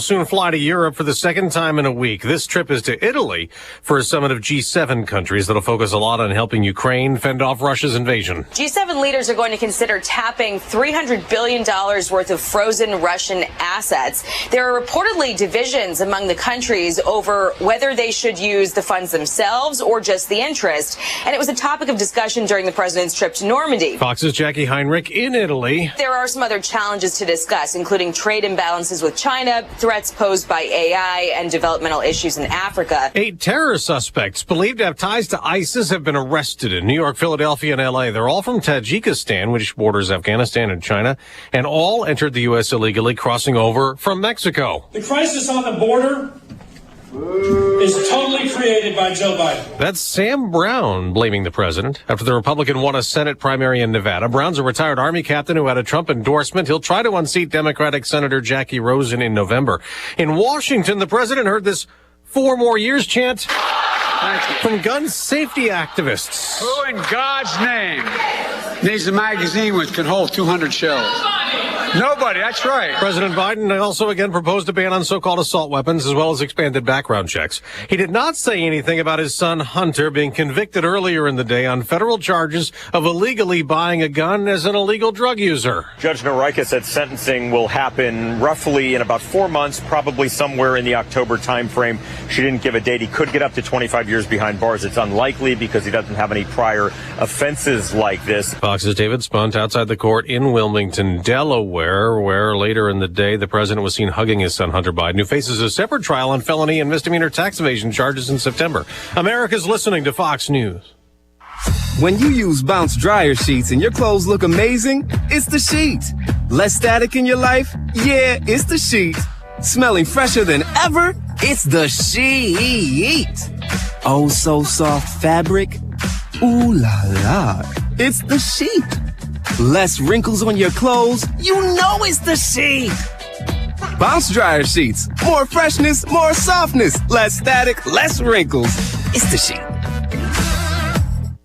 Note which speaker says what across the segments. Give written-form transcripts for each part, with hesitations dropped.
Speaker 1: soon fly to Europe for the second time in a week. This trip is to Italy for a summit of G7 countries that'll focus a lot on helping Ukraine fend off Russia's invasion.
Speaker 2: G7 leaders are going to consider tapping $300 billion worth of frozen Russian assets. There are reportedly divisions among the countries over whether they should use the funds themselves or just the interest. And it was a topic of discussion during the president's trip to Normandy.
Speaker 1: Fox's Jackie Heinrich in Italy.
Speaker 2: There are some other challenges to discuss, including trade imbalances with China, threats posed by AI, and developmental issues in Africa.
Speaker 1: 8 terror suspects believed to have ties to ISIS have been arrested in New York, Philadelphia, and L.A. They're all from Tajikistan, which borders Afghanistan and China, and all entered the U.S. illegally, crossing over from Mexico.
Speaker 3: The crisis on the border is totally created by Joe Biden.
Speaker 1: That's Sam Brown blaming the president after the Republican won a Senate primary in Nevada. Brown's a retired Army captain who had a Trump endorsement. He'll try to unseat Democratic Senator Jackie Rosen in November. In Washington, the president heard this 4 more years chant from gun safety activists.
Speaker 4: Who in God's name needs a magazine which can hold 200 shells? Nobody, that's right.
Speaker 1: President Biden also again proposed a ban on so-called assault weapons as well as expanded background checks. He did not say anything about his son Hunter being convicted earlier in the day on federal charges of illegally buying a gun as an illegal drug user.
Speaker 5: Judge Noreika said sentencing will happen roughly in about 4 months, probably somewhere in the October timeframe. She didn't give a date. He could get up to 25 years behind bars. It's unlikely because he doesn't have any prior offenses like this.
Speaker 1: Fox's David Spunt outside the court in Wilmington, Delaware, where later in the day the president was seen hugging his son Hunter Biden, who faces a separate trial on felony and misdemeanor tax evasion charges in September. America's listening to Fox News.
Speaker 6: When you use Bounce dryer sheets and your clothes look amazing, it's the sheet. Less static in your life? Yeah, it's the sheet. Smelling fresher than ever? It's the sheet. Oh, so soft fabric? Ooh la la. It's the sheet. Less wrinkles on your clothes? You know it's the sheet. Bounce dryer sheets. More freshness, more softness. Less static, less wrinkles. It's the sheet.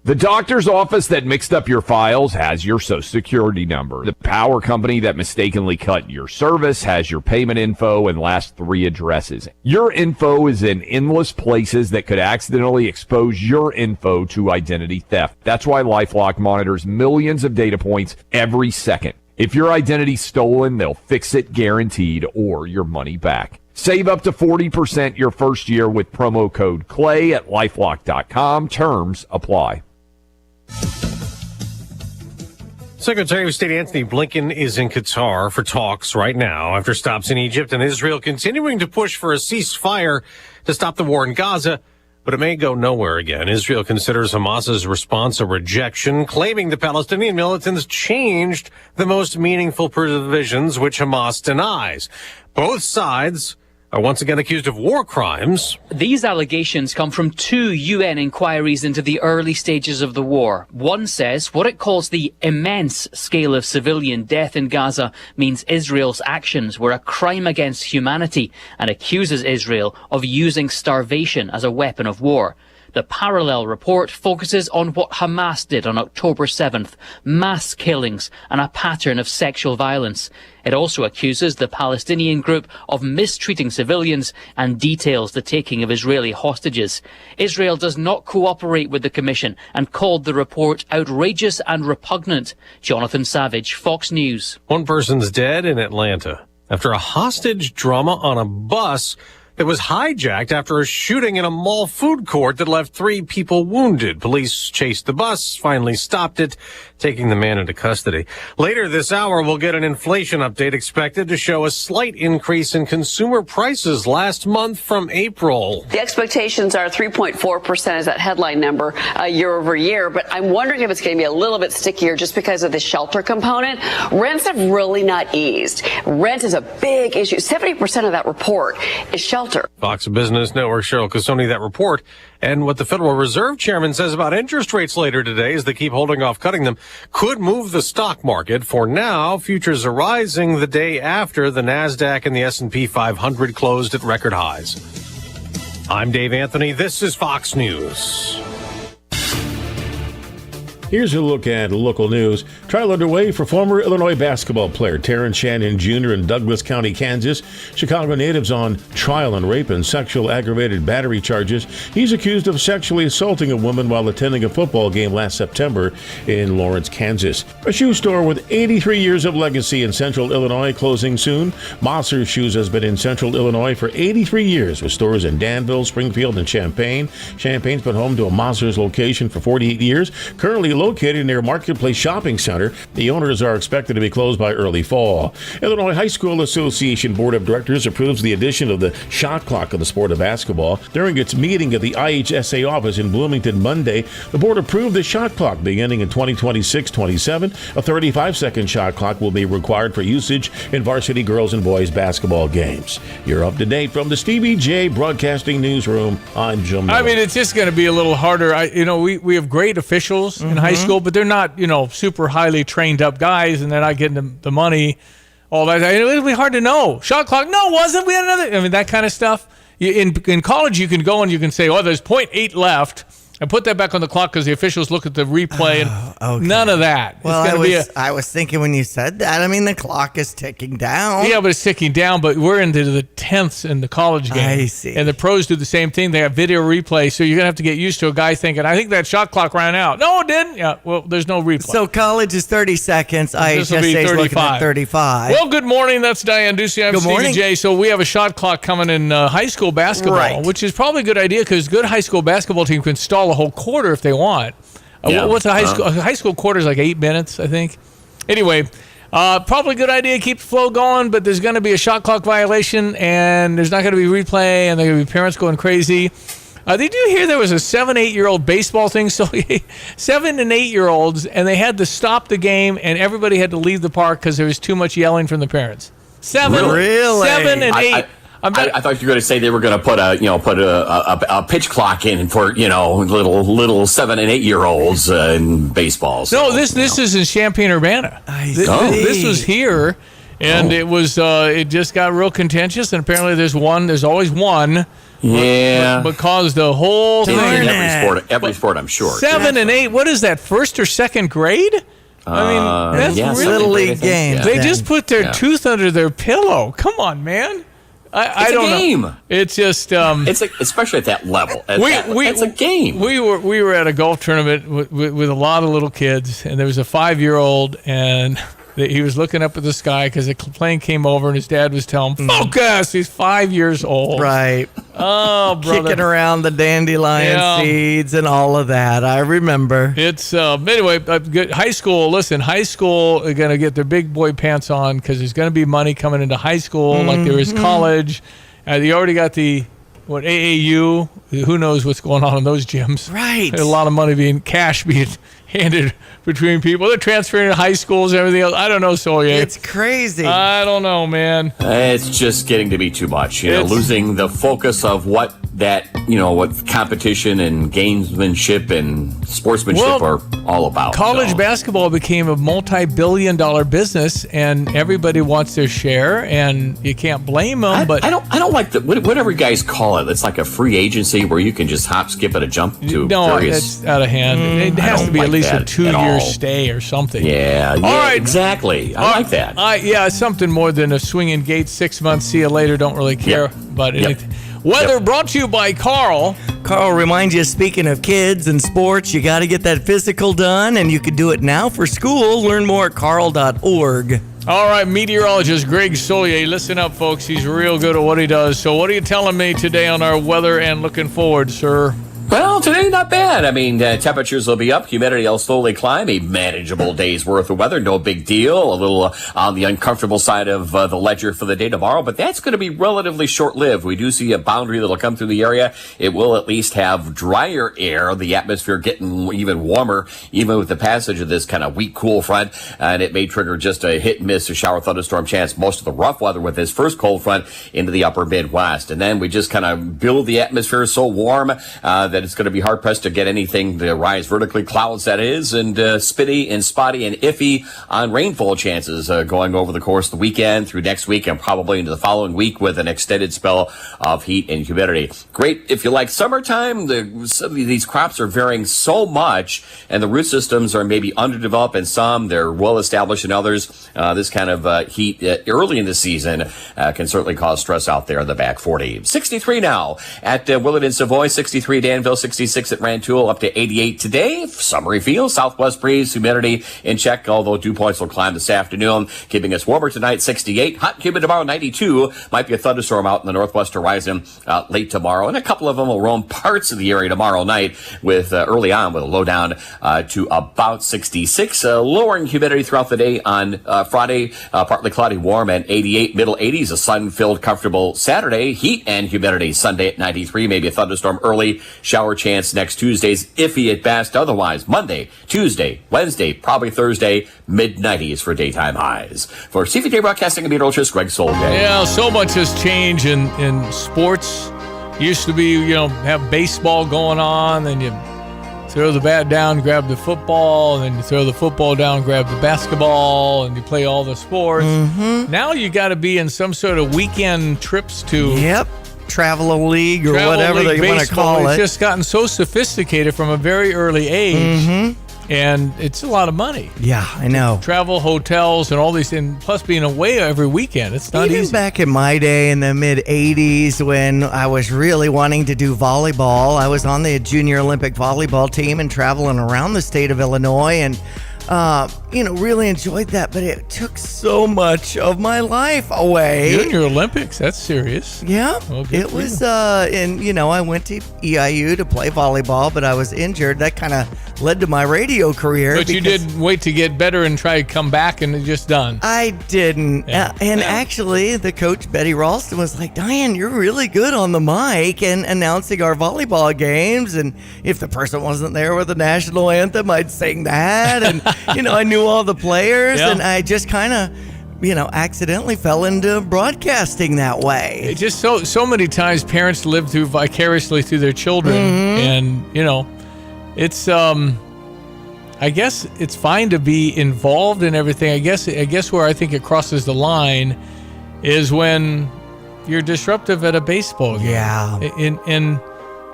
Speaker 7: The doctor's office that mixed up your files has your Social Security number. The power company that mistakenly cut your service has your payment info and last 3 addresses. Your info is in endless places that could accidentally expose your info to identity theft. That's why LifeLock monitors millions of data points every second. If your identity's stolen, they'll fix it guaranteed or your money back. Save up to 40% your first year with promo code CLAY at LifeLock.com. Terms apply.
Speaker 1: Secretary of State Antony Blinken is in Qatar for talks right now after stops in Egypt and Israel continuing to push for a ceasefire to stop the war in Gaza, but it may go nowhere again. Israel considers Hamas's response a rejection, claiming the Palestinian militants changed the most meaningful provisions, which Hamas denies. Both sides are once again accused of war crimes.
Speaker 8: These allegations come from 2 UN inquiries into the early stages of the war. One says what it calls the immense scale of civilian death in Gaza means Israel's actions were a crime against humanity and accuses Israel of using starvation as a weapon of war. The parallel report focuses on what Hamas did on October 7th, mass killings and a pattern of sexual violence. It also accuses the Palestinian group of mistreating civilians and details the taking of Israeli hostages. Israel does not cooperate with the commission and called the report outrageous and repugnant. Jonathan Savage, Fox News.
Speaker 1: One person's dead in Atlanta after a hostage drama on a bus that was hijacked after a shooting in a mall food court that left 3 people wounded. Police chased the bus, finally stopped it, taking the man into custody. Later this hour, we'll get an inflation update expected to show a slight increase in consumer prices last month from April.
Speaker 9: The expectations are 3.4% is that headline number year over year, but I'm wondering if it's going to be a little bit stickier just because of the shelter component. Rents have really not eased. Rent is a big issue. 70% of that report is shelter.
Speaker 1: Fox Business Network Cheryl Casoni, that report. And what the Federal Reserve Chairman says about interest rates later today as they keep holding off cutting them could move the stock market. For now, futures are rising the day after the NASDAQ and the S&P 500 closed at record highs. I'm Dave Anthony. This is Fox News.
Speaker 10: Here's a look at local news. Trial underway for former Illinois basketball player Terrence Shannon Jr. in Douglas County, Kansas. Chicago natives on trial on rape and sexual aggravated battery charges. He's accused of sexually assaulting a woman while attending a football game last September in Lawrence, Kansas. A shoe store with 83 years of legacy in Central Illinois closing soon. Mosser Shoes has been in Central Illinois for 83 years with stores in Danville, Springfield, and Champaign. Champaign's been home to a Mosser's location for 48 years, currently located near Marketplace Shopping Center. The owners are expected to be closed by early fall. Illinois High School Association Board of Directors approves the addition of the shot clock of the sport of basketball. During its meeting at the IHSA office in Bloomington Monday, the board approved the shot clock beginning in 2026-27. A 35-second shot clock will be required for usage in varsity girls and boys basketball games. You're up to date from the Stevie Jay Broadcasting Newsroom. I'm Jim Miller.
Speaker 11: I mean, it's just going to be a little harder. We have great officials in high school, but they're not, super highly trained up guys, and they're not getting the money. All that. It'll be hard to know. Shot clock? No, it wasn't. We had another. I mean, that kind of stuff. In college, you can go and you can say, there's 0.8 left. And put that back on the clock because the officials look at the replay and
Speaker 12: okay.
Speaker 11: None of that.
Speaker 12: Well, I was thinking when you said that, I mean, the clock is ticking down.
Speaker 11: Yeah, but it's ticking down, but we're into the 10ths in the college game.
Speaker 12: I see.
Speaker 11: And the pros do the same thing. They have video replay, so you're going to have to get used to a guy thinking, I think that shot clock ran out. No, it didn't. Yeah, well, there's no replay.
Speaker 12: So college is 30 seconds. IHSA is looking at 35.
Speaker 11: Well, good morning. That's Diane Ducey. I'm Stevie Jay. So we have a shot clock coming in high school basketball, which is probably a good idea because good high school basketball team can stall a whole quarter if they want. What's a high school? High school quarter is like 8 minutes, I think. Anyway, probably a good idea to keep the flow going, but there's going to be a shot clock violation, and there's not going to be replay, and there are going to be parents going crazy. Did you hear there was a 7-8-year-old baseball thing? So 7 and 8-year-olds, and they had to stop the game, and everybody had to leave the park because there was too much yelling from the parents. 7 and 8.
Speaker 13: I thought you were going to say they were going to put a pitch clock in for little 7 and 8-year-olds in baseball. So,
Speaker 11: no, this is in Champaign-Urbana. This was here, and it was it just got real contentious. And apparently, there's always one.
Speaker 13: Yeah,
Speaker 11: but caused the whole thing.
Speaker 13: Every sport, I'm sure.
Speaker 11: 7 and 8. What is that? First or second grade? I mean, that's really
Speaker 12: little league games.
Speaker 11: They just put their tooth under their pillow. Come on, man. I don't know. It's just
Speaker 13: it's especially at that level. It's a game.
Speaker 11: We were at a golf tournament with a lot of little kids, and there was a 5-year-old, and he was looking up at the sky because a plane came over, and his dad was telling him, "Focus!" He's 5 years old.
Speaker 12: Right.
Speaker 11: Oh, brother.
Speaker 12: Kicking around the dandelion seeds and all of that. I remember.
Speaker 11: It's anyway. Good high school. Listen, high school are going to get their big boy pants on because there's going to be money coming into high school like there is college. They already got the AAU. Who knows what's going on in those gyms?
Speaker 12: Right.
Speaker 11: There's a lot of money cash being handed between people. They're transferring to high schools and everything else. I don't know, Soye.
Speaker 12: It's crazy.
Speaker 11: I don't know, man.
Speaker 13: It's just getting to be too much. Losing the focus of what competition and gamesmanship and sportsmanship are all about.
Speaker 11: College basketball became a multi-billion-dollar business, and everybody wants their share, and you can't blame them. But
Speaker 13: I don't like whatever you guys call it. It's like a free agency where you can just hop, skip, and a jump to various.
Speaker 11: That's out of hand. It has to be at least a 2-year stay or something.
Speaker 13: Yeah.
Speaker 11: All right.
Speaker 13: Exactly. I like that.
Speaker 11: Something more than a swinging gate 6 months. See you later. Don't really care about anything. Weather brought to you by Carl.
Speaker 12: Carl reminds you, speaking of kids and sports, you got to get that physical done, and you can do it now for school. Learn more at carl.org.
Speaker 11: All right, meteorologist Greg Soye. Listen up, folks. He's real good at what he does. So what are you telling me today on our weather and looking forward, sir?
Speaker 13: Well, today not bad. I mean, temperatures will be up. Humidity will slowly climb. A manageable day's worth of weather. No big deal. A little on the uncomfortable side of the ledger for the day tomorrow, but that's going to be relatively short-lived. We do see a boundary that'll come through the area. It will at least have drier air. The atmosphere getting even warmer, even with the passage of this kind of weak, cool front, and it may trigger just a hit and miss, a shower, thunderstorm chance. Most of the rough weather with this first cold front into the upper Midwest. And then we just kind of build the atmosphere so warm that that it's going to be hard-pressed to get anything to rise vertically. Clouds, that is, and spitty and spotty and iffy on rainfall chances going over the course of the weekend through next week and probably into the following week with an extended spell of heat and humidity. Great if you like summertime. Some of these crops are varying so much, and the root systems are maybe underdeveloped in some. They're well established in others. This kind of heat early in the season can certainly cause stress out there in the back 40. 63 now at Willard and Savoy, 63 Danville, 66 at Rantoul, up to 88 today. Summery feel, southwest breeze, humidity in check, although dew points will climb this afternoon, keeping us warmer tonight, 68. Hot and humid tomorrow, 92. Might be a thunderstorm out in the northwest horizon late tomorrow, and a couple of them will roam parts of the area tomorrow night with early on with a low down to about 66. Lowering humidity throughout the day on Friday, partly cloudy, warm and 88, middle 80s, a sun-filled, comfortable Saturday. Heat and humidity Sunday at 93, maybe a thunderstorm early, shower chance next Tuesday's iffy at best. Otherwise, Monday, Tuesday, Wednesday, probably Thursday, mid-90s for daytime highs. For Stevie Jay Broadcasting and meteorologist Greg Solgay.
Speaker 11: Yeah, so much has changed in sports. Used to be, have baseball going on, then you throw the bat down, grab the football, and then you throw the football down, grab the basketball, and you play all the sports. Mm-hmm. Now you got to be in some sort of weekend trips to...
Speaker 12: Yep. Travel league or whatever they want to call it.
Speaker 11: It's just gotten so sophisticated from a very early age, and it's a lot of money.
Speaker 12: Yeah, I know.
Speaker 11: Travel, hotels, and all these, and plus being away every weekend. It's not easy.
Speaker 12: Even back in my day in the mid-'80s when I was really wanting to do volleyball, I was on the Junior Olympic volleyball team and traveling around the state of Illinois, and really enjoyed that, but it took so much of my life away.
Speaker 11: Junior Olympics, that's serious.
Speaker 12: Yeah, it was, I went to EIU to play volleyball, but I was injured. That kind of led to my radio career.
Speaker 11: But you didn't wait to get better and try to come back and it's just done.
Speaker 12: I didn't. Yeah. Actually, the coach, Betty Ralston, was like, Diane, you're really good on the mic and announcing our volleyball games. And if the person wasn't there with the national anthem, I'd sing that. And, I knew all the players, and I just kind of, accidentally fell into broadcasting that way.
Speaker 11: It just so many times parents live through vicariously through their children, and it's I guess it's fine to be involved in everything. I guess where I think it crosses the line is when you're disruptive at a baseball game.
Speaker 12: Yeah,
Speaker 11: and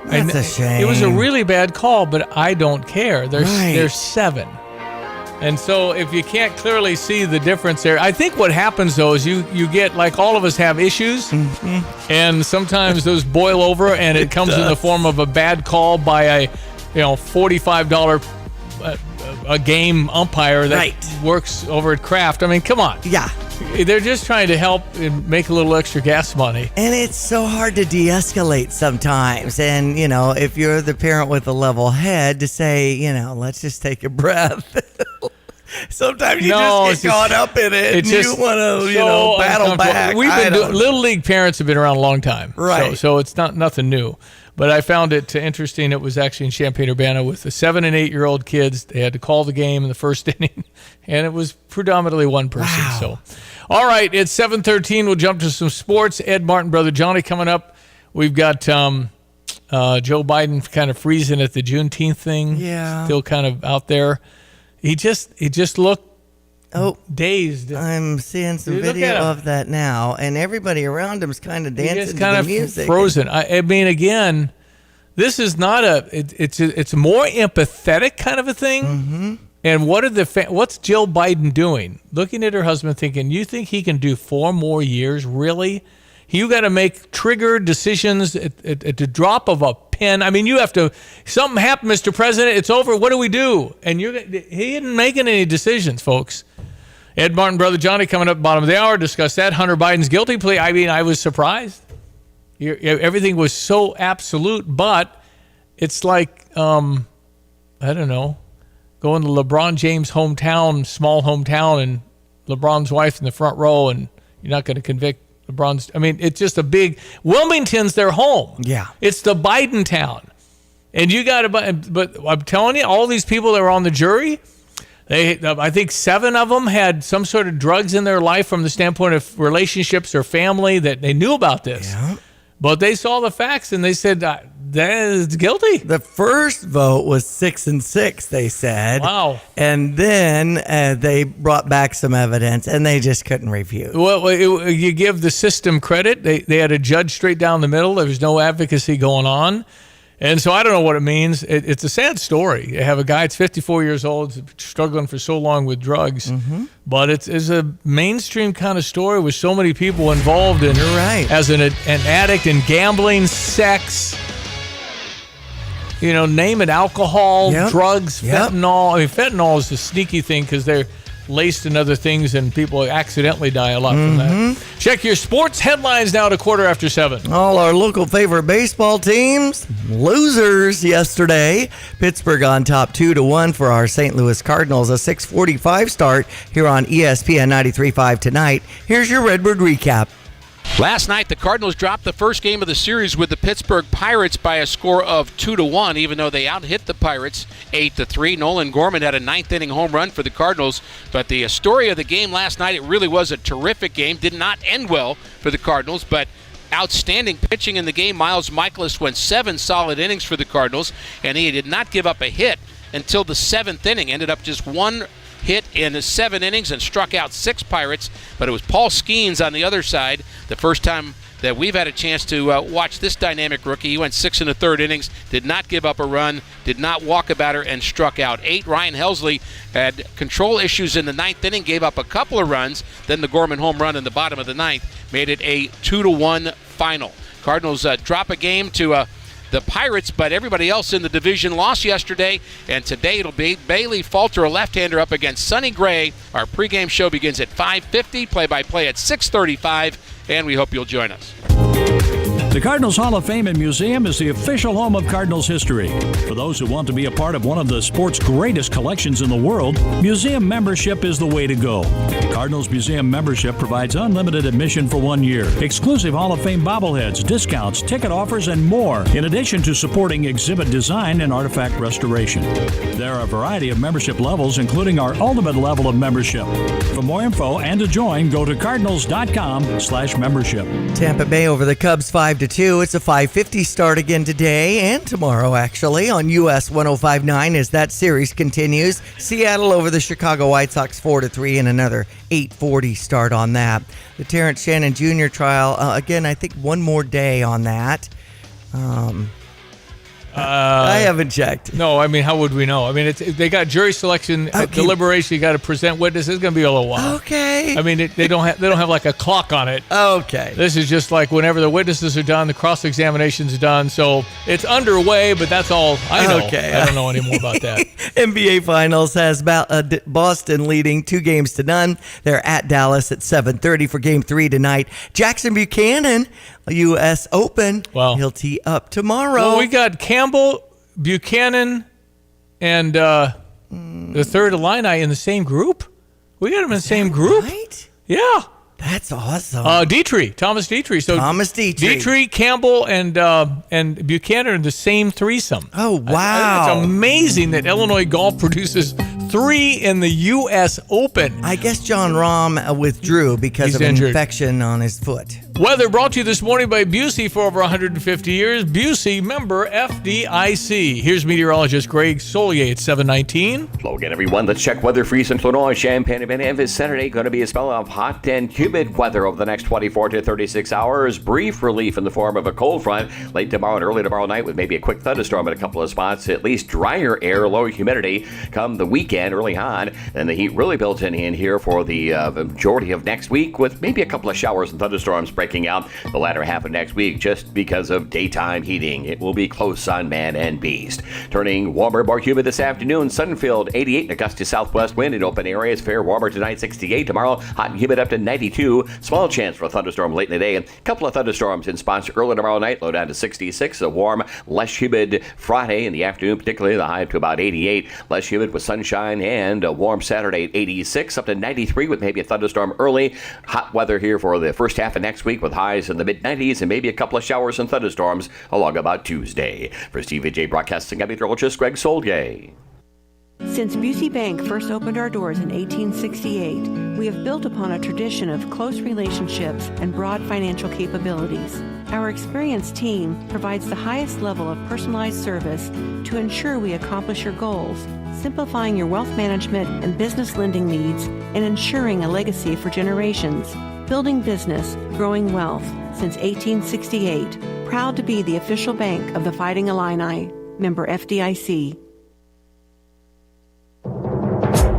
Speaker 12: that's a shame.
Speaker 11: It was a really bad call, but I don't care. There's 7. And so if you can't clearly see the difference there, I think what happens, though, is you get, like all of us have issues, and sometimes those boil over, and it comes in the form of a bad call by a $45 a game umpire that works over at Kraft. I mean, come on.
Speaker 12: Yeah.
Speaker 11: They're just trying to help and make a little extra gas money.
Speaker 12: And it's so hard to de-escalate sometimes. And, if you're the parent with a level head, to say, let's just take a breath. Sometimes you just get caught up in it and you want to, battle back.
Speaker 11: Little League parents have been around a long time.
Speaker 12: Right.
Speaker 11: So it's not nothing new. But I found it interesting. It was actually in Champaign-Urbana with the 7 and 8 year old kids. They had to call the game in the first inning, and it was predominantly one person.
Speaker 12: Wow.
Speaker 11: So, all right, it's 7:13. We'll jump to some sports. Ed Martin, Brother Johnny coming up. We've got Joe Biden kind of freezing at the Juneteenth thing.
Speaker 12: Yeah,
Speaker 11: still kind of out there. He just looked dazed.
Speaker 12: I'm seeing some video of that now, and everybody around him is kind of dancing to the music.
Speaker 11: Frozen. I mean, again, this is not it's a more empathetic kind of a thing.
Speaker 12: Mm-hmm.
Speaker 11: And what's Jill Biden doing? Looking at her husband thinking, you think he can do 4 more years? Really? You got to make trigger decisions at the drop of a pen. I mean, you have to, something happened, Mr. President, it's over. What do we do? And he isn't making any decisions, folks. Ed Martin, Brother Johnny, coming up bottom of the hour, discuss that. Hunter Biden's guilty plea. I mean, I was surprised. Everything was so absolute, but it's like, I don't know, going to LeBron James' hometown, small hometown, and LeBron's wife in the front row, and you're not going to convict LeBron's. I mean, it's just a big, Wilmington's their home.
Speaker 12: Yeah.
Speaker 11: It's the Biden town. And you got to, but I'm telling you, all these people that were on the jury, I think 7 of them had some sort of drugs in their life from the standpoint of relationships or family that they knew about this.
Speaker 12: Yeah.
Speaker 11: But they saw the facts and they said, That's guilty.
Speaker 12: The first vote was 6-6, they said.
Speaker 11: Wow.
Speaker 12: And then they brought back some evidence, and they just couldn't refute.
Speaker 11: Well, you give the system credit. They had a judge straight down the middle. There was no advocacy going on. And so I don't know what it means. It's a sad story. You have a guy that's 54 years old, struggling for so long with drugs. Mm-hmm. But it's a mainstream kind of story with so many people involved in.
Speaker 12: You're right.
Speaker 11: As an addict in gambling, sex, name it, alcohol, drugs, fentanyl. I mean, fentanyl is a sneaky thing because they're laced in other things and people accidentally die a lot from that. Check your sports headlines now at 7:15.
Speaker 12: All our local favorite baseball teams, losers yesterday. Pittsburgh on top 2-1 for our St. Louis Cardinals. A 6:45 start here on ESPN 93.5 tonight. Here's your Redbird recap.
Speaker 14: Last night, the Cardinals dropped the first game of the series with the Pittsburgh Pirates by a score of 2-1, even though they out-hit the Pirates 8-3. Nolan Gorman had a ninth-inning home run for the Cardinals, but the story of the game last night, it really was a terrific game. Did not end well for the Cardinals, but outstanding pitching in the game. Miles Mikolas went 7 solid innings for the Cardinals, and he did not give up a hit until the 7th inning. Ended up just 1 hit in 7 innings and struck out 6 Pirates, but it was Paul Skeens on the other side. The first time that we've had a chance to watch this dynamic rookie. He went 6 1/3 innings, did not give up a run, did not walk a batter, and struck out 8. Ryan Helsley had control issues in the 9th inning, gave up a couple of runs. Then the Gorman home run in the bottom of the 9th made it a 2-1 final. Cardinals drop a game to the Pirates, but everybody else in the division lost yesterday, and today it'll be Bailey Falter, a left-hander, up against Sonny Gray. Our pregame show begins at 5:50, play-by-play at 6:35, and we hope you'll join us.
Speaker 15: The Cardinals Hall of Fame and Museum is the official home of Cardinals history. For those who want to be a part of one of the sport's greatest collections in the world, museum membership is the way to go. Cardinals Museum membership provides unlimited admission for 1 year, exclusive Hall of Fame bobbleheads, discounts, ticket offers, and more, in addition to supporting exhibit design and artifact restoration. There are a variety of membership levels, including our ultimate level of membership. For more info and to join, go to cardinals.com/membership.
Speaker 12: Tampa Bay over the Cubs 5-2. It's a 5:50 start again today and tomorrow, actually, on US 105.9 as that series continues. Seattle over the Chicago White Sox 4-3 and another 8:40 start on that. The Terrence Shannon Jr. trial, again, I think one more day on that. I haven't checked.
Speaker 11: No, I mean, how would we know? I mean, they got jury selection, deliberation. You got to present witnesses. It's going to be a little while.
Speaker 12: Okay.
Speaker 11: I mean, they don't have like a clock on it.
Speaker 12: Okay.
Speaker 11: This is just like whenever the witnesses are done, the cross-examination's done. So it's underway, but that's all I know.
Speaker 12: Okay.
Speaker 11: I don't know any more about that.
Speaker 12: NBA Finals has Boston leading 2-0. They're at Dallas at 7:30 for Game 3 tonight. Jackson Buchanan, U.S. Open.
Speaker 11: Well,
Speaker 12: he'll tee up tomorrow.
Speaker 11: Well, we got Campbell, Buchanan, and the third Illini in the same group. We got them in the same group.
Speaker 12: Right?
Speaker 11: Yeah.
Speaker 12: That's awesome.
Speaker 11: Thomas Dietrich. So
Speaker 12: Thomas Dietrich.
Speaker 11: Dietrich, Campbell, and Buchanan are the same threesome.
Speaker 12: Oh, wow.
Speaker 11: It's amazing that Illinois golf produces 3 in the U.S. Open.
Speaker 12: I guess John Rahm withdrew because of an infection on his foot.
Speaker 11: Weather brought to you this morning by Busey for over 150 years. Busey, member FDIC. Here's meteorologist Greg Solier at 7:19.
Speaker 13: Hello again, everyone. Let's check weather for Eastern Illinois. Champaign and Memphis Saturday going to be a spell of hot and humid weather over the next 24 to 36 hours. Brief relief in the form of a cold front late tomorrow and early tomorrow night with maybe a quick thunderstorm at a couple of spots. At least drier air, lower humidity come the weekend early on. And the heat really built in here for the majority of next week with maybe a couple of showers and thunderstorms breaking out the latter half of next week just because of daytime heating. It will be close on man and beast. Turning warmer, more humid this afternoon. Sunfield 88 in Augusta southwest wind in open areas. Fair warmer tonight, 68. Tomorrow, hot and humid up to 92. Small chance for a thunderstorm late in the day. A couple of thunderstorms in spots early tomorrow night. Low down to 66. A warm, less humid Friday in the afternoon, particularly the high up to about 88. Less humid with sunshine and a warm Saturday at 86. Up to 93 with maybe a thunderstorm early. Hot weather here for the first half of next week with highs in the mid-90s and maybe a couple of showers and thunderstorms along about Tuesday. For Stevie Jay Broadcasting, I'm meteorologist Greg Solier.
Speaker 16: Since Busey Bank first opened our doors in 1868, we have built upon a tradition of close relationships and broad financial capabilities. Our experienced team provides the highest level of personalized service to ensure we accomplish your goals, simplifying your wealth management and business lending needs and ensuring a legacy for generations. Building business, growing wealth since 1868. Proud to be the official bank of the Fighting Illini. Member FDIC.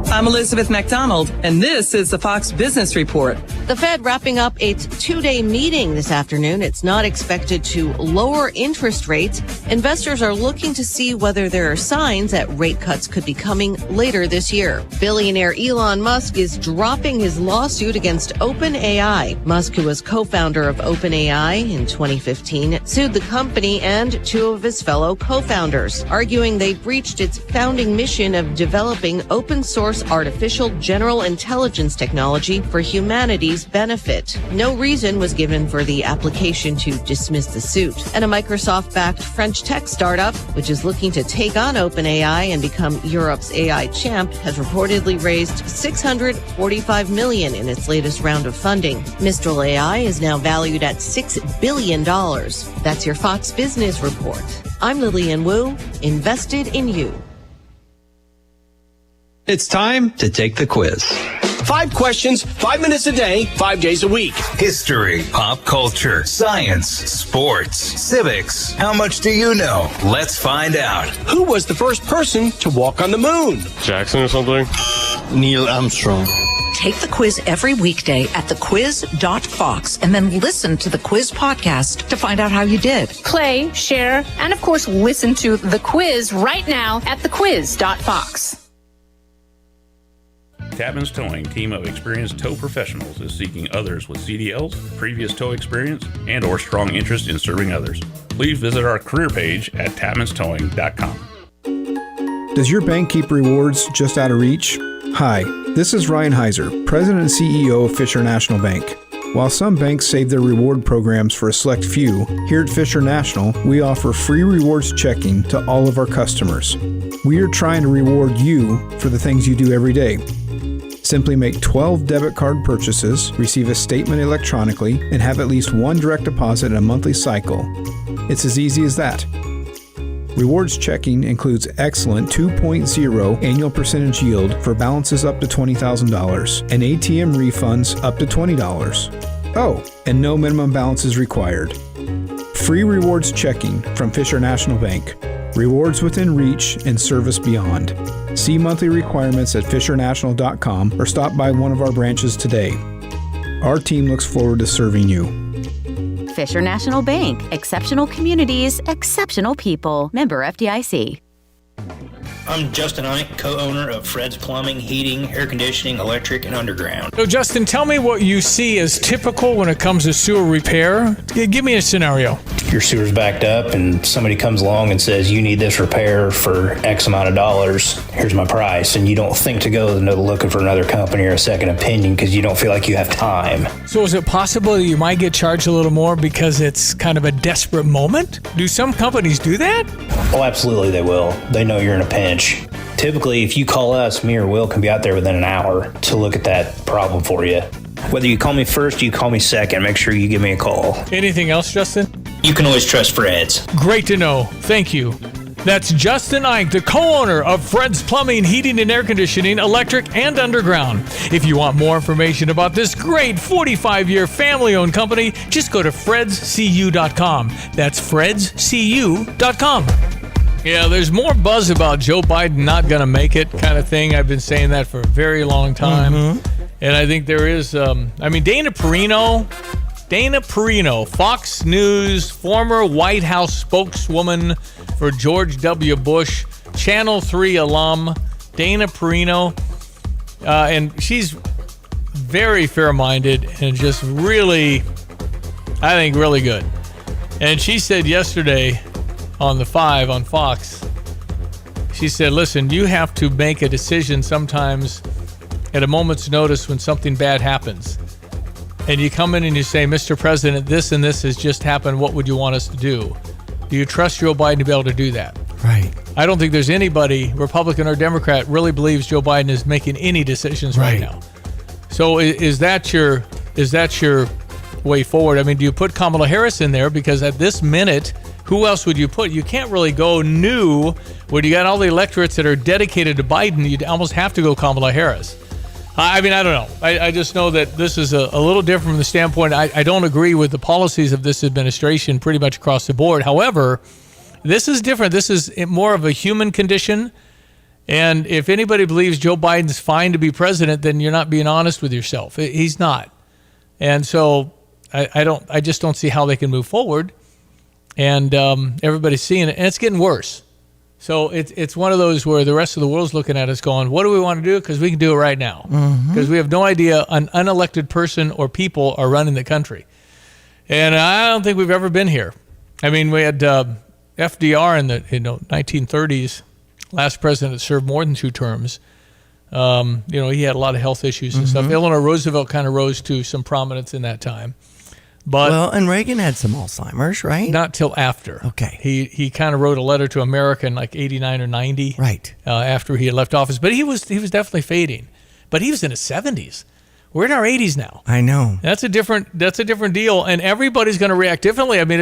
Speaker 17: I'm Elizabeth McDonald, and this is the Fox Business Report.
Speaker 18: The Fed wrapping up its two-day meeting this afternoon. It's not expected to lower interest rates. Investors are looking to see whether there are signs that rate cuts could be coming later this year. Billionaire Elon Musk is dropping his lawsuit against OpenAI. Musk, who was co-founder of OpenAI in 2015, sued the company and two of his fellow co-founders, arguing they breached its founding mission of developing open-source artificial general intelligence technology for humanity's benefit. No reason was given for the application to dismiss the suit. And a Microsoft-backed French tech startup, which is looking to take on OpenAI and become Europe's AI champ, has reportedly raised $645 million in its latest round of funding. Mistral AI is now valued at $6 billion. That's your Fox Business Report. I'm Lillian Wu, invested in you.
Speaker 19: It's time to take the quiz. 5 questions, 5 minutes a day, 5 days a week.
Speaker 20: History, pop culture, science, sports, civics. How much do you know? Let's find out.
Speaker 19: Who was the first person to walk on the moon?
Speaker 21: Jackson or something?
Speaker 22: Neil Armstrong.
Speaker 23: Take the quiz every weekday at thequiz.fox and then listen to the quiz podcast to find out how you did.
Speaker 24: Play, share, and of course listen to the quiz right now at thequiz.fox.
Speaker 25: Tapman's Towing, team of experienced tow professionals, is seeking others with CDLs, previous tow experience, and or strong interest in serving others. Please visit our career page at tapmanstowing.com.
Speaker 26: Does your bank keep rewards just out of reach? Hi, this is Ryan Heiser, President and CEO of Fisher National Bank. While some banks save their reward programs for a select few, here at Fisher National, we offer free rewards checking to all of our customers. We are trying to reward you for the things you do every day. Simply make 12 debit card purchases, receive a statement electronically, and have at least one direct deposit in a monthly cycle. It's as easy as that. Rewards checking includes excellent 2.0 annual percentage yield for balances up to $20,000 and ATM refunds up to $20. Oh, and no minimum balance is required. Free rewards checking from Fisher National Bank. Rewards within reach and service beyond. See monthly requirements at fishernational.com or stop by one of our branches today. Our team looks forward to serving you.
Speaker 27: Fisher National Bank. Exceptional communities, exceptional people. Member FDIC.
Speaker 28: I'm Justin Ike, co-owner of Fred's Plumbing, Heating, Air Conditioning, Electric, and Underground.
Speaker 11: So, Justin, tell me what you see as typical when it comes to sewer repair. Give me a scenario.
Speaker 28: Your sewer's backed up and somebody comes along and says, you need this repair for X amount of dollars. Here's my price. And you don't think to go looking for another company or a second opinion because you don't feel like you have time.
Speaker 11: So is it possible that you might get charged a little more because it's kind of a desperate moment? Do some companies do that?
Speaker 28: Oh, absolutely they will. They know you're in a pinch. Typically, if you call us, me or Will can be out there within an hour to look at that problem for you. Whether you call me first or you call me second, make sure you give me a call.
Speaker 11: Anything else, Justin?
Speaker 28: You can always trust Fred's.
Speaker 11: Great to know. Thank you. That's Justin Ike, the co-owner of Fred's Plumbing, Heating, and Air Conditioning, Electric, and Underground. If you want more information about this great 45-year family-owned company, just go to fredscu.com. That's fredscu.com. Yeah, there's more buzz about Joe Biden not going to make it kind of thing. I've been saying that for a very long time. Mm-hmm. And I think there is, Dana Perino, Fox News, former White House spokeswoman for George W. Bush, Channel 3 alum, Dana Perino. And she's very fair-minded and just really, I think, really good. And she said yesterday on the 5 on Fox, she said, listen, you have to make a decision sometimes at a moment's notice when something bad happens. And you come in and you say, Mr. President, this and this has just happened. What would you want us to do? Do you trust Joe Biden to be able to do that?
Speaker 12: Right.
Speaker 11: I don't think there's anybody, Republican or Democrat, really believes Joe Biden is making any decisions right now. So is that your way forward. I mean, do you put Kamala Harris in there? Because at this minute, who else would you put? You can't really go new when you got all the electorates that are dedicated to Biden. You'd almost have to go Kamala Harris. I mean, I don't know. I just know that this is a little different from the standpoint. I don't agree with the policies of this administration pretty much across the board. However, this is different. This is more of a human condition. And if anybody believes Joe Biden's fine to be president, then you're not being honest with yourself. He's not. And so I just don't see how they can move forward. And everybody's seeing it, and it's getting worse. So it's one of those where the rest of the world's looking at us going, what do we want to do? Because we can do it right now. Because we have no idea an unelected person or people are running the country. And I don't think we've ever been here. I mean, we had FDR in the 1930s, last president that served more than 2 terms. He had a lot of health issues and stuff. Eleanor Roosevelt kind of rose to some prominence in that time. But
Speaker 12: and Reagan had some Alzheimer's, right?
Speaker 11: Not till after.
Speaker 12: Okay.
Speaker 11: He kind of wrote a letter to America in like 89 or 90.
Speaker 12: Right.
Speaker 11: After he had left office. But he was definitely fading. But he was in his 70s. We're in our 80s now.
Speaker 12: I know.
Speaker 11: That's a different deal, and everybody's going to react differently. I mean,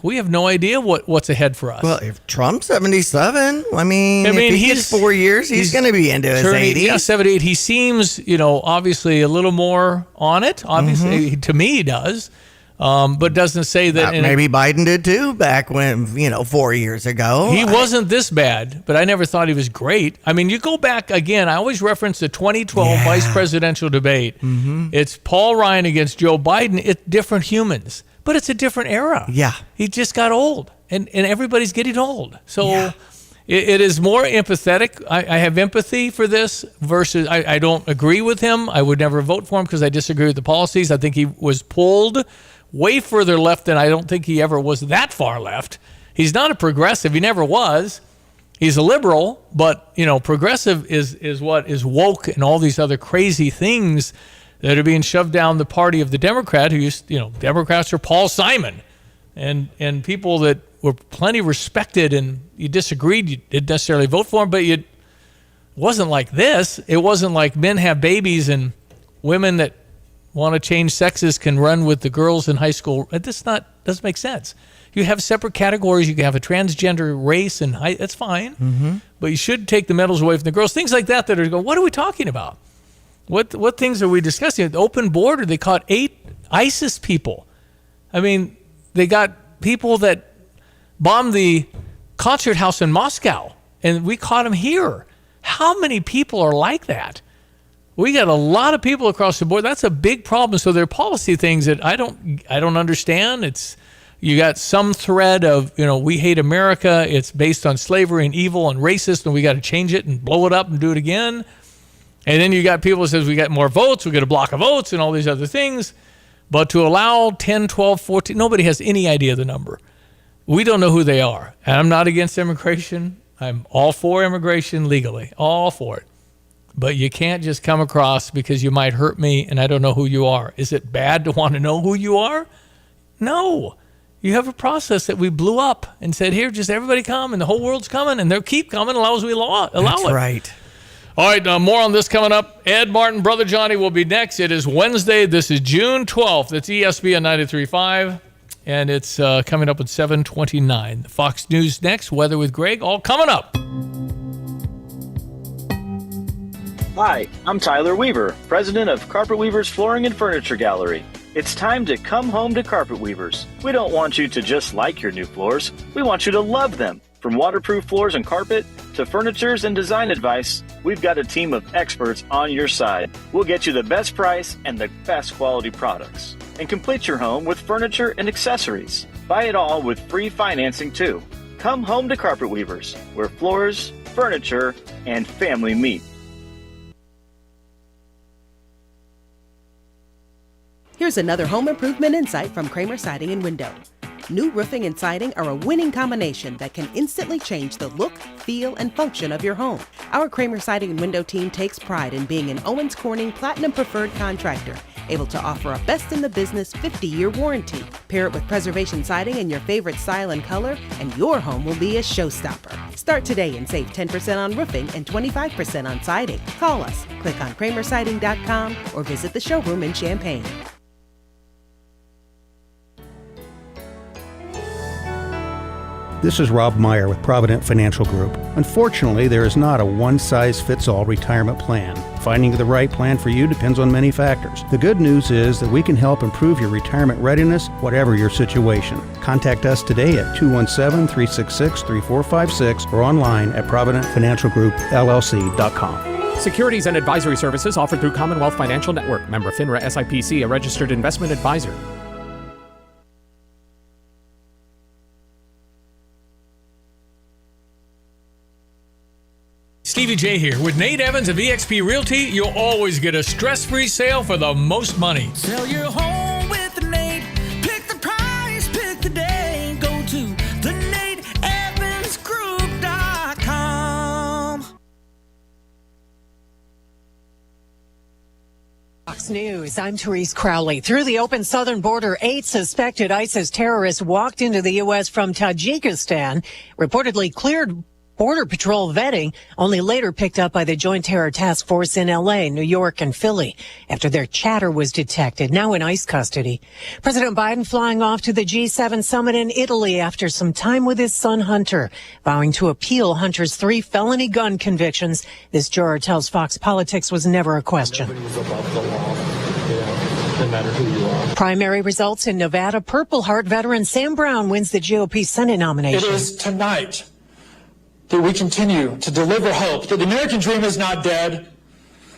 Speaker 11: we have no idea what's ahead for us.
Speaker 12: Well, if Trump's 77, I mean if he gets 4 years, he's going to be into his 80s.
Speaker 11: Yeah, 78. He seems, obviously a little more on it. Obviously, to me, he does. But doesn't say that.
Speaker 12: Maybe Biden did too back when, 4 years ago.
Speaker 11: He wasn't this bad, but I never thought he was great. I mean, you go back again, I always reference the 2012 vice presidential debate. It's Paul Ryan against Joe Biden. It's different humans, but it's a different era.
Speaker 12: Yeah.
Speaker 11: He just got old, and everybody's getting old. So it is more empathetic. I have empathy for this versus I don't agree with him. I would never vote for him because I disagree with the policies. I think he was pulled way further left than I don't think he ever was that far left. He's not a progressive. He never was. He's a liberal, but, progressive is what is woke and all these other crazy things that are being shoved down the party of the Democrat who used, Democrats are Paul Simon and people that were plenty respected and you disagreed. You didn't necessarily vote for him, but it wasn't like this. It wasn't like men have babies and women that want to change sexes can run with the girls in high school. Doesn't make sense. You have separate categories. You can have a transgender race and height. That's fine. But you should take the medals away from the girls. Things like that are going, what are we talking about? What things are we discussing? The open border, they caught 8 ISIS people. I mean, they got people that bombed the concert house in Moscow, and we caught them here. How many people are like that? We got a lot of people across the board. That's a big problem. So there are policy things that I don't understand. You got some thread of, we hate America. It's based on slavery and evil and racist, and we got to change it and blow it up and do it again. And then you got people that says we got more votes, we got a block of votes and all these other things. But to allow 10, 12, 14, nobody has any idea the number. We don't know who they are. And I'm not against immigration. I'm all for immigration legally, all for it. But you can't just come across because you might hurt me and I don't know who you are. Is it bad to want to know who you are? No. You have a process that we blew up and said, here, just everybody come, and the whole world's coming, and they'll keep coming as long as we allow it.
Speaker 12: That's right.
Speaker 11: All right, more on this coming up. Ed Martin, Brother Johnny will be next. It is Wednesday. This is June 12th. It's ESPN 93.5, and it's coming up at 7:29. Fox News next. Weather with Greg, all coming up.
Speaker 2: Hi, I'm Tyler Weaver, president of Carpet Weavers Flooring and Furniture Gallery. It's time to come home to Carpet Weavers. We don't want you to just like your new floors. We want you to love them. From waterproof floors and carpet to furnitures and design advice, we've got a team of experts on your side. We'll get you the best price and the best quality products. And complete your home with furniture and accessories. Buy it all with free financing too. Come home to Carpet Weavers, where floors, furniture, and family meet.
Speaker 3: Here's another home improvement insight from Kramer Siding and Window. New roofing and siding are a winning combination that can instantly change the look, feel, and function of your home. Our Kramer Siding and Window team takes pride in being an Owens Corning Platinum Preferred contractor, able to offer a best-in-the-business 50-year warranty. Pair it with preservation siding in your favorite style and color, and your home will be a showstopper. Start today and save 10% on roofing and 25% on siding. Call us, click on kramersiding.com, or visit the showroom in Champaign.
Speaker 1: This is Rob Meyer with Provident Financial Group. Unfortunately, there is not a one-size-fits-all retirement plan. Finding the right plan for you depends on many factors. The good news is that we can help improve your retirement readiness, whatever your situation. Contact us today at 217-366-3456 or online at providentfinancialgroupllc.com.
Speaker 4: Securities and advisory services offered through Commonwealth Financial Network. Member FINRA SIPC, a registered investment advisor.
Speaker 11: Stevie Jay here. With Nate Evans of eXp Realty, you'll always get a stress-free sale for the most money.
Speaker 5: Sell your home with Nate. Pick the price, pick the day. Go to theNateEvansGroup.com.
Speaker 6: Fox News, I'm Therese Crowley. Through the open southern border, 8 suspected ISIS terrorists walked into the U.S. from Tajikistan, reportedly cleared Border Patrol vetting, only later picked up by the Joint Terror Task Force in L.A., New York, and Philly after their chatter was detected, now in ICE custody. President Biden flying off to the G7 summit in Italy after some time with his son Hunter, vowing to appeal Hunter's 3 felony gun convictions. This juror tells Fox Politics was never a question. No matter who you are. Primary results in Nevada. Purple Heart veteran Sam Brown wins the GOP Senate nomination.
Speaker 7: It is tonight that we continue to deliver hope that the American dream is not dead.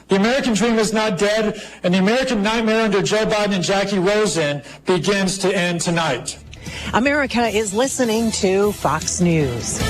Speaker 7: The American dream is not dead, and the American nightmare under Joe Biden and Jackie Rosen begins to end tonight.
Speaker 6: America is listening to Fox News.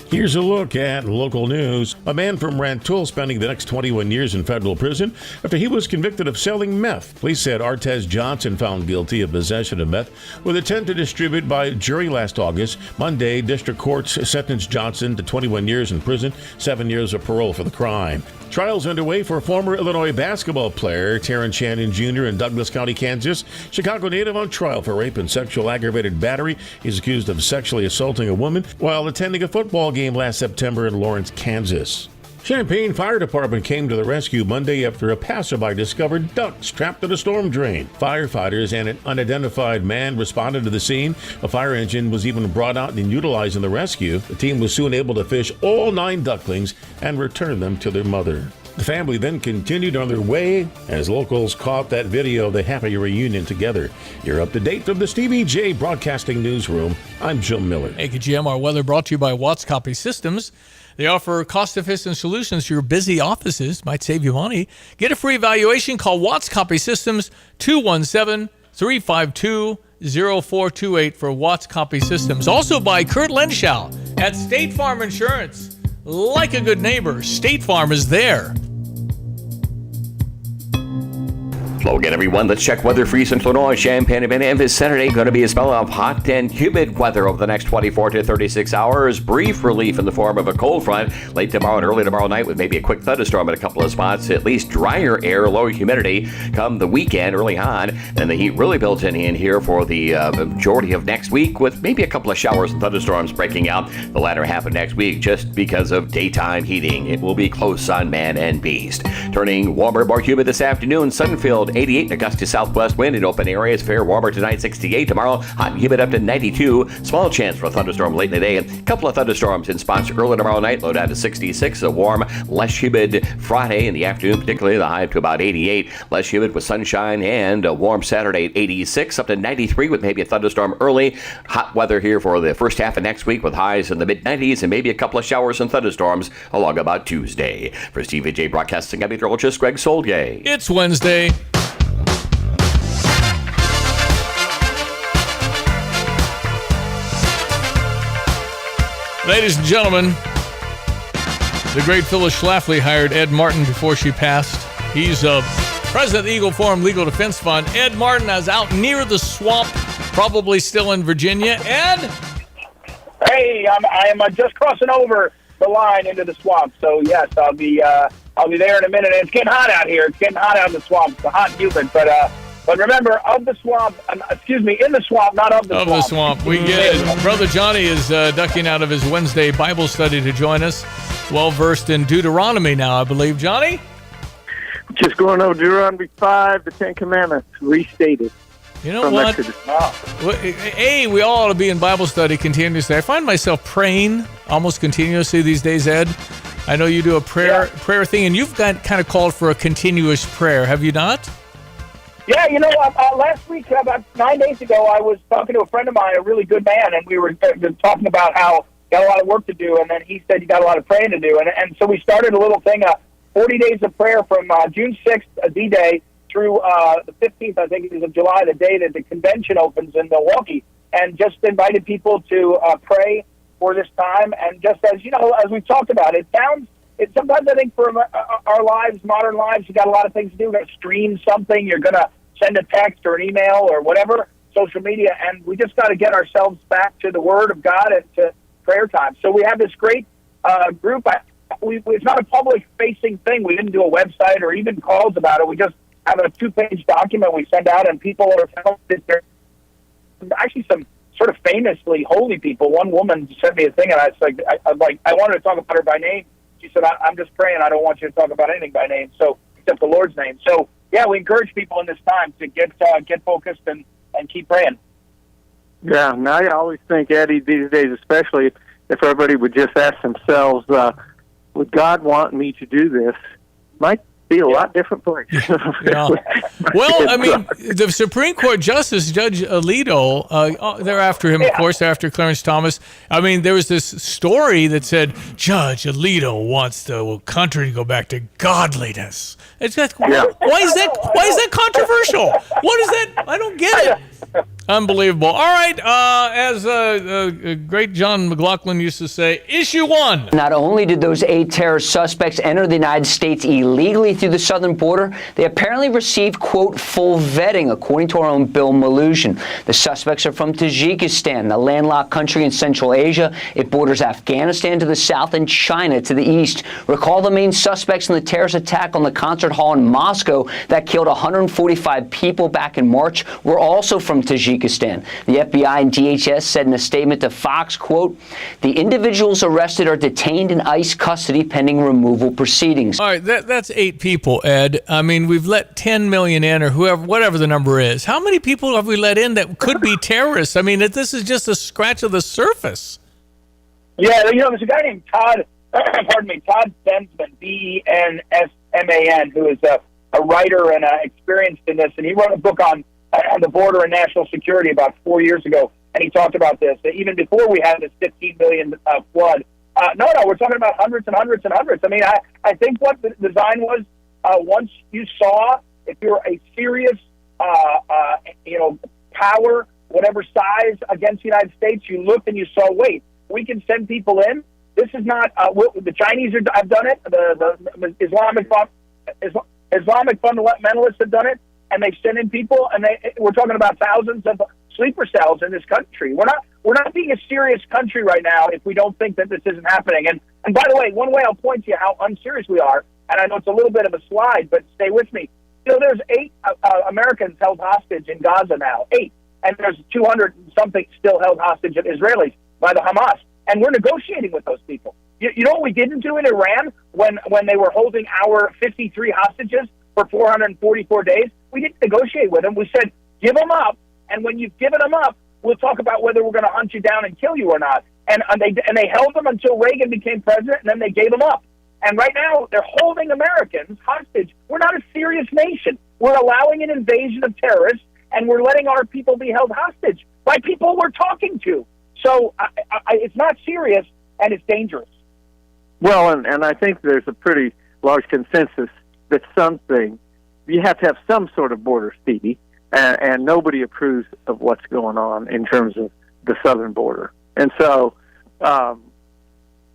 Speaker 10: Here's a look at local news. A man from Rantoul spending the next 21 years in federal prison after he was convicted of selling meth. Police said Artez Johnson found guilty of possession of meth with intent to distribute by jury last August. Monday, district courts sentenced Johnson to 21 years in prison, 7 years of parole for the crime. Trials underway for former Illinois basketball player Terrence Shannon Jr. in Douglas County, Kansas. Chicago native on trial for rape and sexual aggravated battery. He's accused of sexually assaulting a woman while attending a football game last September in Lawrence, Kansas. Champaign Fire Department came to the rescue Monday after a passerby discovered ducks trapped in a storm drain. Firefighters and an unidentified man responded to the scene. A fire engine was even brought out and utilized in the rescue. The team was soon able to fish all 9 ducklings and return them to their mother. The family then continued on their way as locals caught that video of the happy reunion together. You're up to date from the Stevie Jay Broadcasting Newsroom. I'm Joe Miller.
Speaker 11: AKGM, our weather brought to you by Watts Copy Systems. They offer cost-efficient solutions to your busy offices. Might save you money. Get a free evaluation. Call Watts Copy Systems, 217-352-0428 for Watts Copy Systems. Also by Kurt Lenschow at State Farm Insurance. Like a good neighbor, State Farm is there.
Speaker 13: Hello again, everyone. Let's check weather for Eastern Illinois, Champaign-Urbana, and this Saturday going to be a spell of hot and humid weather over the next 24 to 36 hours. Brief relief in the form of a cold front late tomorrow and early tomorrow night with maybe a quick thunderstorm at a couple of spots. At least drier air, lower humidity come the weekend early on. And the heat really built in here for the majority of next week with maybe a couple of showers and thunderstorms breaking out the latter half of next week just because of daytime heating. It will be close on man and beast. Turning warmer, more humid this afternoon. Sunfield 88, a gusty southwest wind in open areas. Fair warmer tonight, 68. Tomorrow, hot and humid up to 92. Small chance for a thunderstorm late in the day. A couple of thunderstorms in spots early tomorrow night. Low down to 66. A warm, less humid Friday in the afternoon, particularly the high up to about 88. Less humid with sunshine and a warm Saturday at 86. Up to 93 with maybe a thunderstorm early. Hot weather here for the first half of next week with highs in the mid-90s and maybe a couple of showers and thunderstorms along about Tuesday. For Stevie Jay Broadcasting, I'm meteorologist Greg Solgay.
Speaker 11: It's Wednesday. Ladies and gentlemen, the great Phyllis Schlafly hired Ed Martin before she passed. He's president of the Eagle Forum Legal Defense Fund. Ed Martin is out near the swamp, probably still in Virginia. Ed?
Speaker 8: Hey, I am just crossing over the line into the swamp. So yes, I'll be there in a minute. It's getting hot out here. It's getting hot out in the swamp. It's hot and humid, but remember, in the swamp, not of the swamp. Of
Speaker 11: the swamp. We get it. Brother Johnny is ducking out of his Wednesday Bible study to join us. Well-versed in Deuteronomy now, I believe. Johnny?
Speaker 9: Just going over Deuteronomy 5, the Ten Commandments, restated.
Speaker 11: You know what? Hey, we all ought to be in Bible study continuously. I find myself praying almost continuously these days, Ed. I know you do a prayer thing, and you've got kind of called for a continuous prayer, have you not?
Speaker 8: Yeah, you know, last week, about 9 days ago, I was talking to a friend of mine, a really good man, and we were talking about how he got a lot of work to do, and then he said he got a lot of praying to do. And so we started a little thing, 40 days of prayer from June 6th, D-Day, through the 15th, I think it is, of July, the day that the convention opens in Milwaukee, and just invited people to pray for this time. And just as, you know, as we've talked about, sometimes I think for our lives, modern lives, you got a lot of things to do. You're going to stream something, you're going to send a text or an email or whatever, social media, and we just got to get ourselves back to the Word of God and to prayer time. So we have this great group. It's not a public-facing thing. We didn't do a website or even calls about it. We just have a 2-page document we send out, and people are telling us there's actually some sort of famously holy people. One woman sent me a thing, and I wanted to talk about her by name. She said, I'm just praying. I don't want you to talk about anything by name, so except the Lord's name. So, yeah, we encourage people in this time to get focused and keep praying.
Speaker 9: Yeah, now I always think, Eddie, these days especially, if everybody would just ask themselves, would God want me to do this? Might be a lot different place.
Speaker 11: Yeah. Well, I mean, the Supreme Court Justice, Judge Alito, they're after him, of course, after Clarence Thomas. I mean, there was this story that said Judge Alito wants the country to go back to godliness. It's like, why is that controversial? What is that? I don't get it. Unbelievable. All right, as great John McLaughlin used to say, issue one.
Speaker 14: Not only did those 8 terrorist suspects enter the United States illegally through the southern border, they apparently received, quote, full vetting, according to our own Bill Maluzhin. The suspects are from Tajikistan, a landlocked country in Central Asia. It borders Afghanistan to the south and China to the east. Recall the main suspects in the terrorist attack on the concert hall in Moscow that killed 145 people back in March were also from Tajikistan. The FBI and DHS said in a statement to Fox, quote, the individuals arrested are detained in ICE custody pending removal proceedings.
Speaker 11: All right, that's 8 people, Ed. I mean, we've let 10 million in or whatever the number is. How many people have we let in that could be terrorists? I mean, this is just a scratch of the surface.
Speaker 8: Yeah, you know, there's a guy named Todd Bensman, Bensman, who is a writer and experienced in this, and he wrote a book on the border and national security about 4 years ago, and he talked about this, even before we had this 15 million flood. No, we're talking about hundreds and hundreds and hundreds. I mean, I think what the design was, once you saw, if you're a serious, power, whatever size against the United States, you looked and you saw, wait, we can send people in. This is not, the Chinese have done it, the Islamic fundamentalists have done it, and they send in people, and we're talking about thousands of sleeper cells in this country. We're not being a serious country right now if we don't think that this isn't happening. And by the way, one way I'll point to you how unserious we are, and I know it's a little bit of a slide, but stay with me. You know, there's 8 Americans held hostage in Gaza now, 8, and there's 200 and something still held hostage of Israelis by the Hamas, and we're negotiating with those people. You know what we didn't do in Iran when they were holding our 53 hostages for 444 days? We didn't negotiate with them. We said, give them up, and when you've given them up, we'll talk about whether we're going to hunt you down and kill you or not. And they held them until Reagan became president, and then they gave them up. And right now, they're holding Americans hostage. We're not a serious nation. We're allowing an invasion of terrorists, and we're letting our people be held hostage by people we're talking to. So it's not serious, and it's dangerous.
Speaker 9: Well, and I think there's a pretty large consensus that you have to have some sort of border, Stevie, and nobody approves of what's going on in terms of the southern border. And so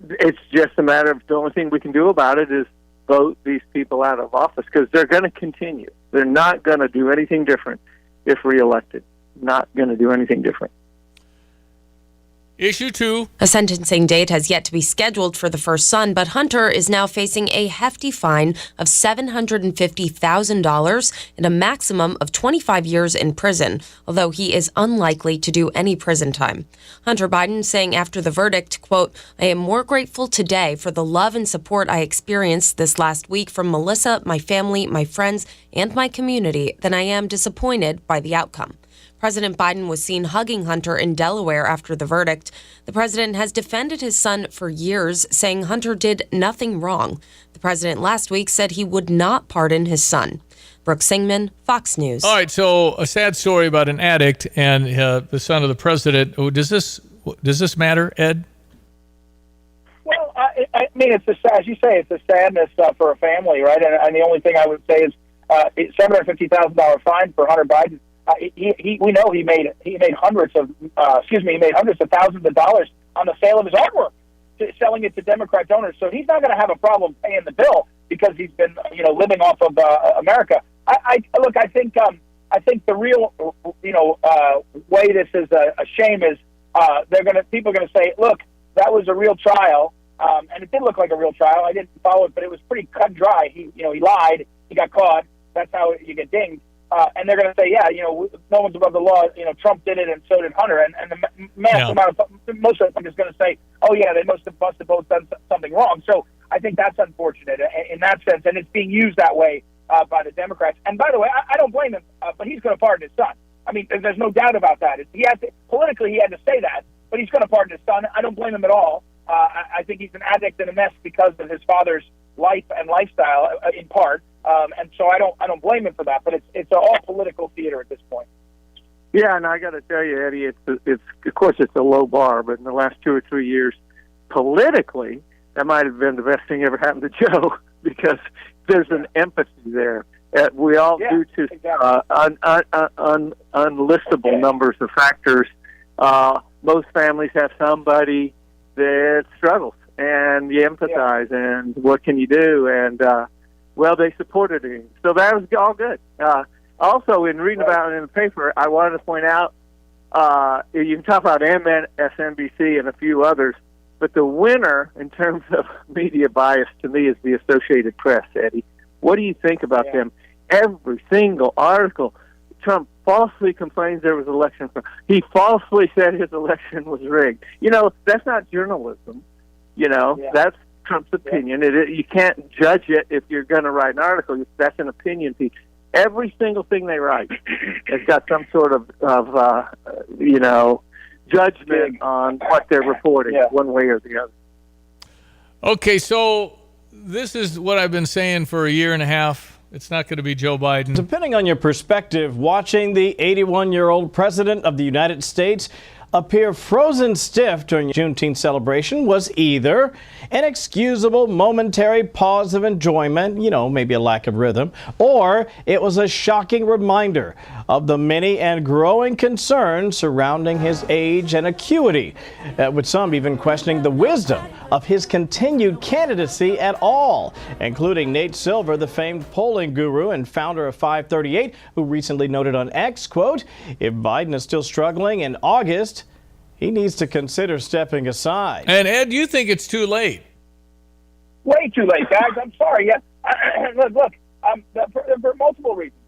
Speaker 9: it's just a matter of the only thing we can do about it is vote these people out of office, because they're going to continue. They're not going to do anything different if reelected. Not going to do anything different.
Speaker 11: Issue 2.
Speaker 15: A sentencing date has yet to be scheduled for the first son, but Hunter is now facing a hefty fine of $750,000 and a maximum of 25 years in prison, although he is unlikely to do any prison time. Hunter Biden saying after the verdict, quote, "I am more grateful today for the love and support I experienced this last week from Melissa, my family, my friends, and my community than I am disappointed by the outcome." President Biden was seen hugging Hunter in Delaware after the verdict. The president has defended his son for years, saying Hunter did nothing wrong. The president last week said he would not pardon his son. Brooke Singman, Fox News.
Speaker 11: All right, so a sad story about an addict and the son of the president. Does this matter, Ed?
Speaker 8: Well, I mean, it's as you say, it's a sadness for a family, right? And the only thing I would say is $750,000 fine for Hunter Biden. We know he made hundreds of thousands of dollars on the sale of his artwork, selling it to Democrat donors. So he's not going to have a problem paying the bill because he's been living off of America. I think the real way this is a shame is people are going to say, look, that was a real trial, and it did look like a real trial. I didn't follow it, but it was pretty cut and dry. He lied, he got caught. That's how you get dinged. And they're going to say, no one's above the law. Trump did it, and so did Hunter. And the amount of most of them is going to say, oh yeah, they must have both done something wrong. So I think that's unfortunate in that sense, and it's being used that way by the Democrats. And by the way, I don't blame him, but he's going to pardon his son. I mean, there's no doubt about that. Politically, he had to say that, but he's going to pardon his son. I don't blame him at all. I think he's an addict and a mess because of his father's life and lifestyle, in part. And so I don't blame him for that, but it's all political theater at this point.
Speaker 9: Yeah, and I got to tell you, Eddie, it's of course it's a low bar, but in the last 2 or 3 years, politically, that might have been the best thing ever happened to Joe because there's an empathy there. We all due to unlistable numbers of factors. Most families have somebody that struggles, and you empathize, and what can you do? And well, they supported him, so that was all good. Also, in reading about it in the paper, I wanted to point out, you can talk about MSNBC and a few others, but the winner in terms of media bias to me is the Associated Press, Eddie. What do you think about them? Every single article, Trump falsely complains there was election fraud. He falsely said his election was rigged. That's not journalism. That's Trump's opinion. You can't judge it if you're going to write an article. That's an opinion piece. Every single thing they write has got some sort of judgment on what they're reporting, one way or the other.
Speaker 11: Okay, so this is what I've been saying for a year and a half. It's not going to be Joe Biden.
Speaker 16: Depending on your perspective, watching the 81-year-old president of the United States appear frozen stiff during the Juneteenth celebration was either an excusable momentary pause of enjoyment, maybe a lack of rhythm, or it was a shocking reminder of the many and growing concerns surrounding his age and acuity, with some even questioning the wisdom of his continued candidacy at all, including Nate Silver, the famed polling guru and founder of 538, who recently noted on X, quote, "If Biden is still struggling in August, he needs to consider stepping aside."
Speaker 11: And Ed, you think it's too late?
Speaker 8: Way too late, guys. I'm sorry. Yeah. Look. For multiple reasons.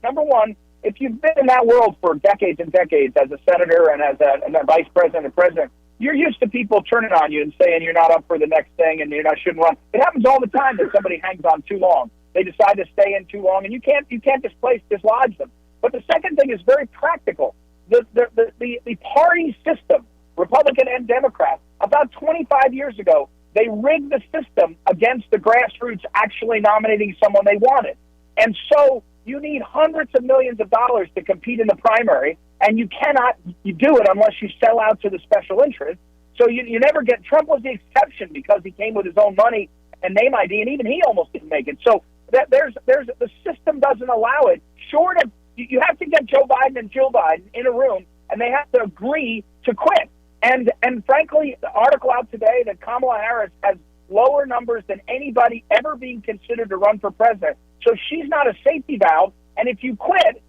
Speaker 8: Number one, if you've been in that world for decades and decades as a senator and as a vice president and president, you're used to people turning on you and saying you're not up for the next thing and shouldn't run. It happens all the time that somebody hangs on too long. They decide to stay in too long, and you can't dislodge them. But the second thing is very practical. The party system, Republican and Democrat, about 25 years ago, they rigged the system against the grassroots actually nominating someone they wanted. And so you need hundreds of millions of dollars to compete in the primary, and you do it unless you sell out to the special interest. So you never get. Trump was the exception because he came with his own money and name ID, and even he almost didn't make it. So the system doesn't allow it. Short of, you have to get Joe Biden and Jill Biden in a room, and they have to agree to quit. And frankly, the article out today that Kamala Harris has lower numbers than anybody ever being considered to run for president. So she's not a safety valve. And if you quit,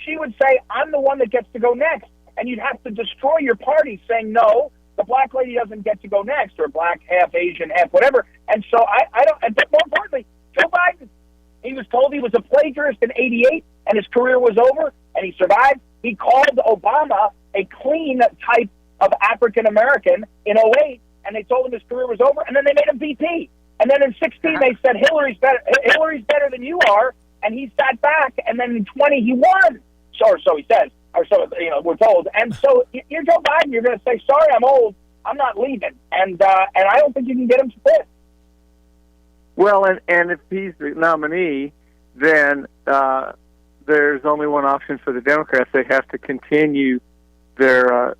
Speaker 8: she would say, I'm the one that gets to go next. And you'd have to destroy your party saying, no, the black lady doesn't get to go next, or black, half Asian, half whatever. And so I don't, and more importantly, Joe Biden, he was told he was a plagiarist in 88 and his career was over and he survived. He called Obama a clean type of African-American in 08 and they told him his career was over, and then they made him VP. And then in 16 they said Hillary's better than you are, and he sat back, and then in 20 he won. So he says, or so we're told. And so you're Joe Biden, you're going to say, sorry, I'm old, I'm not leaving. And I don't think you can get him to quit.
Speaker 9: Well, and if he's the nominee, then there's only one option for the Democrats. They have to continue their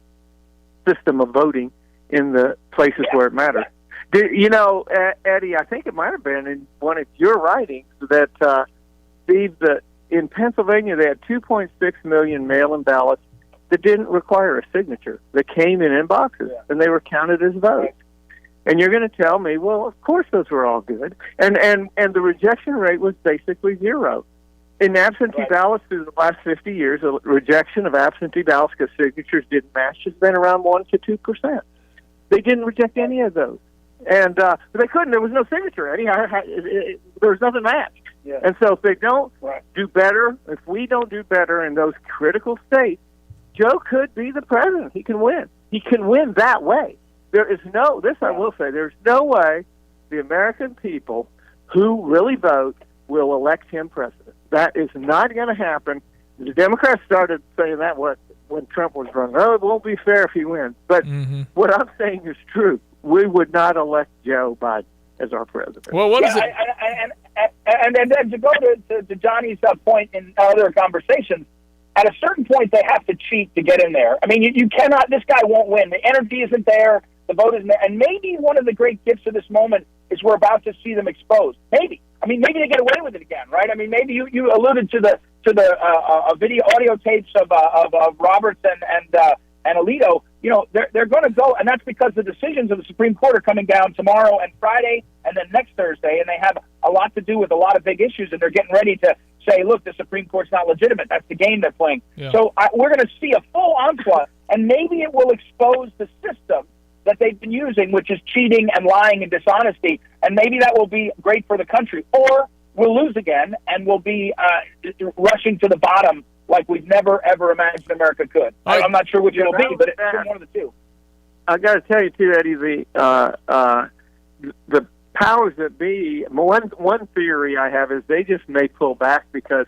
Speaker 9: system of voting in the places where it matters. Eddie, I think it might have been in one of your writings that, Steve, in Pennsylvania they had 2.6 million mail-in ballots that didn't require a signature, that came in boxes, and they were counted as votes. And you're going to tell me, well, of course those were all good. And the rejection rate was basically zero. In absentee ballots through the last 50 years, the rejection of absentee ballots because signatures didn't match has been around 1 to 2%. They didn't reject any of those. And they couldn't. There was no signature, Eddie. There was nothing matched. Yeah. And so if they don't do better, if we don't do better in those critical states, Joe could be the president. He can win. He can win that way. There is no, I will say, there's no way the American people who really vote will elect him president. That is not going to happen. The Democrats started saying that when Trump was running. Oh, it won't be fair if he wins. But what I'm saying is true. We would not elect Joe Biden as our president.
Speaker 11: Well, what is it?
Speaker 8: And then to go to Johnny's point in other conversations, at a certain point they have to cheat to get in there. I mean, you cannot. This guy won't win. The energy isn't there. The vote isn't there. And maybe one of the great gifts of this moment is we're about to see them exposed. Maybe. I mean, maybe they get away with it again, right? I mean, maybe you alluded to the video audio tapes of Roberts and Alito. You know, they're going to go, and that's because the decisions of the Supreme Court are coming down tomorrow and Friday and then next Thursday, and they have a lot to do with a lot of big issues, and they're getting ready to say, look, the Supreme Court's not legitimate. That's the game they're playing. Yeah. So we're going to see a full onslaught, and maybe it will expose the system that they've been using, which is cheating and lying and dishonesty, and maybe that will be great for the country. Or we'll lose again, and we'll be rushing to the bottom like we've never, ever imagined America could. I'm not sure which it'll be, but it's one of the two.
Speaker 9: I got to tell you, too, Eddie, the powers that be, one theory I have is they just may pull back because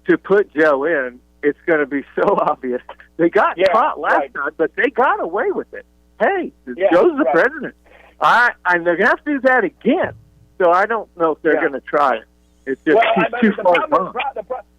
Speaker 9: to put Joe in, it's going to be so obvious. They got caught last time, but they got away with it. Hey, Joe's the president. And they're going to have to do that again. So I don't know if they're going to try it. It's just too far gone.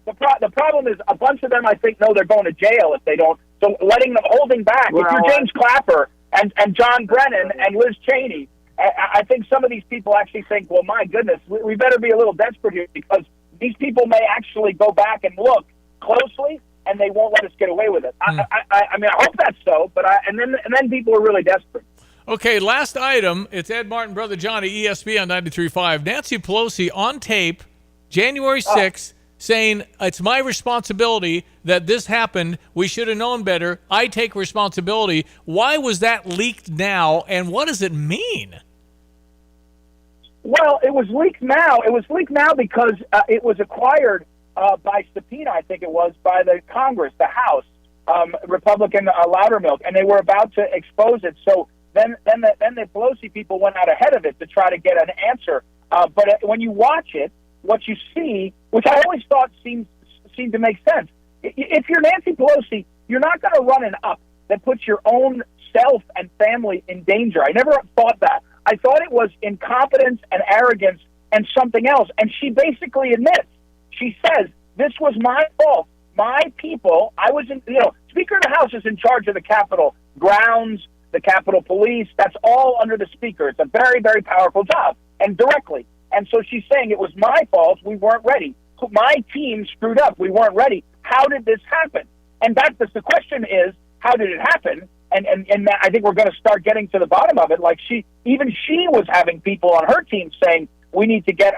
Speaker 8: The problem is a bunch of them, I think, know they're going to jail if they don't. So holding back. If you're James Clapper and John Brennan and Liz Cheney, I think some of these people actually think, well, my goodness, we better be a little desperate here because these people may actually go back and look closely and they won't let us get away with it. I mean, I hope that's so, but and then people are really desperate.
Speaker 11: Okay, last item. It's Ed Martin, Brother Johnny, ESPN 93.5. Nancy Pelosi on tape, January 6th, saying it's my responsibility that this happened. We should have known better. I take responsibility. Why was that leaked now, and what does it mean?
Speaker 8: Well, it was leaked now. It was leaked now because it was acquired by subpoena, I think it was, by the Congress, the House, Republican Loudermilk, and they were about to expose it. So then the Pelosi people went out ahead of it to try to get an answer. But when you watch it, what you see, which I always thought seemed to make sense, if you're Nancy Pelosi, you're not going to run an up that puts your own self and family in danger. I never thought that. I thought it was incompetence and arrogance and something else. And she basically admits, she says, this was my fault. My people, I was in, Speaker of the House is in charge of the Capitol grounds, the Capitol Police. That's all under the Speaker. It's a very, very powerful job, and directly. And so she's saying it was my fault. We weren't ready. My team screwed up. We weren't ready. How did this happen? And the question is, how did it happen? And I think we're going to start getting to the bottom of it. Like she was having people on her team saying, we need to get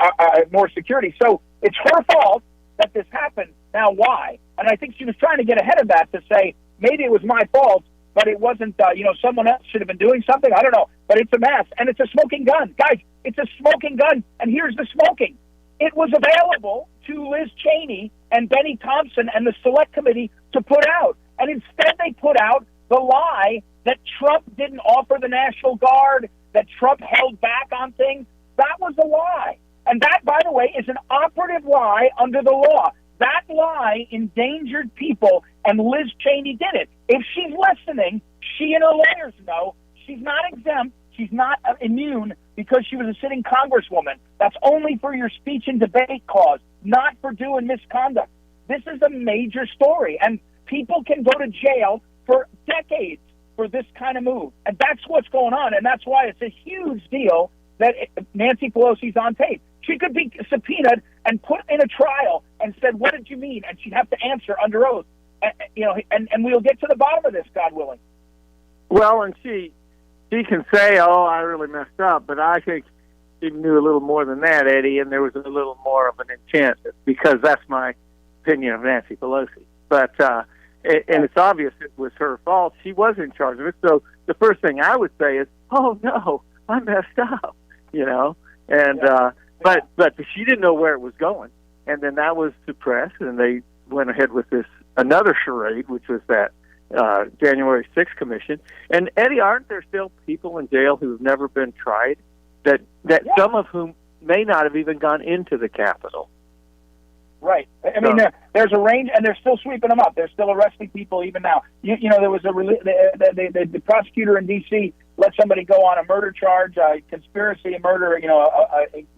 Speaker 8: more security. So it's her fault that this happened. Now, why? And I think she was trying to get ahead of that to say, maybe it was my fault, but it wasn't, someone else should have been doing something. I don't know, but it's a mess, and it's a smoking gun. Guys, it's a smoking gun, and here's the smoking. It was available to Liz Cheney and Benny Thompson and the Select Committee to put out, and instead they put out the lie that Trump didn't offer the National Guard, that Trump held back on things. That was a lie. And that, by the way, is an operative lie under the law. That lie endangered people, and Liz Cheney did it. If she's listening, she and her lawyers know she's not exempt. She's not immune because she was a sitting congresswoman. That's only for your speech and debate clause, not for doing misconduct. This is a major story, and people can go to jail for decades for this kind of move. And that's what's going on, and that's why it's a huge deal that Nancy Pelosi's on tape. She could be subpoenaed and put in a trial and said, what did you mean? And she'd have to answer under oath. And we'll get to the bottom of this, God willing.
Speaker 9: Well, and she can say, oh, I really messed up, but I think she knew a little more than that, Eddie, and there was a little more of an enchantment, because that's my opinion of Nancy Pelosi. But and it's obvious it was her fault. She was in charge of it. So the first thing I would say is, oh, no, I messed up, And but she didn't know where it was going. And then that was suppressed, and they went ahead with this another charade, which was that January 6th commission. And, Eddie, aren't there still people in jail who have never been tried, that some of whom may not have even gone into the Capitol?
Speaker 8: Right. I mean, there's a range, and they're still sweeping them up. They're still arresting people even now. There was the prosecutor in D.C. let somebody go on a murder charge, conspiracy, murder,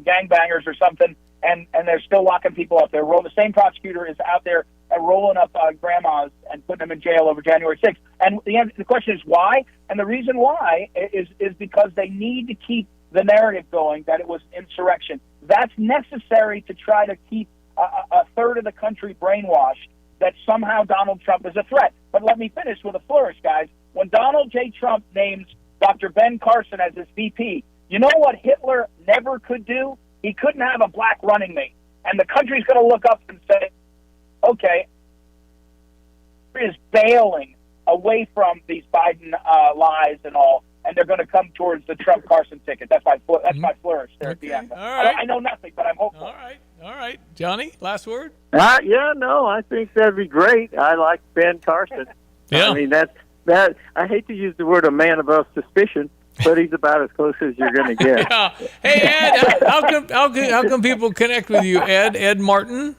Speaker 8: gangbangers or something, and they're still locking people up. The same prosecutor is out there rolling up grandmas and putting them in jail over January 6th. And the question is why? And the reason why is because they need to keep the narrative going that it was insurrection. That's necessary to try to keep a third of the country brainwashed that somehow Donald Trump is a threat. But let me finish with a flourish, guys. When Donald J. Trump names Dr. Ben Carson as his VP, you know what Hitler never could do? He couldn't have a black running mate. And the country's going to look up and say, okay, is bailing away from these Biden lies and all, and they're going to come towards the Trump-Carson ticket. That's my flourish there at the end. All right. I know nothing, but I'm hopeful.
Speaker 11: All right. Johnny, last word?
Speaker 9: I think that'd be great. I like Ben Carson.
Speaker 11: Yeah.
Speaker 9: I mean, that. I hate to use the word a man above suspicion, but he's about as close as you're going to get.
Speaker 11: Yeah. Hey, Ed, how come people connect with you, Ed? Ed Martin?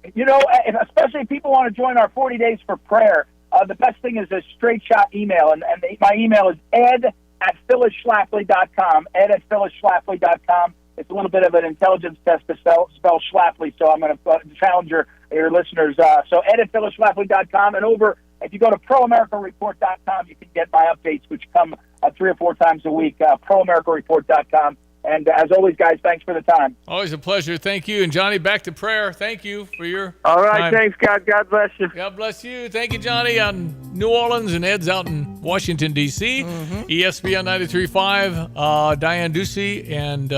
Speaker 8: Especially if people want to join our 40 Days for Prayer, the best thing is a straight shot email. And my email is ed@phyllisschlafly.com, ed@phyllisschlafly.com. It's a little bit of an intelligence test to spell Schlafly, so I'm going to challenge your listeners. So ed@phyllisschlafly.com, and if you go to proamericareport.com, you can get my updates, which come 3 or 4 times a week, proamericareport.com. And as always, guys, thanks for the time.
Speaker 11: Always a pleasure. Thank you. And Johnny, back to prayer. Thank you for your
Speaker 9: All right,
Speaker 11: time.
Speaker 9: Thanks, God. God bless you.
Speaker 11: God bless you. Thank you, Johnny, on New Orleans, and Ed's out in Washington, D.C. ESPN 93.5, Diane Ducey, and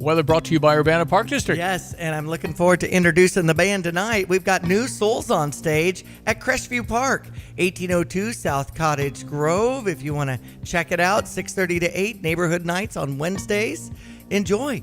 Speaker 11: weather brought to you by Urbana Park District.
Speaker 12: Yes, and I'm looking forward to introducing the band tonight. We've got New Souls on stage at Crestview Park, 1802 South Cottage Grove. If you want to check it out, 6:30 to 8, neighborhood nights on Wednesdays. Enjoy.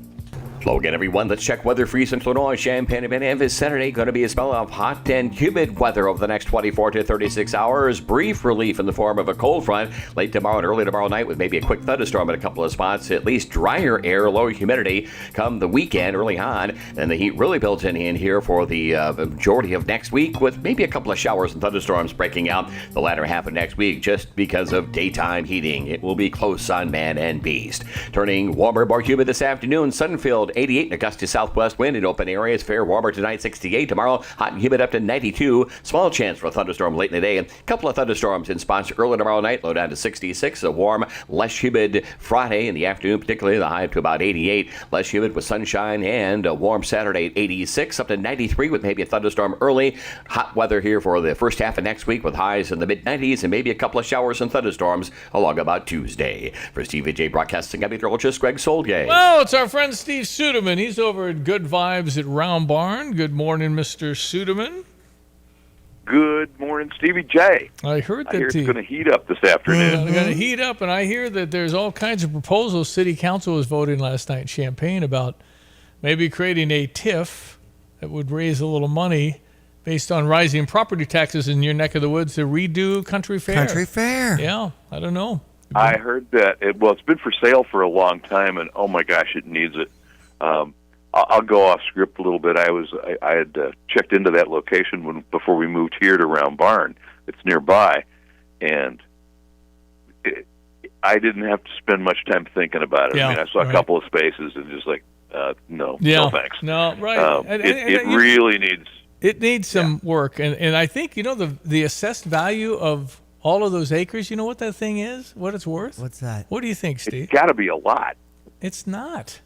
Speaker 13: Hello again, everyone. Let's check weather for Eastern Illinois. Champaign and this Saturday going to be a spell of hot and humid weather over the next 24 to 36 hours. Brief relief in the form of a cold front late tomorrow and early tomorrow night with maybe a quick thunderstorm in a couple of spots. At least drier air, lower humidity come the weekend early on. And the heat really builds in here for the majority of next week with maybe a couple of showers and thunderstorms breaking out the latter half of next week just because of daytime heating. It will be close on man and beast. Turning warmer, more humid this afternoon. Sunfield 88 in a gusty southwest wind in open areas. Fair warmer tonight, 68. Tomorrow, hot and humid up to 92. Small chance for a thunderstorm late in the day. A couple of thunderstorms in spots early tomorrow night. Low down to 66. A warm, less humid Friday in the afternoon, particularly the high up to about 88. Less humid with sunshine, and a warm Saturday at 86. Up to 93 with maybe a thunderstorm early. Hot weather here for the first half of next week with highs in the mid-90s and maybe a couple of showers and thunderstorms along about Tuesday. For Stevie Jay Broadcasting, I'm meteorologist Greg Solgay.
Speaker 11: Well, it's our friend Steve Suderman. He's over at Good Vibes at Round Barn. Good morning, Mr. Suderman.
Speaker 17: Good morning, Stevie Jay.
Speaker 11: I heard that
Speaker 17: it's going to heat up this afternoon.
Speaker 11: It's going to heat up, and I hear that there's all kinds of proposals. City Council was voting last night in Champaign about maybe creating a TIF that would raise a little money based on rising property taxes in your neck of the woods to redo Country Fair.
Speaker 12: Country Fair.
Speaker 11: Yeah, I don't know.
Speaker 17: I heard that. It's been for sale for a long time, and oh my gosh, it needs it. I'll go off script a little bit. I had checked into that location before we moved here to Round Barn. It's nearby, and I didn't have to spend much time thinking about it.
Speaker 11: Yeah,
Speaker 17: I mean, I saw a couple of spaces and just like, no thanks.
Speaker 11: No, right.
Speaker 17: It really needs.
Speaker 11: It needs some work, and I think the assessed value of all of those acres. You know what that thing is? What it's worth?
Speaker 12: What's that?
Speaker 11: What do you think, Steve?
Speaker 17: It's got to be a lot.
Speaker 11: It's not.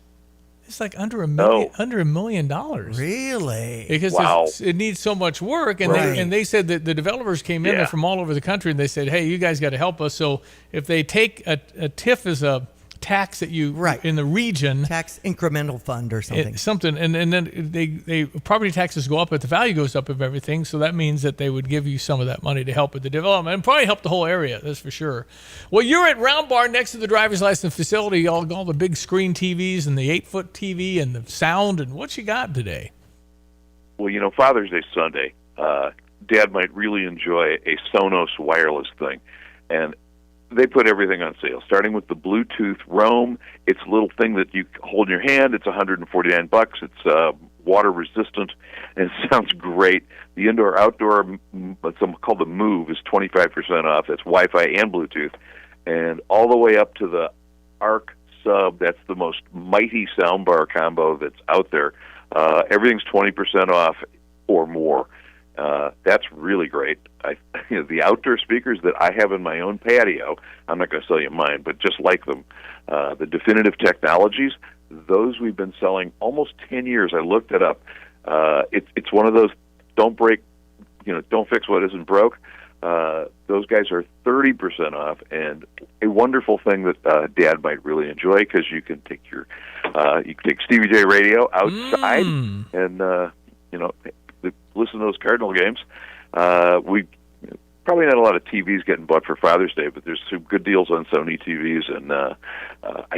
Speaker 11: It's like under $1 million. Under $1 million.
Speaker 12: Really?
Speaker 11: Because it needs so much work, and they said that the developers came in there from all over the country, and they said, "Hey, you guys got to help us." So if they take a TIF as a tax that you in the region,
Speaker 12: tax incremental fund or something,
Speaker 11: and then they property taxes go up, but the value goes up of everything. So that means that they would give you some of that money to help with the development and probably help the whole area. That's for sure. Well, you're at Round Barn next to the driver's license facility. All the big screen TVs and the 8-foot TV and the sound. And what you got today?
Speaker 17: Well, Father's Day Sunday, Dad might really enjoy a Sonos wireless thing, and they put everything on sale, starting with the Bluetooth Roam. It's a little thing that you hold in your hand. It's $149. It's water resistant, and it sounds great. The indoor-outdoor, what's called the Move, is 25% off. That's Wi-Fi and Bluetooth, and all the way up to the Arc Sub. That's the most mighty soundbar combo that's out there. Everything's 20% off or more. That's really great. The outdoor speakers that I have in my own patio, I'm not going to sell you mine, but just like them, the Definitive Technologies, those we've been selling almost 10 years. I looked it up. It's one of those don't fix what isn't broke. Those guys are 30% off, and a wonderful thing that Dad might really enjoy, because you can take Stevie Jay Radio outside and listen to those Cardinal games. We probably not a lot of TVs getting bought for Father's Day, but there's some good deals on Sony TVs. And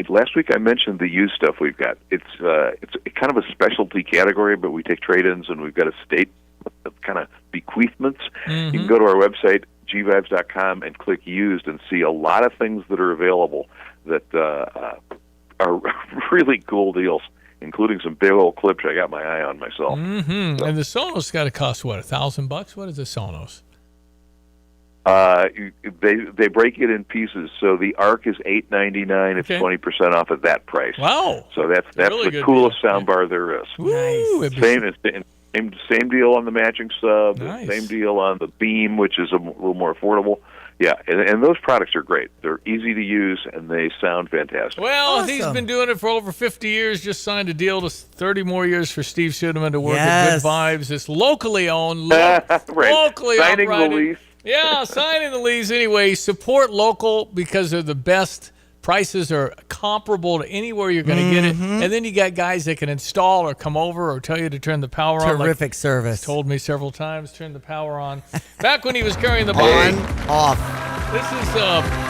Speaker 17: last week I mentioned the used stuff we've got. It's kind of a specialty category, but we take trade-ins, and we've got a state of kind of bequeathments. You can go to our website, gvibes.com, and click used and see a lot of things that are available that are really cool deals, including some big old clips I got my eye on myself.
Speaker 11: Mm-hmm. So. And the Sonos got to cost what, $1,000? What is the Sonos?
Speaker 17: They break it in pieces. So the Arc is $899. It's 20% off at that price.
Speaker 11: Wow!
Speaker 17: So that's
Speaker 11: really
Speaker 17: the coolest soundbar there is.
Speaker 11: Nice.
Speaker 17: Same deal on the matching sub.
Speaker 11: Nice.
Speaker 17: Same deal on the Beam, which is a little more affordable. Yeah, and those products are great. They're easy to use, and they sound fantastic.
Speaker 11: Well, he's been doing it for over 50 years. Just signed a deal to 30 more years for Steve Suderman to work at Good Vibes. It's locally owned, locally
Speaker 17: signing
Speaker 11: operated.
Speaker 17: The lease.
Speaker 11: Yeah, signing the lease. Anyway, support local because they're the best. Prices are comparable to anywhere you're going to get it. And then you got guys that can install or come over or tell you to turn the power on.
Speaker 12: Terrific service.
Speaker 11: Told me several times, turn the power on. Back when he was carrying the ball.
Speaker 12: On, off.
Speaker 11: This is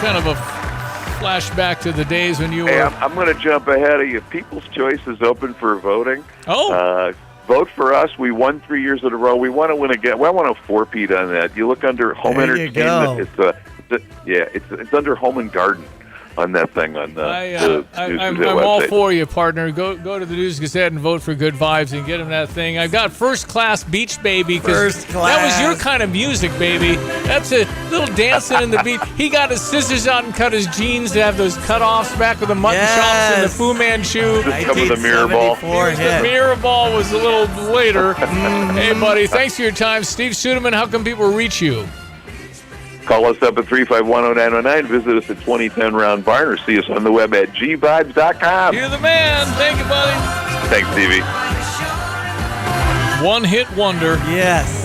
Speaker 11: kind of a flashback to the days when you were...
Speaker 17: Hey, I'm going to jump ahead of you. People's Choice is open for voting. Vote for us. We won 3 years in a row. We want to win again. Well, I want to four-peat on that. You look under Home Entertainment. It's under Home and Garden. On that thing on the
Speaker 11: I'm all for you, partner. Go to the News Gazette and vote for Good Vibes and get him that thing. I've got First Class Beach Baby because that was your kind of music, baby. That's a little dancing in the beat. He got his scissors out and cut his jeans to have those cut-offs back with the mutton chops and the Fu Manchu.
Speaker 17: Just come with a mirror ball.
Speaker 11: The mirror ball was a little later. Hey, buddy, thanks for your time. Steve Suderman, how can people reach you?
Speaker 17: Call us up at 3510909. Visit us at 2010 Round Barn, or see us on the web at gvibes.com.
Speaker 11: You're the man. Thank you, buddy.
Speaker 17: Thanks, Stevie.
Speaker 11: One hit wonder.
Speaker 12: Yes.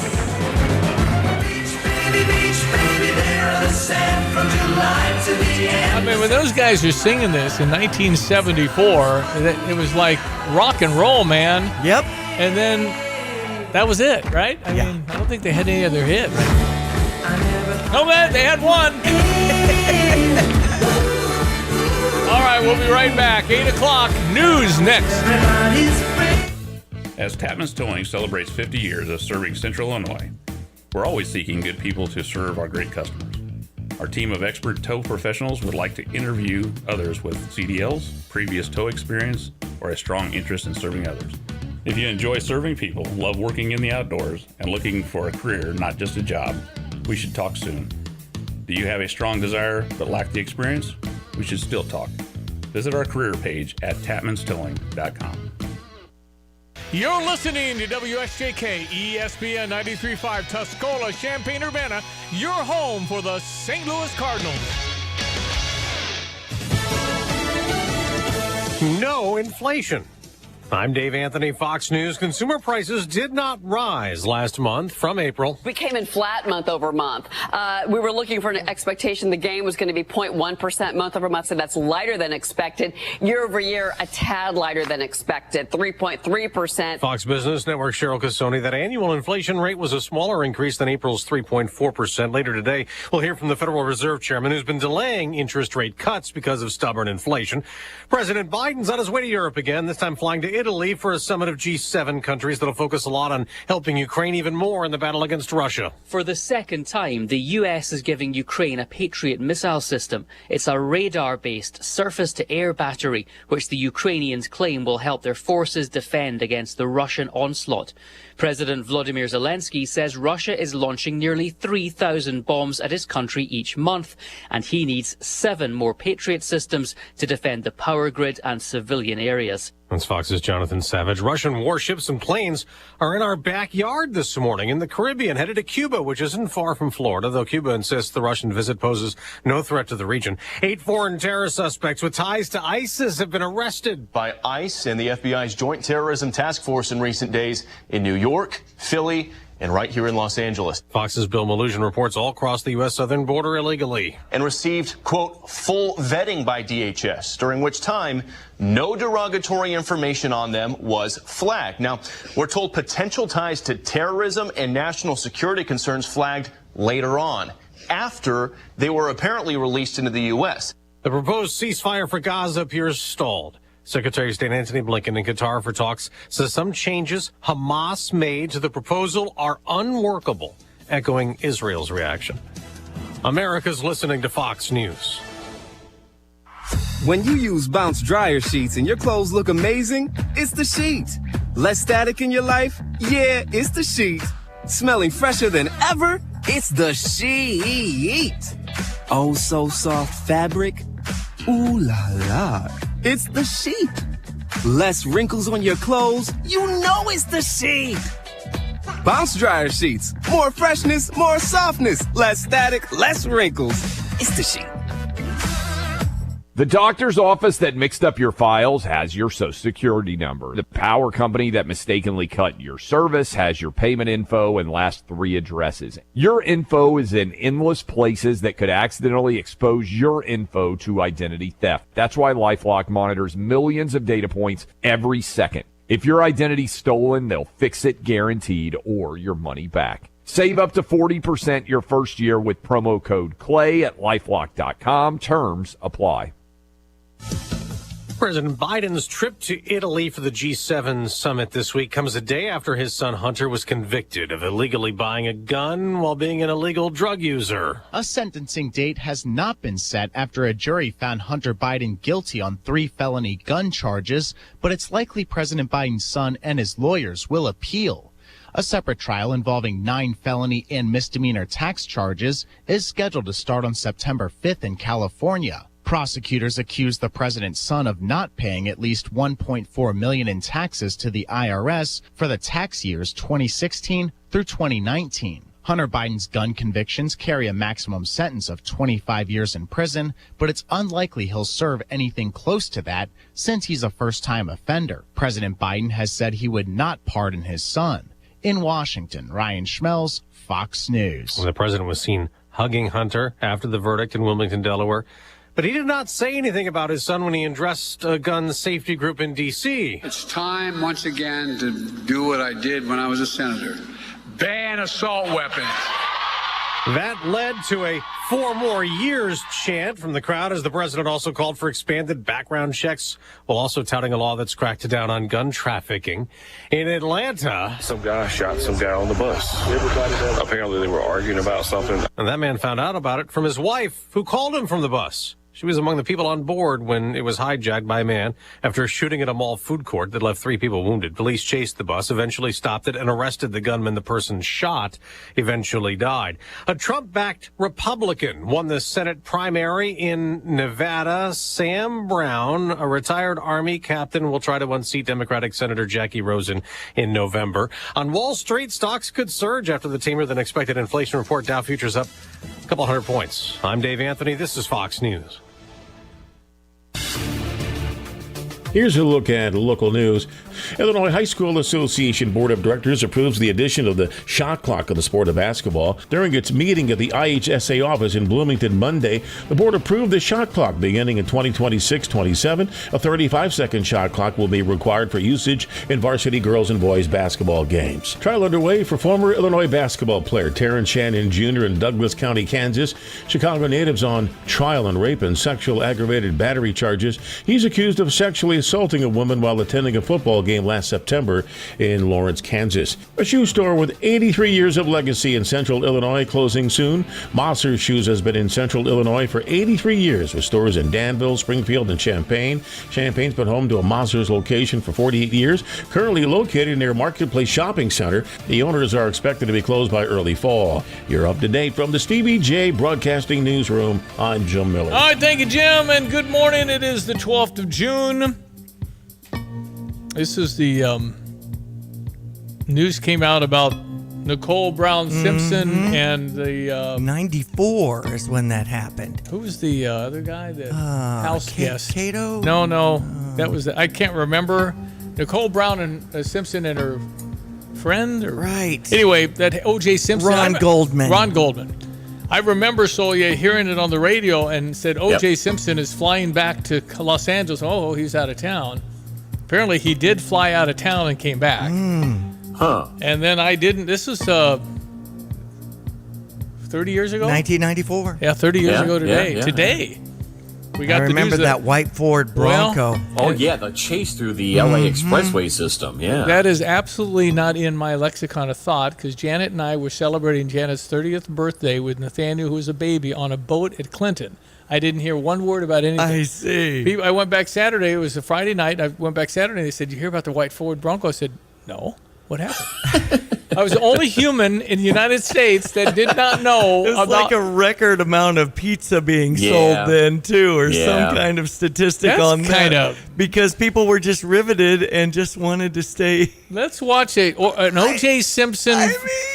Speaker 11: I mean, when those guys are singing this in 1974, it was like rock and roll, man.
Speaker 12: Yep.
Speaker 11: And then That was it, right? I mean, I don't think they had any other hit. Right? No, man, they had one. All right, we'll be right back. 8 o'clock, news next.
Speaker 18: As Tapman's Towing celebrates 50 years of serving Central Illinois, we're always seeking good people to serve our great customers. Our team of expert tow professionals would like to interview others with CDLs, previous tow experience, or a strong interest in serving others. If you enjoy serving people, love working in the outdoors, and looking for a career, not just a job, we should talk soon. Do you have a strong desire but lack the experience? We should still talk. Visit our career page at tapmanstowing.com.
Speaker 11: You're listening to WSJK ESPN 93.5 Tuscola, Champaign-Urbana, your home for the St. Louis Cardinals.
Speaker 19: No inflation. I'm Dave Anthony, Fox News. Consumer prices did not rise last month from April.
Speaker 20: We came in flat month over month. We were looking for an expectation the gain was going to be 0.1% month over month, so that's lighter than expected. Year over year, a tad lighter than expected, 3.3%.
Speaker 19: Fox Business Network Cheryl Cassoni, that annual inflation rate was a smaller increase than April's 3.4%. Later today, we'll hear from the Federal Reserve Chairman, who's been delaying interest rate cuts because of stubborn inflation. President Biden's on his way to Europe again, this time flying to Italy for a summit of G7 countries that'll focus a lot on helping Ukraine even more in the battle against Russia.
Speaker 21: For the second time, the U.S. is giving Ukraine a Patriot missile system. It's a radar-based surface-to-air battery, which the Ukrainians claim will help their forces defend against the Russian onslaught. President Volodymyr Zelensky says Russia is launching nearly 3,000 bombs at his country each month, and he needs 7 more Patriot systems to defend the power grid and civilian areas.
Speaker 19: That's Fox's Jonathan Savage. Russian warships and planes are in our backyard this morning in the Caribbean, headed to Cuba, which isn't far from Florida, though Cuba insists the Russian visit poses no threat to the region. 8 foreign terror suspects with ties to ISIS have been arrested
Speaker 22: by ICE and the FBI's Joint Terrorism Task Force in recent days in New York, Philly, and right here in Los Angeles.
Speaker 19: Fox's Bill Maloogian reports all across the U.S. southern border illegally.
Speaker 22: And received, quote, full vetting by DHS, during which time no derogatory information on them was flagged. Now, we're told potential ties to terrorism and national security concerns flagged later on, after they were apparently released into the U.S.
Speaker 19: The proposed ceasefire for Gaza appears stalled. Secretary of State Antony Blinken in Qatar for talks says some changes Hamas made to the proposal are unworkable, echoing Israel's reaction. America's listening to Fox News.
Speaker 23: When you use Bounce dryer sheets and your clothes look amazing, it's the sheets. Less static in your life? Yeah, it's the sheets. Smelling fresher than ever? It's the sheet. Oh, so soft fabric? Ooh la la. It's the sheet. Less wrinkles on your clothes? You know it's the sheet. Bounce dryer sheets. More freshness, more softness. Less static, less wrinkles. It's the sheet.
Speaker 24: The doctor's office that mixed up your files has your Social Security number. The power company that mistakenly cut your service has your payment info and last 3 addresses. Your info is in endless places that could accidentally expose your info to identity theft. That's why LifeLock monitors millions of data points every second. If your identity's stolen, they'll fix it guaranteed or your money back. Save up to 40% your first year with promo code CLAY at LifeLock.com. Terms apply.
Speaker 19: President Biden's trip to Italy for the G7 summit this week comes a day after his son Hunter was convicted of illegally buying a gun while being an illegal drug user.
Speaker 25: A sentencing date has not been set after a jury found Hunter Biden guilty on 3 felony gun charges, but it's likely President Biden's son and his lawyers will appeal. A separate trial involving 9 felony and misdemeanor tax charges is scheduled to start on September 5th in California. Prosecutors accuse the president's son of not paying at least $1.4 million in taxes to the IRS for the tax years 2016 through 2019. Hunter Biden's gun convictions carry a maximum sentence of 25 years in prison, but it's unlikely he'll serve anything close to that since he's a first-time offender. President Biden has said he would not pardon his son. In Washington, Ryan Schmelz, Fox News.
Speaker 19: The president was seen hugging Hunter after the verdict in Wilmington, Delaware. But he did not say anything about his son when he addressed a gun safety group in D.C.
Speaker 1: It's time once again to do what I did when I was a senator. Ban assault weapons.
Speaker 19: That led to a 4 more years chant from the crowd as the president also called for expanded background checks while also touting a law that's cracked down on gun trafficking. In Atlanta,
Speaker 2: some guy shot some guy on the bus. Apparently they were arguing about something.
Speaker 19: And that man found out about it from his wife, who called him from the bus. She was among the people on board when it was hijacked by a man after shooting at a mall food court that left 3 people wounded. Police chased the bus, eventually stopped it, and arrested the gunman the person shot eventually died. A Trump-backed Republican won the Senate primary in Nevada. Sam Brown, a retired Army captain, will try to unseat Democratic Senator Jackie Rosen in November. On Wall Street, stocks could surge after the tamer-than-expected inflation report. Dow futures up a couple hundred points. I'm Dave Anthony. This is Fox News.
Speaker 10: Here's a look at local news. Illinois High School Association Board of Directors approves the addition of the shot clock of the sport of basketball. During its meeting at the IHSA office in Bloomington Monday, the board approved the shot clock beginning in 2026-27. A 35-second shot clock will be required for usage in varsity girls and boys basketball games. Trial underway for former Illinois basketball player Terrence Shannon Jr. in Douglas County, Kansas. Chicago natives on trial on rape and sexual aggravated battery charges. He's accused of sexually assaulting a woman while attending a football game last September in Lawrence, Kansas. A shoe store with 83 years of legacy in Central Illinois closing soon. Mosser Shoes has been in Central Illinois for 83 years with stores in Danville, Springfield, and Champaign. Champaign's been home to a Mosser's location for 48 years, currently located near Marketplace Shopping Center. The owners are expected to be closed by early fall. You're up to date from the Stevie Jay Broadcasting Newsroom. I'm Jim Miller.
Speaker 11: All right, thank you, Jim, and good morning. It is the 12th of June. This is the news came out about Nicole Brown Simpson and the
Speaker 12: 94 is when that happened.
Speaker 11: Who was the other guy? The house guest.
Speaker 12: Cato?
Speaker 11: No, that was I can't remember. Nicole Brown and Simpson and her friend.
Speaker 12: Right.
Speaker 11: Anyway, that O.J. Simpson.
Speaker 12: Ron Goldman.
Speaker 11: I remember Solia hearing it on the radio and said O.J. Simpson is flying back to Los Angeles. Oh, he's out of town. Apparently, he did fly out of town and came back. And then I didn't. This was 30 years ago?
Speaker 12: 1994.
Speaker 11: Yeah, 30 years ago today. Today. We got
Speaker 12: I remember that white Ford Bronco.
Speaker 13: The chase through the LA Expressway system. Yeah.
Speaker 11: That is absolutely not in my lexicon of thought because Janet and I were celebrating Janet's 30th birthday with Nathaniel, who was a baby, on a boat at Clinton. I didn't hear one word about anything.
Speaker 12: I see.
Speaker 11: I went back Saturday. It was a Friday night. I went back Saturday. And they said, "You hear about the white Ford Bronco?" I said, "No. What happened?" I was the only human in the United States that did not know
Speaker 12: it's
Speaker 11: about...
Speaker 12: like a record amount of pizza being sold then, too, or some kind of statistic on that.
Speaker 11: Kind of.
Speaker 12: Because people were just riveted and just wanted to stay...
Speaker 11: Let's watch an O.J. Simpson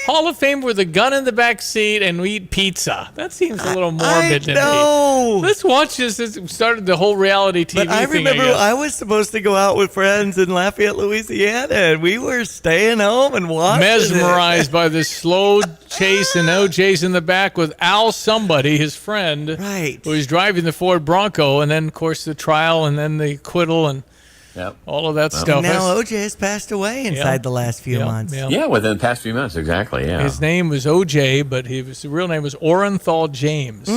Speaker 11: Hall of Fame with a gun in the back seat and we eat pizza. That seems a little morbid to me. Let's watch this. It started the whole reality TV
Speaker 12: But I
Speaker 11: thing,
Speaker 12: remember
Speaker 11: guess.
Speaker 12: I was supposed to go out with friends in Lafayette, Louisiana, and we were staying home and watching
Speaker 11: mesmerized by this slow chase, and OJ's in the back with Al somebody, his friend, who was driving the Ford Bronco, and then, of course, the trial, and then the acquittal, and all of that stuff.
Speaker 12: Now OJ has passed away inside the last few months.
Speaker 13: Yeah, within the past few months, exactly,
Speaker 11: His name was OJ, but his real name was Orenthal James.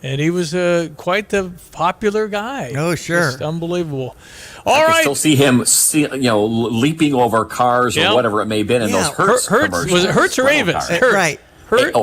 Speaker 11: And he was quite the popular guy.
Speaker 12: Oh, sure.
Speaker 11: Just unbelievable.
Speaker 13: I can still see him, leaping over cars or whatever it may have been in those Hertz commercials.
Speaker 11: Was it Hertz or Ravens?
Speaker 12: Right.
Speaker 11: Hertz.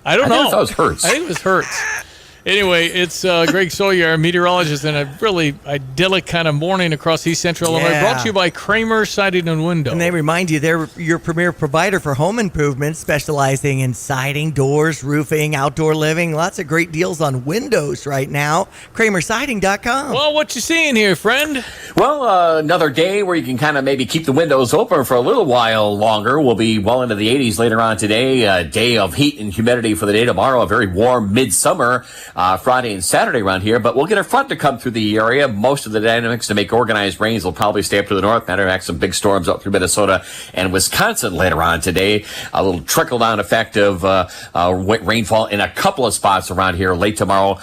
Speaker 11: I don't know.
Speaker 13: I thought it was Hertz.
Speaker 11: I think it was Hertz. Anyway, it's Greg Sawyer, a meteorologist, and a really idyllic kind of morning across East Central Illinois. Brought to you by Kramer Siding and Window.
Speaker 12: And they remind you they're your premier provider for home improvements, specializing in siding, doors, roofing, outdoor living. Lots of great deals on windows right now. KramerSiding.com.
Speaker 11: Well, what you seeing here, friend?
Speaker 13: Well, another day where you can kind of maybe keep the windows open for a little while longer. We'll be well into the 80s later on today. A day of heat and humidity for the day tomorrow. A very warm midsummer. Friday and Saturday around here, but we'll get a front to come through the area. Most of the dynamics to make organized rains will probably stay up to the north. Matter of fact, some big storms up through Minnesota and Wisconsin later on today. A little trickle-down effect of rainfall in a couple of spots around here late tomorrow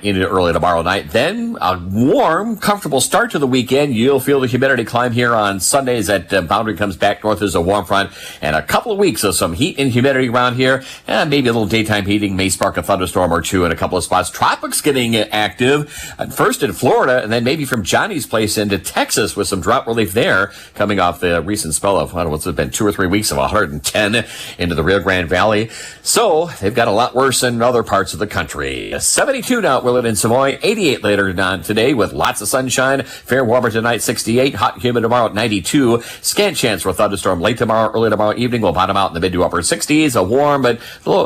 Speaker 13: into early tomorrow night. Then a warm, comfortable start to the weekend. You'll feel the humidity climb here on Sunday as that boundary comes back north as a warm front. And a couple of weeks of some heat and humidity around here. And maybe a little daytime heating may spark a thunderstorm or two in a couple of spots. Tropics getting active, first in Florida, and then maybe from Johnny's place into Texas with some drought relief there, coming off the recent spell of, what's it been, 2 or 3 weeks of 110 into the Rio Grande Valley. So they've got a lot worse in other parts of the country. 72 now at Willett and Savoy, 88 later on today with lots of sunshine. Fair warmer tonight, 68. Hot and humid tomorrow at 92. Scant chance for a thunderstorm late tomorrow, early tomorrow evening. We'll bottom out in the mid to upper 60s. A warm but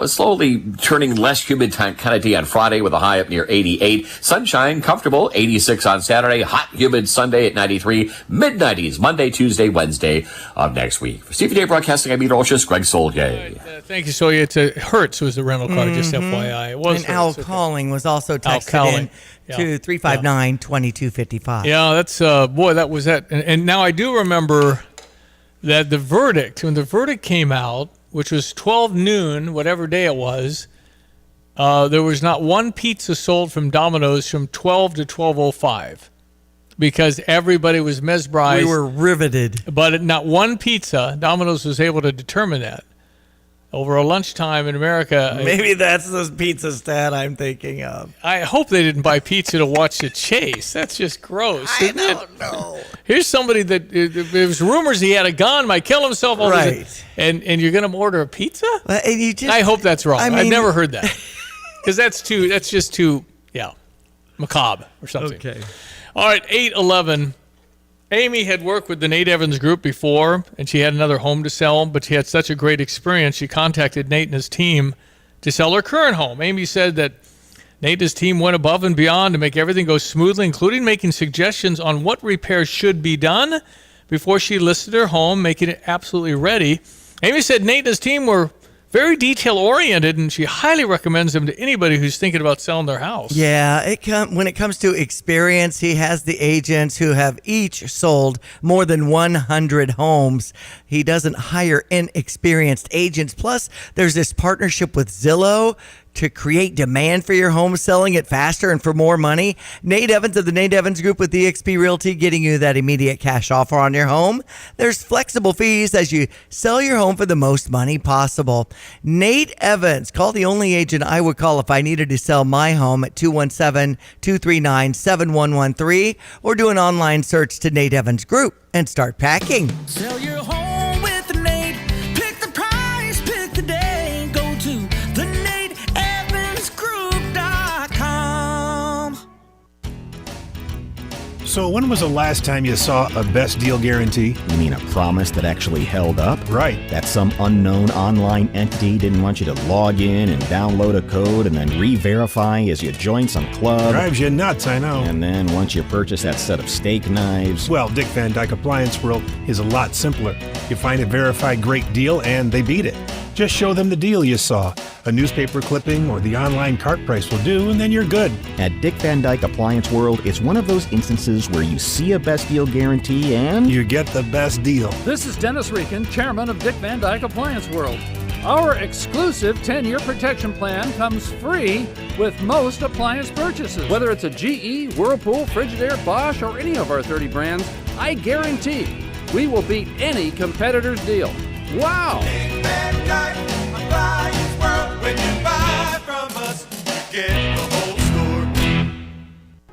Speaker 13: slowly turning less humid kind of day on Friday with a high up near 88. Sunshine, comfortable, 86 on Saturday. Hot, humid Sunday at 93. Mid-90s Monday, Tuesday, Wednesday of next week. For Stevie Jay Broadcasting, I'm meteorologist Greg Solier.
Speaker 11: Thank you, Solier. It's Hertz was the rental car, just FYI. It was
Speaker 12: and Al Calling was also texted in to 359-2255.
Speaker 11: Yeah, that's, that was that. And now I do remember that the verdict, when the verdict came out, which was 12 noon, whatever day it was, there was not one pizza sold from Domino's from 12 to 12:05 because everybody was mesmerized.
Speaker 12: We were riveted.
Speaker 11: But not one pizza, Domino's was able to determine that. Over a lunchtime in America.
Speaker 12: Maybe that's the pizza stat I'm thinking of.
Speaker 11: I hope they didn't buy pizza to watch the chase. That's just gross.
Speaker 12: I don't know.
Speaker 11: Here's somebody that there was rumors he had a gun, might kill himself.
Speaker 12: Right.
Speaker 11: And you're going to order a pizza?
Speaker 12: And you just,
Speaker 11: I hope that's wrong.
Speaker 12: I mean,
Speaker 11: I've never heard that. Because that's just too macabre or something.
Speaker 12: Okay.
Speaker 11: All right, 8:11. Amy had worked with the Nate Evans Group before, and she had another home to sell, but she had such a great experience, she contacted Nate and his team to sell her current home. Amy said that Nate and his team went above and beyond to make everything go smoothly, including making suggestions on what repairs should be done before she listed her home, making it absolutely ready. Amy said Nate and his team were very detail-oriented, and she highly recommends them to anybody who's thinking about selling their house.
Speaker 12: Yeah, when it comes to experience, he has the agents who have each sold more than 100 homes. He doesn't hire inexperienced agents. Plus, there's this partnership with Zillow to create demand for your home, selling it faster and for more money. Nate Evans of the Nate Evans Group with eXp Realty, getting you that immediate cash offer on your home. There's flexible fees as you sell your home for the most money possible. Nate Evans, call the only agent I would call if I needed to sell my home at 217-239-7113, or do an online search to Nate Evans Group and start packing.
Speaker 3: Sell your home with Nate. Pick the price, pick the day. Go to theNateEvansGroup.com.
Speaker 4: So when was the last time you saw a best deal guarantee?
Speaker 5: You mean a promise that actually held up?
Speaker 4: Right.
Speaker 5: That some unknown online entity didn't want you to log in and download a code and then re-verify as you join some club.
Speaker 4: Drives you nuts, I know.
Speaker 5: And then once you purchase that set of steak knives...
Speaker 4: Well, Dick Van Dyke Appliance World is a lot simpler. You find a verified great deal and they beat it. Just show them the deal you saw. A newspaper clipping or the online cart price will do, and then you're good.
Speaker 5: At Dick Van Dyke Appliance World, it's one of those instances where you see a best deal guarantee and...
Speaker 4: you get the best deal.
Speaker 6: This is Dennis Rieken, chairman of Dick Van Dyke Appliance World. Our exclusive 10-year protection plan comes free with most appliance purchases. Whether it's a GE, Whirlpool, Frigidaire, Bosch, or any of our 30 brands, I guarantee we will beat any competitor's deal. Wow!
Speaker 3: Dick Van Dyke Appliance World. When you buy from us, you get the whole store.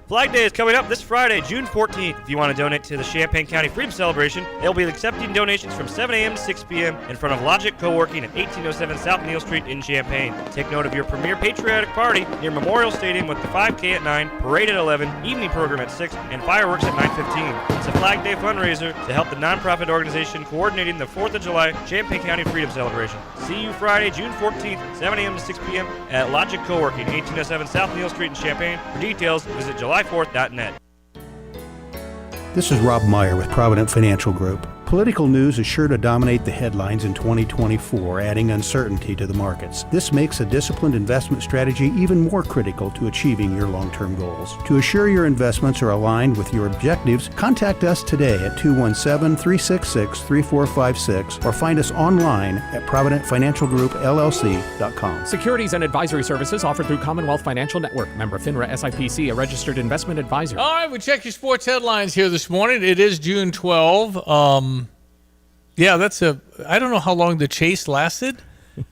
Speaker 7: Flag Day is coming up this Friday, June 14th. If you want to donate to the Champaign County Freedom Celebration, they'll be accepting donations from 7 a.m. to 6 p.m. in front of Logic Co-working at 1807 South Neal Street in Champaign. Take note of your premier patriotic party near Memorial Stadium with the 5K at 9, parade at 11, evening program at 6, and fireworks at 9:15. It's a Flag Day fundraiser to help the nonprofit organization coordinating the 4th of July Champaign County Freedom Celebration. See you Friday, June 14th, 7 a.m. to 6 p.m. at Logic Co-working, 1807 South Neal Street in Champaign. For details, visit July4th.net.
Speaker 26: This is Rob Meyer with Provident Financial Group.
Speaker 4: Political news is sure to dominate the headlines in 2024, adding uncertainty to the markets. This makes a disciplined investment strategy even more critical to achieving your long-term goals. To assure your investments are aligned with your objectives, contact us today at 217-366-3456 or find us online at ProvidentFinancialGroupLLC.com.
Speaker 8: Securities and advisory services offered through Commonwealth Financial Network. Member FINRA SIPC, a registered investment advisor.
Speaker 11: All right, we check your sports headlines here this morning. It is June 12. Yeah, I don't know how long the chase lasted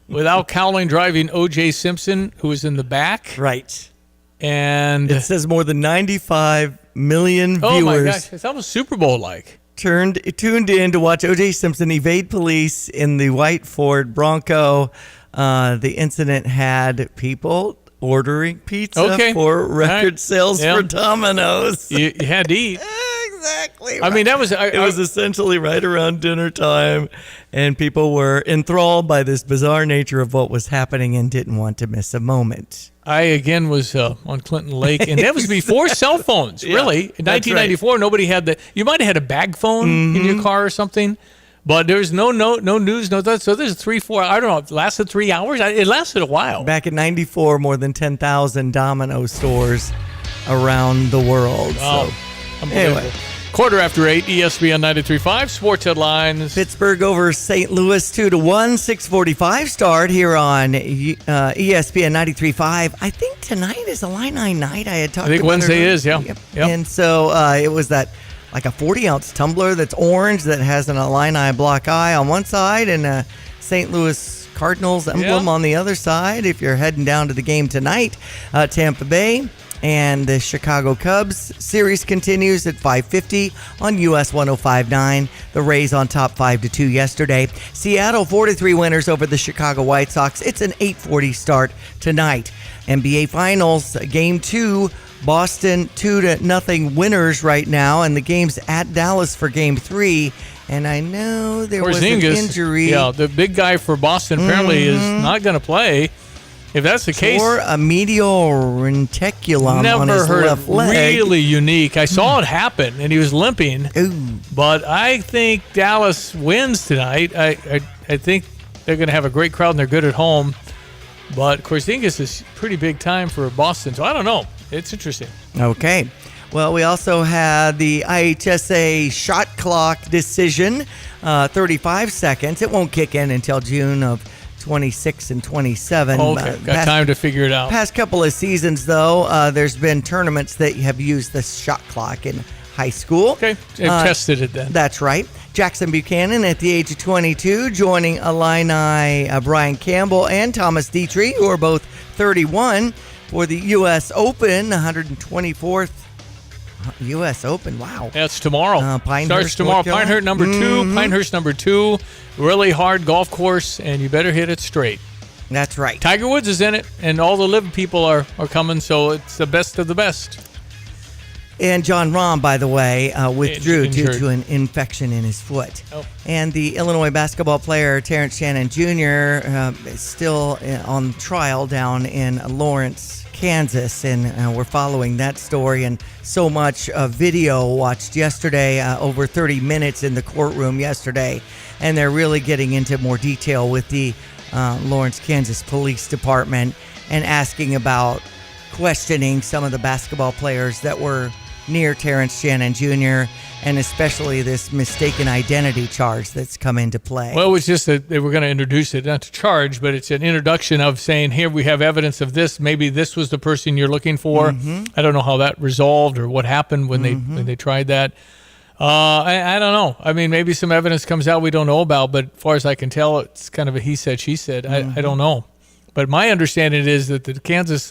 Speaker 11: without Cowling driving O.J. Simpson, who was in the back.
Speaker 12: Right.
Speaker 11: And
Speaker 12: it says more than 95 million viewers.
Speaker 11: Oh, my gosh. It's almost Super Bowl-like.
Speaker 12: Tuned in to watch O.J. Simpson evade police in the white Ford Bronco. The incident had people ordering pizza for record sales for Domino's.
Speaker 11: You had to eat.
Speaker 12: Exactly.
Speaker 11: I mean, that was...
Speaker 12: it was essentially right around dinner time, and people were enthralled by this bizarre nature of what was happening and didn't want to miss a moment.
Speaker 11: I, again, was on Clinton Lake, and that was before cell phones, really. In 1994, nobody had the... You might have had a bag phone in your car or something, but there's no news, no that. So there's 3-4... I don't know, it lasted 3 hours? It lasted a while.
Speaker 12: Back in 94, more than 10,000 Domino stores around the world.
Speaker 11: Wow.
Speaker 12: So, anyway...
Speaker 11: 8:15, ESPN 93.5, sports headlines.
Speaker 12: Pittsburgh over St. Louis 2-1, 6:45 start here on ESPN 93.5. I think tonight is Illini night. I had talked.
Speaker 11: I think Wednesday is, yeah.
Speaker 12: Yep. And so it was that like a 40-ounce tumbler that's orange that has an Illini block eye on one side and a St. Louis Cardinals emblem on the other side. If you're heading down to the game tonight, Tampa Bay and the Chicago Cubs series continues at 5:50 on US 105.9. The Rays on top 5-2 yesterday. Seattle 4-3 winners over the Chicago White Sox. It's an 8:40 start tonight. NBA Finals Game 2. Boston 2-0 winners right now, and the game's at Dallas for Game 3. And I know there was an injury.
Speaker 11: Yeah, the big guy for Boston apparently is not going to play. If that's the case,
Speaker 12: or a medial renticulum on his left leg.
Speaker 11: Really unique. I saw it happen, and he was limping. But I think Dallas wins tonight. I think they're going to have a great crowd, and they're good at home. But Porzingis is pretty big time for Boston, so I don't know. It's interesting.
Speaker 12: Okay. Well, we also had the IHSA shot clock decision, 35 seconds. It won't kick in until June of 26 and 27.
Speaker 11: Okay, got time to figure it out.
Speaker 12: Past couple of seasons, though, there's been tournaments that have used the shot clock in high school.
Speaker 11: Okay, they've tested it then.
Speaker 12: That's right. Jackson Buchanan at the age of 22, joining Illini Brian Campbell and Thomas Dietrich, who are both 31, for the U.S. Open, 124th U.S. Open. Wow.
Speaker 11: That's tomorrow.
Speaker 12: Pinehurst,
Speaker 11: starts tomorrow. Pinehurst number 2. Pinehurst number 2. Really hard golf course, and you better hit it straight.
Speaker 12: That's right.
Speaker 11: Tiger Woods is in it, and all the live people are coming, so it's the best of the best.
Speaker 12: And John Rahm, by the way, withdrew due to an infection in his foot.
Speaker 11: Oh.
Speaker 12: And the Illinois basketball player Terrence Shannon Jr. Is still on trial down in Lawrence, Kansas, and we're following that story. And so much video watched yesterday, over 30 minutes in the courtroom yesterday, and they're really getting into more detail with the Lawrence, Kansas Police Department and asking about questioning some of the basketball players that were near Terrence Shannon Jr., and especially this mistaken identity charge that's come into play.
Speaker 11: Well, it was just that they were going to introduce it, not to charge, but it's an introduction of saying, here we have evidence of this. Maybe this was the person you're looking for. I don't know how that resolved or what happened when they tried that. I don't know. I mean, maybe some evidence comes out we don't know about, but as far as I can tell, it's kind of a he said, she said. I don't know. But my understanding is that the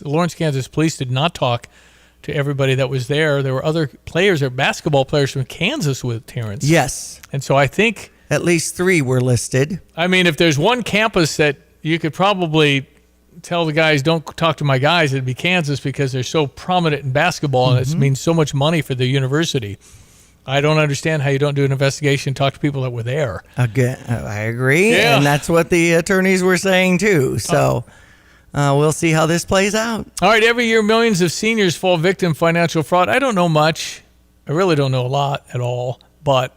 Speaker 11: Lawrence, Kansas police did not talk to everybody that was there. There were other players or basketball players from Kansas with Terrence.
Speaker 12: Yes.
Speaker 11: And so I think
Speaker 12: at least 3 were listed.
Speaker 11: I mean, if there's one campus that you could probably tell the guys, don't talk to my guys, it'd be Kansas, because they're so prominent in basketball and it means so much money for the university. I don't understand how you don't do an investigation, talk to people that were there.
Speaker 12: Again, I agree.
Speaker 11: Yeah.
Speaker 12: And that's what the attorneys were saying too. So we'll see how this plays out.
Speaker 11: All right, every year millions of seniors fall victim to financial fraud. I don't know much. I really don't know a lot at all, but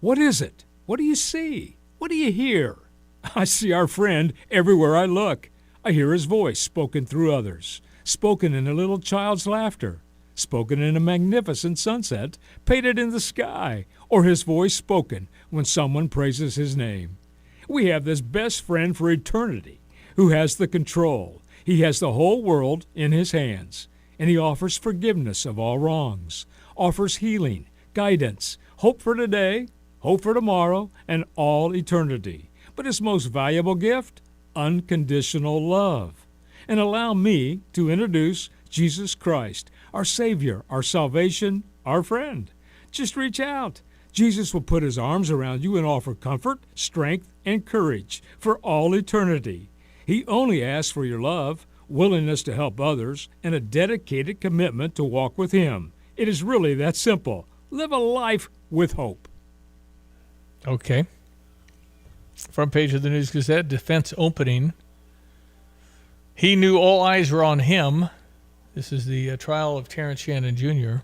Speaker 18: What is it? What do you see? What do you hear? I see our friend everywhere I look. I hear his voice spoken through others, spoken in a little child's laughter, spoken in a magnificent sunset painted in the sky, or his voice spoken when someone praises his name. We have this best friend for eternity who has the control. He has the whole world in his hands, and he offers forgiveness of all wrongs, offers healing, guidance, hope for today, hope for tomorrow, and all eternity. But his most valuable gift, unconditional love. And allow me to introduce Jesus Christ, our Savior, our salvation, our friend. Just reach out. Jesus will put his arms around you and offer comfort, strength, and courage for all eternity. He only asks for your love, willingness to help others, and a dedicated commitment to walk with him. It is really that simple. Live a life with hope.
Speaker 11: Okay. Front page of the News Gazette, defense opening. He knew all eyes were on him. This is the trial of Terrence Shannon Jr.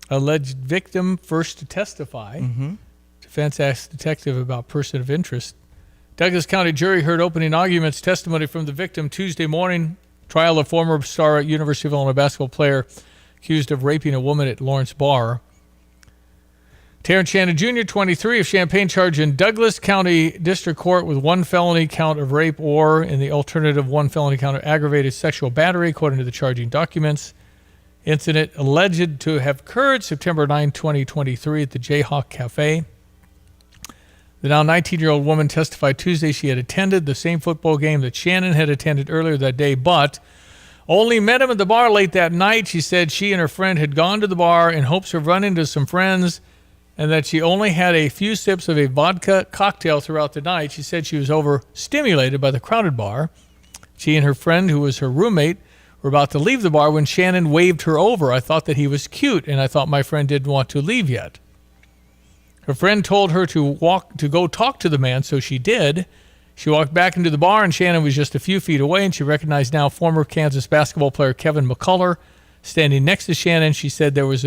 Speaker 11: Alleged victim first to testify. Defense asked detective about person of interest. Douglas County jury heard opening arguments, testimony from the victim Tuesday morning. Trial of former star University of Illinois basketball player accused of raping a woman at Lawrence Bar. Terrence Shannon Jr., 23, of Champaign, charged in Douglas County District Court with one felony count of rape or, in the alternative, one felony count of aggravated sexual battery, according to the charging documents. Incident alleged to have occurred September 9, 2023 at the Jayhawk Cafe. The now 19-year-old woman testified Tuesday she had attended the same football game that Shannon had attended earlier that day, but only met him at the bar late that night. She said she and her friend had gone to the bar in hopes of running into some friends and that she only had a few sips of a vodka cocktail throughout the night. She said she was overstimulated by the crowded bar. She and her friend, who was her roommate, were about to leave the bar when Shannon waved her over. I thought that he was cute, and I thought my friend didn't want to leave yet. Her friend told her to go talk to the man, so she did. She walked back into the bar, and Shannon was just a few feet away, and she recognized now former Kansas basketball player Kevin McCullough standing next to Shannon. She said there was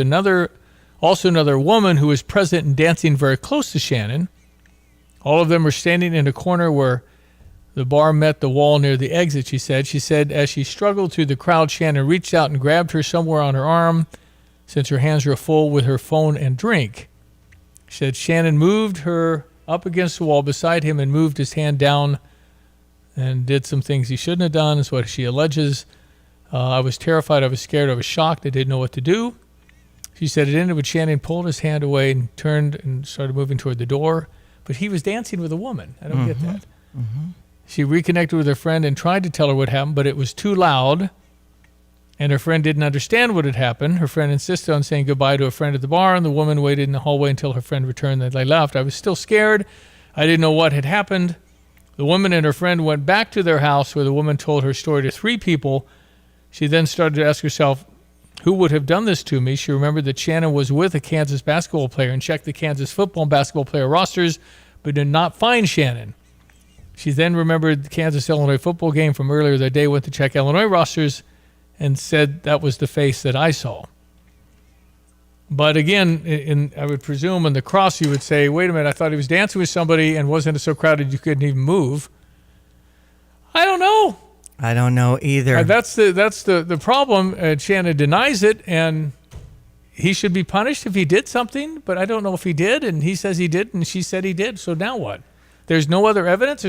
Speaker 11: also another woman who was present and dancing very close to Shannon. All of them were standing in a corner where the bar met the wall near the exit, she said. She said as she struggled through the crowd, Shannon reached out and grabbed her somewhere on her arm since her hands were full with her phone and drink. She said Shannon moved her up against the wall beside him and moved his hand down and did some things he shouldn't have done, is what she alleges. I was terrified, I was scared, I was shocked, I didn't know what to do. She said it ended when Shannon pulled his hand away and turned and started moving toward the door. But he was dancing with a woman. I don't get that. She reconnected with her friend and tried to tell her what happened, but it was too loud. And her friend didn't understand what had happened. Her friend insisted on saying goodbye to a friend at the bar, and the woman waited in the hallway until her friend returned and they left. I was still scared. I didn't know what had happened. The woman and her friend went back to their house where the woman told her story to 3 people. She then started to ask herself, who would have done this to me? She remembered that Shannon was with a Kansas basketball player and checked the Kansas football and basketball player rosters, but did not find Shannon. She then remembered the Kansas-Illinois football game from earlier that day, went to check Illinois rosters, and said that was the face that I saw. But again, I would presume in the cross you would say, wait a minute, I thought he was dancing with somebody and wasn't so crowded you couldn't even move. I don't know.
Speaker 12: I don't know either.
Speaker 11: That's the problem. Shannon denies it, and he should be punished if he did something, but I don't know if he did, and he says he did, and she said he did, so now what? There's no other evidence?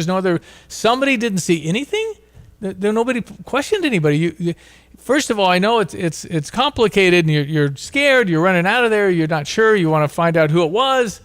Speaker 11: Somebody didn't see anything? Nobody questioned anybody. First of all, I know it's complicated, and you're scared, you're running out of there, you're not sure, you want to find out who it was.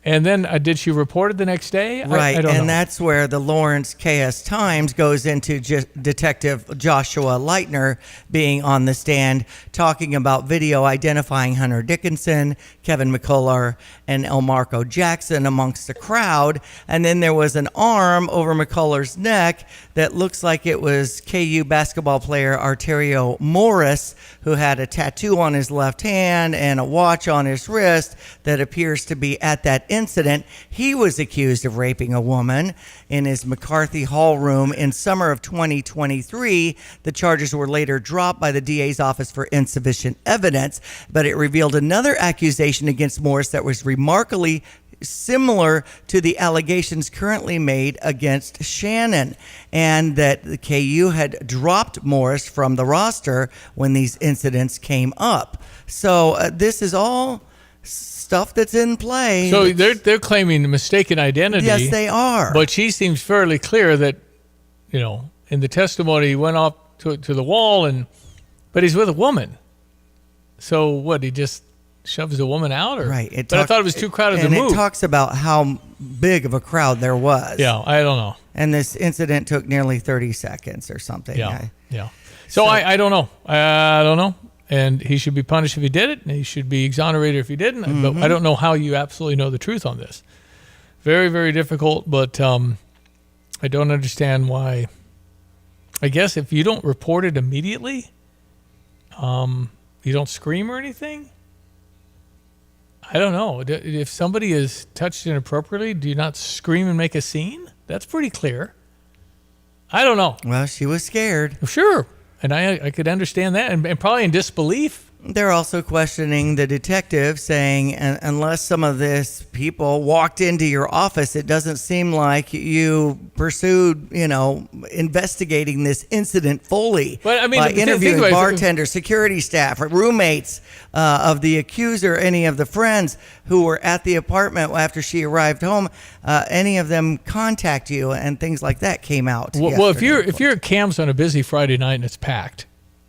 Speaker 11: And then did she report it the next day?
Speaker 12: Right,
Speaker 11: I don't know.
Speaker 12: That's where the Lawrence KS Times goes into Detective Joshua Leitner being on the stand, talking about video identifying Hunter Dickinson, Kevin McCullough, and Elmarco Jackson amongst the crowd. And then there was an arm over McCullough's neck that looks like it was KU basketball player Arterio Morris, who had a tattoo on his left hand and a watch on his wrist that appears to be at that incident. He was accused of raping a woman in his McCarthy Hall room in summer of 2023. The charges were later dropped by the DA's office for insufficient evidence, but it revealed another accusation against Morris that was remarkably similar to the allegations currently made against Shannon, and that the KU had dropped Morris from the roster when these incidents came up. So this is all stuff that's in play.
Speaker 11: So they're claiming mistaken identity.
Speaker 12: Yes, they are.
Speaker 11: But she seems fairly clear that, in the testimony, he went up to the wall, but he's with a woman. So what, he just shoves the woman out?
Speaker 12: Right.
Speaker 11: But I thought it was too crowded to move.
Speaker 12: And it talks about how big of a crowd there was.
Speaker 11: Yeah, I don't know.
Speaker 12: And this incident took nearly 30 seconds or something.
Speaker 11: Yeah. So I don't know. I don't know. And he should be punished if he did it, and he should be exonerated if he didn't. Mm-hmm. But I don't know how you absolutely know the truth on this. Very, very difficult, but I don't understand why. I guess if you don't report it immediately, you don't scream or anything. I don't know. If somebody is touched inappropriately, do you not scream and make a scene? That's pretty clear. I don't know.
Speaker 12: Well, she was scared.
Speaker 11: Sure. And I could understand that, and probably in disbelief.
Speaker 12: They're also questioning the detective, saying unless some of this people walked into your office, it doesn't seem like you pursued, investigating this incident fully.
Speaker 11: But I mean,
Speaker 12: by interviewing bartenders, security staff, or roommates of the accuser, any of the friends who were at the apartment after she arrived home, any of them contact you, and things like that came out.
Speaker 11: Well, if you're at Cam's on a busy Friday night and it's packed,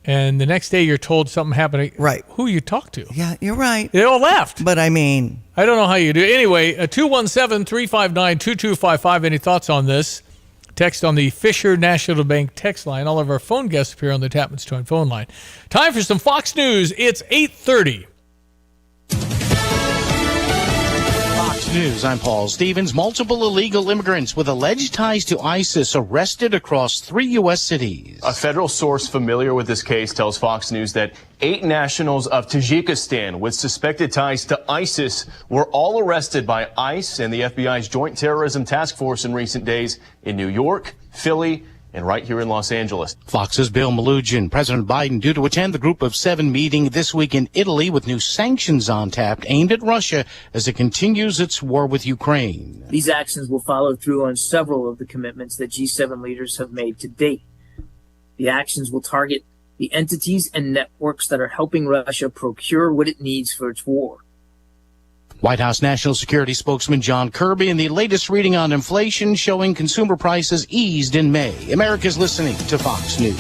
Speaker 11: and the next day you're told something happened,
Speaker 12: right?
Speaker 11: Who you talk to?
Speaker 12: Yeah, you're right.
Speaker 11: They all left.
Speaker 12: But I mean,
Speaker 11: I don't know how you do it. Anyway, 217-359-2255. Any thoughts on this? Text on the Fisher National Bank text line. All of our phone guests appear on the Tapman's Joint phone line. Time for some Fox News. It's 8:30.
Speaker 20: Fox News, I'm Paul Stevens. Multiple illegal immigrants with alleged ties to ISIS arrested across 3 U.S. cities.
Speaker 21: A federal source familiar with this case tells Fox News that 8 nationals of Tajikistan with suspected ties to ISIS were all arrested by ICE and the FBI's Joint Terrorism Task Force in recent days in New York, Philly, and right here in Los Angeles.
Speaker 20: Fox's Bill Malugin. President Biden due to attend the Group of 7 meeting this week in Italy with new sanctions on tap aimed at Russia as it continues its war with Ukraine.
Speaker 22: These actions will follow through on several of the commitments that G7 leaders have made to date. The actions will target the entities and networks that are helping Russia procure what it needs for its war.
Speaker 20: White House National Security spokesman John Kirby in the latest reading on inflation showing consumer prices eased in May. America's listening to Fox News.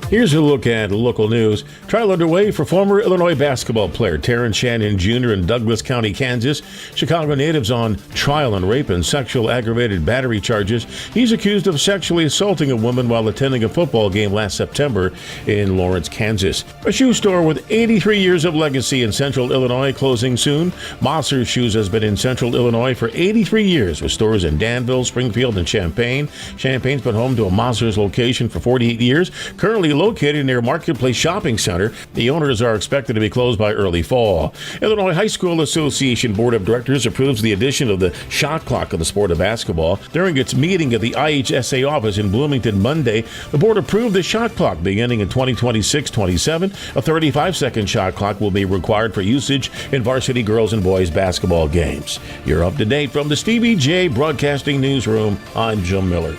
Speaker 10: Here's a look at local news. Trial underway for former Illinois basketball player Terrence Shannon Jr. in Douglas County, Kansas. Chicago natives on trial on rape and sexual aggravated battery charges. He's accused of sexually assaulting a woman while attending a football game last September in Lawrence, Kansas. A shoe store with 83 years of legacy in Central Illinois closing soon. Mosser Shoes has been in Central Illinois for 83 years with stores in Danville, Springfield, and Champaign. Champaign's been home to a Mosser's location for 48 years. Currently located near Marketplace Shopping Center. The owners are expected to be closed by early fall. Illinois High School Association Board of Directors approves the addition of the shot clock of the sport of basketball. During its meeting at the IHSA office in Bloomington Monday, the board approved the shot clock beginning in 2026-27. A 35-second shot clock will be required for usage in varsity girls and boys basketball games. You're up to date from the Stevie Jay Broadcasting Newsroom. I'm Jim Miller.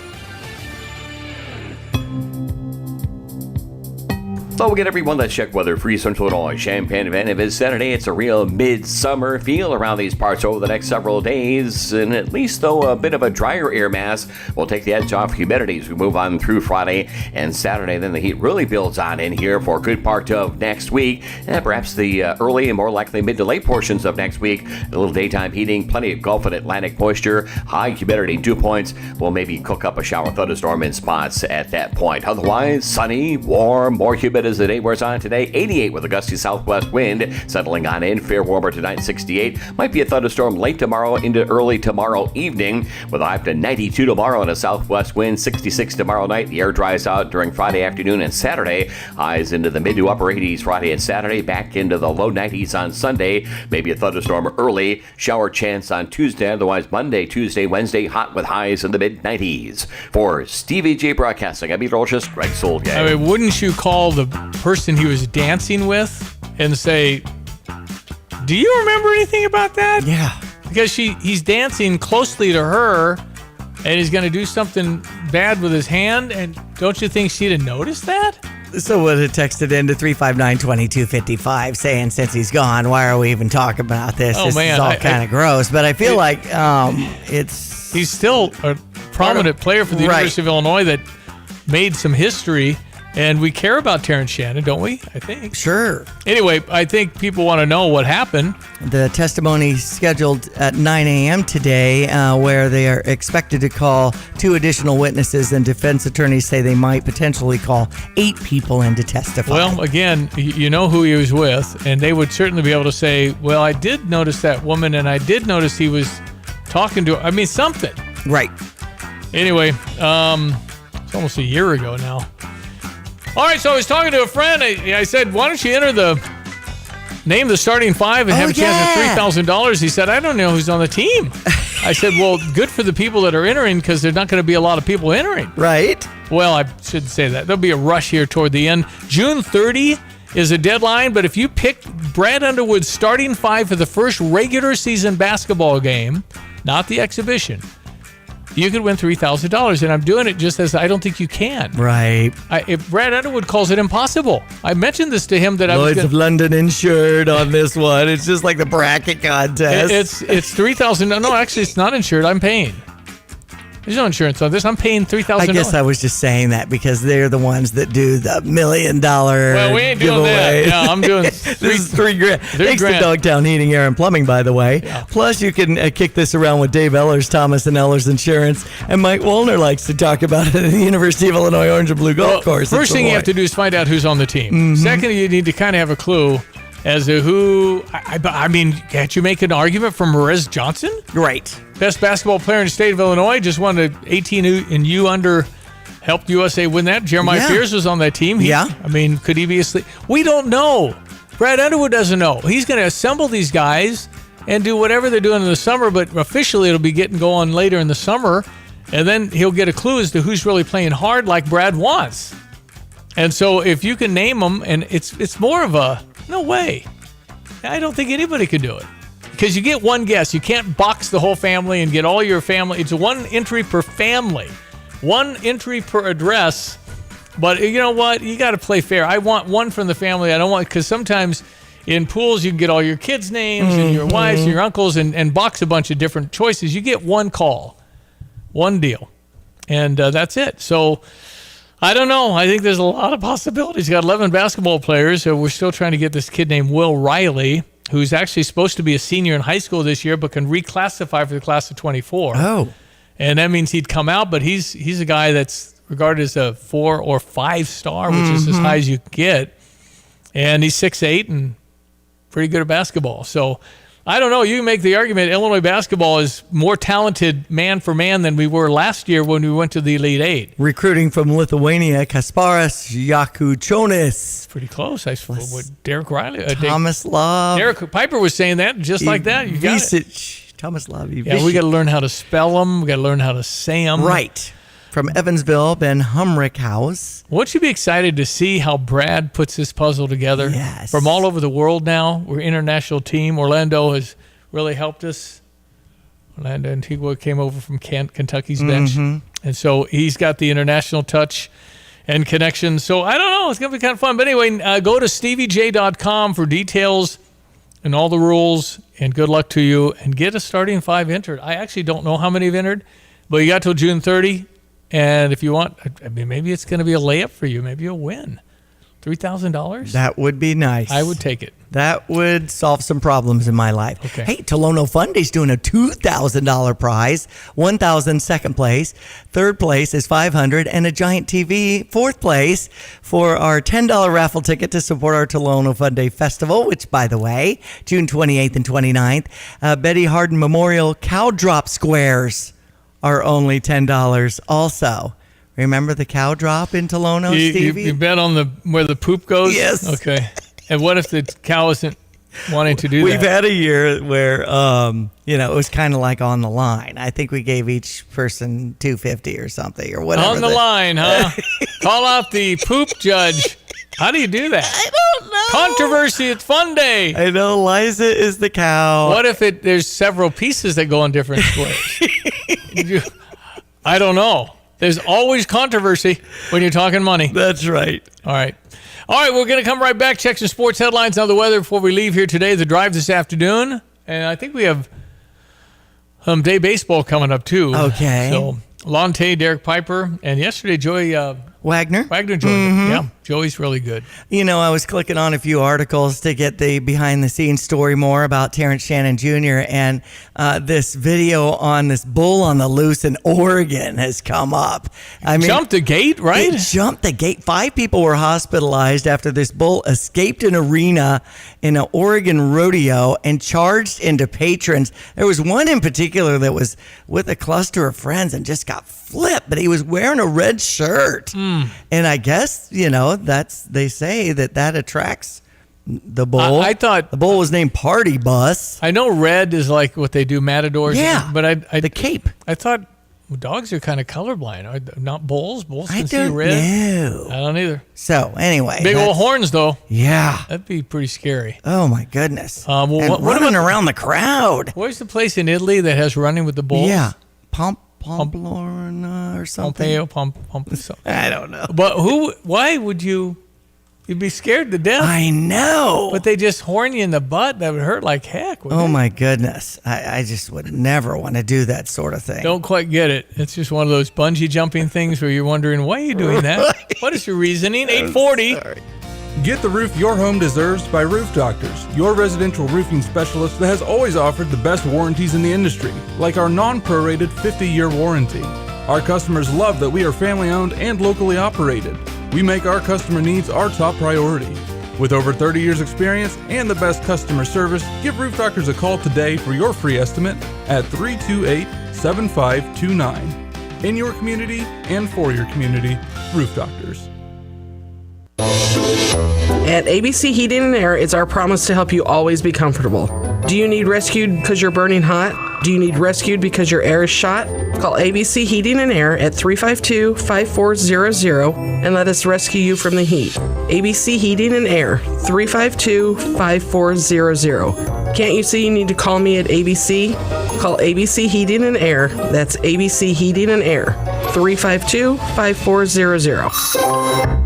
Speaker 13: So we'll get everyone. Let's check weather for Central Illinois. Champaign and Vanderbilt Saturday. It's a real midsummer feel around these parts over the next several days. And at least, though, a bit of a drier air mass will take the edge off humidity as we move on through Friday and Saturday. Then the heat really builds on in here for a good part of next week. And perhaps the early and more likely mid to late portions of next week. A little daytime heating, plenty of Gulf and Atlantic moisture, high humidity dew points. We'll maybe cook up a shower thunderstorm in spots at that point. Otherwise, sunny, warm, more humidity. bit as the day wears on today. 88 with a gusty southwest wind. Settling on in. Fair warmer tonight, 68. Might be a thunderstorm late tomorrow into early tomorrow evening with a high up to 92 tomorrow and a southwest wind. 66 tomorrow night. The air dries out during Friday afternoon and Saturday. Highs into the mid to upper 80s Friday and Saturday. Back into the low 90s on Sunday. Maybe a thunderstorm early. Shower chance on Tuesday. Otherwise, Monday, Tuesday, Wednesday, hot with highs in the mid 90s. For Stevie Jay Broadcasting, I'm meteorologist Greg Solgay.
Speaker 11: I mean, wouldn't you call the person he was dancing with and say, do you remember anything about that?
Speaker 12: Yeah.
Speaker 11: Because he's dancing closely to her, and he's going to do something bad with his hand, and don't you think she'd have noticed that?
Speaker 12: So would have texted into 359-2255 saying, since he's gone, why are we even talking about this? This is all kind of gross. But I feel like it's...
Speaker 11: He's still a prominent player for the University of Illinois that made some history, and we care about Terrence Shannon, don't we? I think.
Speaker 12: Sure.
Speaker 11: Anyway, I think people want to know what happened.
Speaker 12: The testimony scheduled at 9 a.m. today, where they are expected to call 2 additional witnesses, and defense attorneys say they might potentially call 8 people in to testify.
Speaker 11: Well, again, you know who he was with, and they would certainly be able to say, well, I did notice that woman, and I did notice he was talking to her. I mean, something.
Speaker 12: Right.
Speaker 11: Anyway, it's almost a year ago now. All right, so I was talking to a friend. I said, why don't you name the starting 5 and have a chance at $3,000? He said, I don't know who's on the team. I said, well, good for the people that are entering because there's not going to be a lot of people entering.
Speaker 12: Right.
Speaker 11: Well, I shouldn't say that. There'll be a rush here toward the end. June 30 is a deadline, but if you pick Brad Underwood's starting 5 for the first regular season basketball game, not the exhibition, you could win $3,000, and I'm doing it just as I don't think you can.
Speaker 12: Right.
Speaker 11: If Brad Underwood calls it impossible. I mentioned this to him that
Speaker 12: Lloyds of London insured on this one. It's just like the bracket contest.
Speaker 11: It's $3,000. No, actually, it's not insured. I'm paying. There's no insurance on this. I'm paying $3,000.
Speaker 12: I guess I was just saying that because they're the ones that do the $1 million
Speaker 11: Well, we ain't doing that. Yeah, I'm doing
Speaker 12: this is $3,000. Thanks
Speaker 11: grand.
Speaker 12: to Dogtown Heating, Air, and Plumbing, by the way.
Speaker 11: Yeah.
Speaker 12: Plus, you can kick this around with Dave Ellers, Thomas and Ellers Insurance, and Mike Wollner likes to talk about it at the University of Illinois Orange and Blue Golf Course.
Speaker 11: First thing you have to do is find out who's on the team.
Speaker 12: Mm-hmm.
Speaker 11: Second, you need to kind of have a clue as to who. I mean, can't you make an argument for Merez Johnson?
Speaker 12: Right.
Speaker 11: Best basketball player in the state of Illinois, just won the 18 and U under, helped USA win that. Jeremiah Fears was on that team. I mean, could he be asleep? We don't know. Brad Underwood doesn't know. He's going to assemble these guys and do whatever they're doing in the summer, but officially it'll be getting going later in the summer, and then he'll get a clue as to who's really playing hard like Brad wants. And so if you can name them, and it's more of a, no way. I don't think anybody could do it. Because you get one guess. You can't box the whole family and get all your family. It's one entry per family. One entry per address. But you know what? You got to play fair. I want one from the family. I don't want, because sometimes in pools you can get all your kids' names and your wives and your uncles and box a bunch of different choices. You get one call. One deal. And that's it. So I don't know. I think there's a lot of possibilities. He's got 11 basketball players. So we're still trying to get this kid named Will Riley, who's actually supposed to be a senior in high school this year, but can reclassify for the class of 24.
Speaker 12: Oh.
Speaker 11: And that means he'd come out, but he's a guy that's regarded as a 4 or 5 star, which is as high as you can get. And he's 6'8" and pretty good at basketball. So I don't know. You can make the argument Illinois basketball is more talented man for man than we were last year when we went to the Elite Eight.
Speaker 12: Recruiting from Lithuania, Kasparas Jakučionis.
Speaker 11: Pretty close. I suppose with Derek Riley.
Speaker 12: Thomas Love.
Speaker 11: Derek Piper was saying that just like that. You got it.
Speaker 12: Thomas Love.
Speaker 11: Yeah, we got to learn how to spell them. We got to learn how to say them.
Speaker 12: Right. From Evansville, Ben Humrickhouse.
Speaker 11: Won't you be excited to see how Brad puts this puzzle together?
Speaker 12: Yes.
Speaker 11: From all over the world now. We're an international team. Orlando has really helped us. Orlando Antigua came over from Kentucky's bench. And so he's got the international touch and connection. So I don't know. It's going to be kind of fun. But anyway, go to steviej.com for details and all the rules. And good luck to you. And get a starting 5 entered. I actually don't know how many have entered, but you got till June 30. And if you want, I mean, maybe it's going to be a layup for you. Maybe you'll win $3,000?
Speaker 12: That would be nice.
Speaker 11: I would take it.
Speaker 12: That would solve some problems in my life.
Speaker 11: Okay.
Speaker 12: Hey, Tolono Fun Day's doing a $2,000 prize. $1,000 second place. Third place is $500, and a giant TV fourth place for our $10 raffle ticket to support our Tolono Fun Day Festival, which, by the way, June 28th and 29th. Betty Hardin Memorial Cow Drop Squares are only $10 also. Remember the cow drop in Tolono, Stevie?
Speaker 11: You bet on where the poop goes?
Speaker 12: Yes.
Speaker 11: Okay. And what if the cow isn't wanting to do that?
Speaker 12: We've had a year where, it was kind of like on the line. I think we gave each person $250 or something or whatever.
Speaker 11: On the line, huh? Call out the poop judge. How do you do that?
Speaker 12: I don't know.
Speaker 11: Controversy at Fun Day.
Speaker 12: I know Liza is the cow.
Speaker 11: What if there's several pieces that go on different squares? I don't know. There's always controversy when you're talking money.
Speaker 12: That's right.
Speaker 11: All right. We're going to come right back. Check some sports headlines on the weather before we leave here today. The drive this afternoon. And I think we have day baseball coming up, too.
Speaker 12: Okay.
Speaker 11: So, Lonte, Derek Piper, and yesterday, Joey
Speaker 12: Wagner
Speaker 11: joined it. Yeah, Joey's really good.
Speaker 12: I was clicking on a few articles to get the behind-the-scenes story more about Terrence Shannon Jr., and this video on this bull on the loose in Oregon has come up.
Speaker 11: Jumped the gate, right?
Speaker 12: It jumped the gate. 5 people were hospitalized after this bull escaped an arena in an Oregon rodeo and charged into patrons. There was one in particular that was with a cluster of friends and just got flipped, but he was wearing a red shirt. And I guess, they say that attracts the bull.
Speaker 11: I thought
Speaker 12: the bull was named Party Bus.
Speaker 11: I know red is like what they do matadors.
Speaker 12: Yeah,
Speaker 11: but
Speaker 12: the cape.
Speaker 11: I thought dogs are kind of colorblind. Are not bulls? Bulls can see
Speaker 12: don't
Speaker 11: red.
Speaker 12: know.
Speaker 11: I don't either.
Speaker 12: So anyway,
Speaker 11: big old horns though.
Speaker 12: Yeah,
Speaker 11: that'd be pretty scary.
Speaker 12: Oh my goodness.
Speaker 11: What
Speaker 12: running around the crowd.
Speaker 11: Where's the place in Italy that has running with the bulls?
Speaker 12: Yeah, Pamplona or something. I don't know.
Speaker 11: But why would you'd be scared to death?
Speaker 12: I know.
Speaker 11: But they just horn you in the butt. That would hurt like heck.
Speaker 12: Oh my goodness. I just would never want to do that sort of thing.
Speaker 11: Don't quite get it. It's just one of those bungee jumping things where you're wondering, why are you doing that? Right. What is your reasoning? 840.
Speaker 16: Get the roof your home deserves by Roof Doctors, your residential roofing specialist that has always offered the best warranties in the industry, like our non-prorated 50-year warranty. Our customers love that we are family-owned and locally operated. We make our customer needs our top priority. With over 30 years experience and the best customer service, give Roof Doctors a call today for your free estimate at 328-7529. In your community and for your community, Roof Doctors.
Speaker 1: At ABC Heating and Air, it's our promise to help you always be comfortable. Do you need rescued because you're burning hot? Do you need rescued because your air is shot? Call ABC Heating and Air at 352-5400 and let us rescue you from the heat. ABC Heating and Air, 352-5400. Can't you see you need to call me at ABC? Call ABC Heating and Air. That's ABC Heating and Air, 352-5400.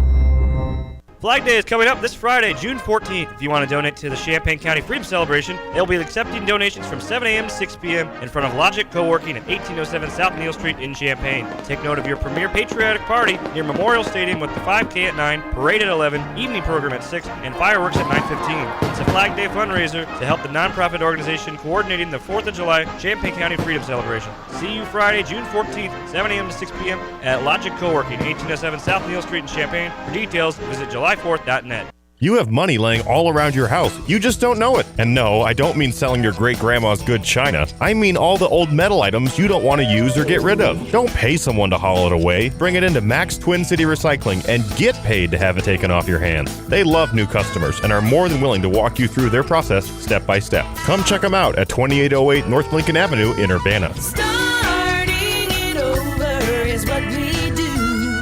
Speaker 7: Flag Day is coming up this Friday, June 14th. If you want to donate to the Champaign County Freedom Celebration, they'll be accepting donations from 7 a.m. to 6 p.m. in front of Logic Co-working at 1807 South Neal Street in Champaign. Take note of your premier patriotic party near Memorial Stadium with the 5K at 9, parade at 11, evening program at 6, and fireworks at 9:15. It's a Flag Day fundraiser to help the nonprofit organization coordinating the 4th of July Champaign County Freedom Celebration. See you Friday, June 14th, 7 a.m. to 6 p.m. at Logic Co-working, 1807 South Neal Street in Champaign. For details, visit July4th.net.
Speaker 2: You have money laying all around your house. You just don't know it. And no, I don't mean selling your great-grandma's good china. I mean all the old metal items you don't want to use or get rid of. Don't pay someone to haul it away. Bring it into Max Twin City Recycling and get paid to have it taken off your hands. They love new customers and are more than willing to walk you through their process step by step. Come check them out at 2808 North Lincoln Avenue in Urbana.
Speaker 3: Starting it over is what we do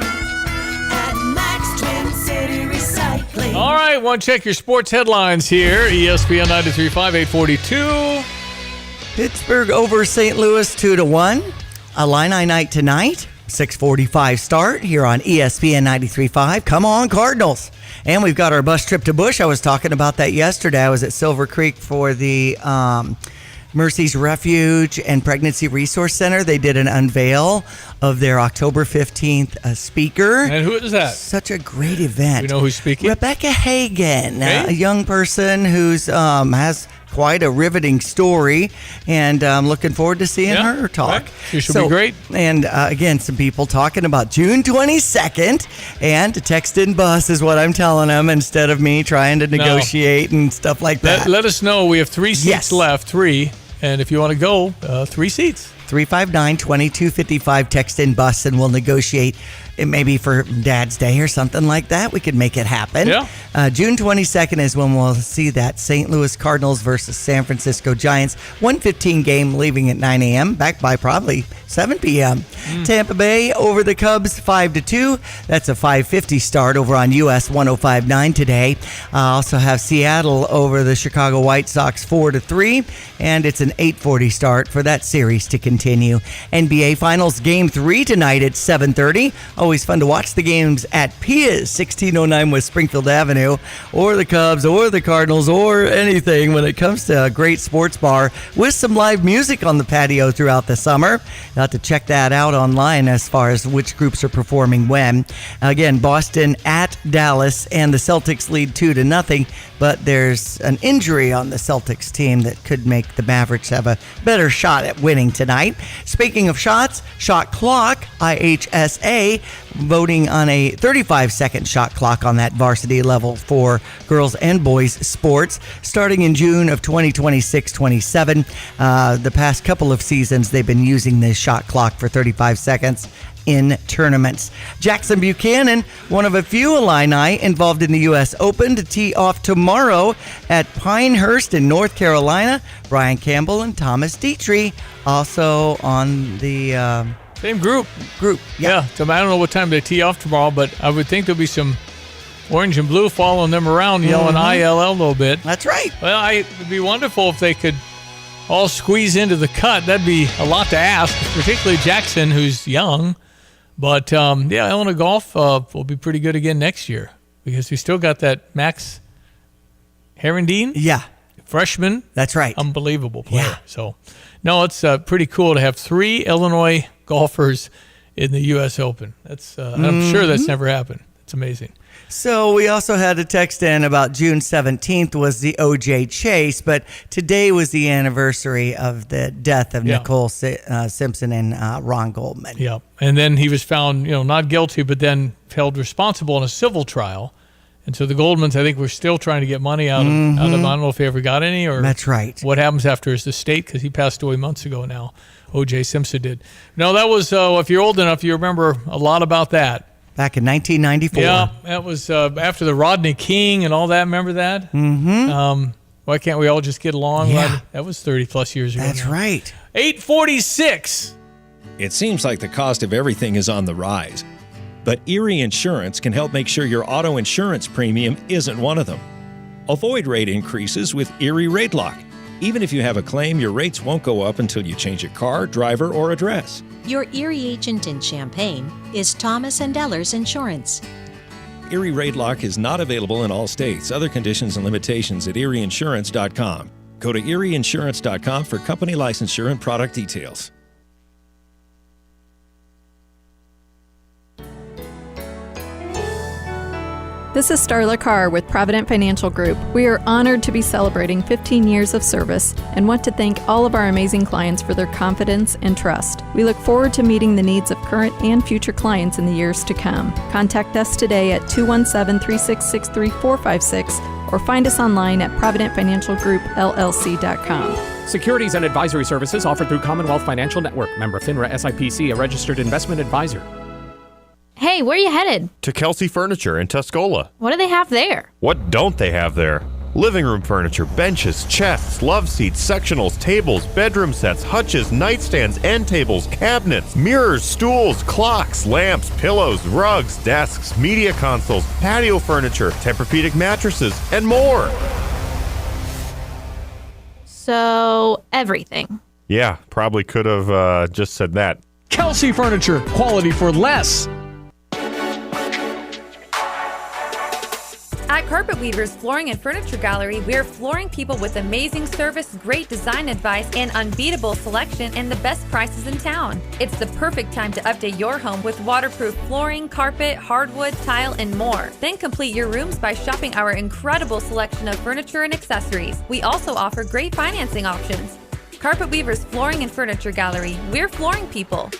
Speaker 3: at Max Twin City Recycling.
Speaker 11: All right, want to check your sports headlines here. ESPN 93.5, 842.
Speaker 12: Pittsburgh over St. Louis 2-1. Illini night tonight. 6:45 start here on ESPN 93.5. Come on, Cardinals. And we've got our bus trip to Busch. I was talking about that yesterday. I was at Silver Creek for the Mercy's Refuge and Pregnancy Resource Center, they did an unveil of their October 15th speaker.
Speaker 11: And who is that?
Speaker 12: Such a great event.
Speaker 11: You know who's speaking?
Speaker 12: Rebecca Hagan,
Speaker 11: Hey?
Speaker 12: a young person who's has quite a riveting story, and I'm looking forward to seeing her talk.
Speaker 11: Right. She should be great.
Speaker 12: And again, some people talking about June 22nd, and a text-in bus is what I'm telling them instead of me trying to negotiate and stuff like that.
Speaker 11: Let us know. We have 3 seats left, 3. And if you want to go, 3 seats.
Speaker 12: 359-2255, text-in bus, and we'll negotiate. It may be for Dad's Day or something like that. We could make it happen.
Speaker 11: Yeah.
Speaker 12: June 22nd is when we'll see that St. Louis Cardinals versus San Francisco Giants. 1:15 game leaving at 9 a.m., back by probably 7 p.m. Tampa Bay over the Cubs 5-2. That's a 5:50 start over on US 105.9 today. Also have Seattle over the Chicago White Sox 4-3, and it's an 8:40 start for that series to continue. NBA Finals Game 3 tonight at 7:30. Always fun to watch the games at Pia's 1609 West Springfield Avenue, or the Cubs, or the Cardinals, or anything when it comes to a great sports bar with some live music on the patio throughout the summer. You'll have to check that out online as far as which groups are performing when. Again, Boston at Dallas, and the Celtics lead 2-0, but there's an injury on the Celtics team that could make the Mavericks have a better shot at winning tonight. Speaking of shots, shot clock, IHSA voting on a 35-second shot clock on that varsity level for girls and boys sports starting in June of 2026-27. The past couple of seasons, they've been using this shot clock for 35 seconds in tournaments. Jackson Buchanan, one of a few Illini involved in the U.S. Open, to tee off tomorrow at Pinehurst in North Carolina. Brian Campbell and Thomas Dietrich also on the
Speaker 11: same group.
Speaker 12: Yeah.
Speaker 11: So I don't know what time they tee off tomorrow, but I would think there'll be some orange and blue following them around, yelling ILL a little bit.
Speaker 12: That's right.
Speaker 11: Well, it'd be wonderful if they could all squeeze into the cut. That'd be a lot to ask, particularly Jackson, who's young. But, Illinois Golf will be pretty good again next year because we still got that Max Herendeen.
Speaker 12: Yeah.
Speaker 11: Freshman.
Speaker 12: That's right.
Speaker 11: Unbelievable player. Yeah. So, no, it's pretty cool to have 3 Illinois golfers in the U.S. Open. That's I'm sure that's never happened. It's amazing.
Speaker 12: So we also had a text in about June 17th was the O.J. Chase, but today was the anniversary of the death of Nicole Simpson and Ron Goldman.
Speaker 11: Yeah, and then he was found, not guilty, but then held responsible in a civil trial. And so the Goldmans, I think, were still trying to get money out of I don't know if they ever got any or
Speaker 12: that's right.
Speaker 11: What happens after his estate, because he passed away months ago now. O.J. Simpson did. No, that was, if you're old enough, you remember a lot about that.
Speaker 12: Back in 1994.
Speaker 11: Yeah, that was after the Rodney King and all that. Remember that?
Speaker 12: Mm-hmm.
Speaker 11: Why can't we all just get along?
Speaker 12: Yeah.
Speaker 11: That was 30-plus years ago.
Speaker 12: That's right.
Speaker 11: 846.
Speaker 5: It seems like the cost of everything is on the rise. But Erie Insurance can help make sure your auto insurance premium isn't one of them. Avoid rate increases with Erie Rate Lock. Even if you have a claim, your rates won't go up until you change a car, driver, or address.
Speaker 6: Your Erie agent in Champaign is Thomas & Ellers Insurance.
Speaker 5: Erie Rate Lock is not available in all states. Other conditions and limitations at erieinsurance.com. Go to erieinsurance.com for company licensure and product details.
Speaker 19: This is Starla Carr with Provident Financial Group. We are honored to be celebrating 15 years of service and want to thank all of our amazing clients for their confidence and trust. We look forward to meeting the needs of current and future clients in the years to come. Contact us today at 217-366-3456 or find us online at providentfinancialgroupllc.com.
Speaker 8: Securities and advisory services offered through Commonwealth Financial Network. Member FINRA SIPC, a registered investment advisor.
Speaker 23: Hey, where are you headed?
Speaker 2: To Kelsey Furniture in Tuscola.
Speaker 23: What do they have there?
Speaker 2: What don't they have there? Living room furniture, benches, chests, love seats, sectionals, tables, bedroom sets, hutches, nightstands, end tables, cabinets, mirrors, stools, clocks, lamps, pillows, rugs, desks, media consoles, patio furniture, Tempur-Pedic mattresses, and more.
Speaker 23: So, everything.
Speaker 2: Yeah, probably could have just said that.
Speaker 8: Kelsey Furniture, quality for less.
Speaker 4: At Carpet Weavers Flooring and Furniture Gallery, we're flooring people with amazing service, great design advice, and unbeatable selection and the best prices in town. It's the perfect time to update your home with waterproof flooring, carpet, hardwood, tile, and more. Then complete your rooms by shopping our incredible selection of furniture and accessories. We also offer great financing options. Carpet Weavers Flooring and Furniture Gallery, we're flooring people.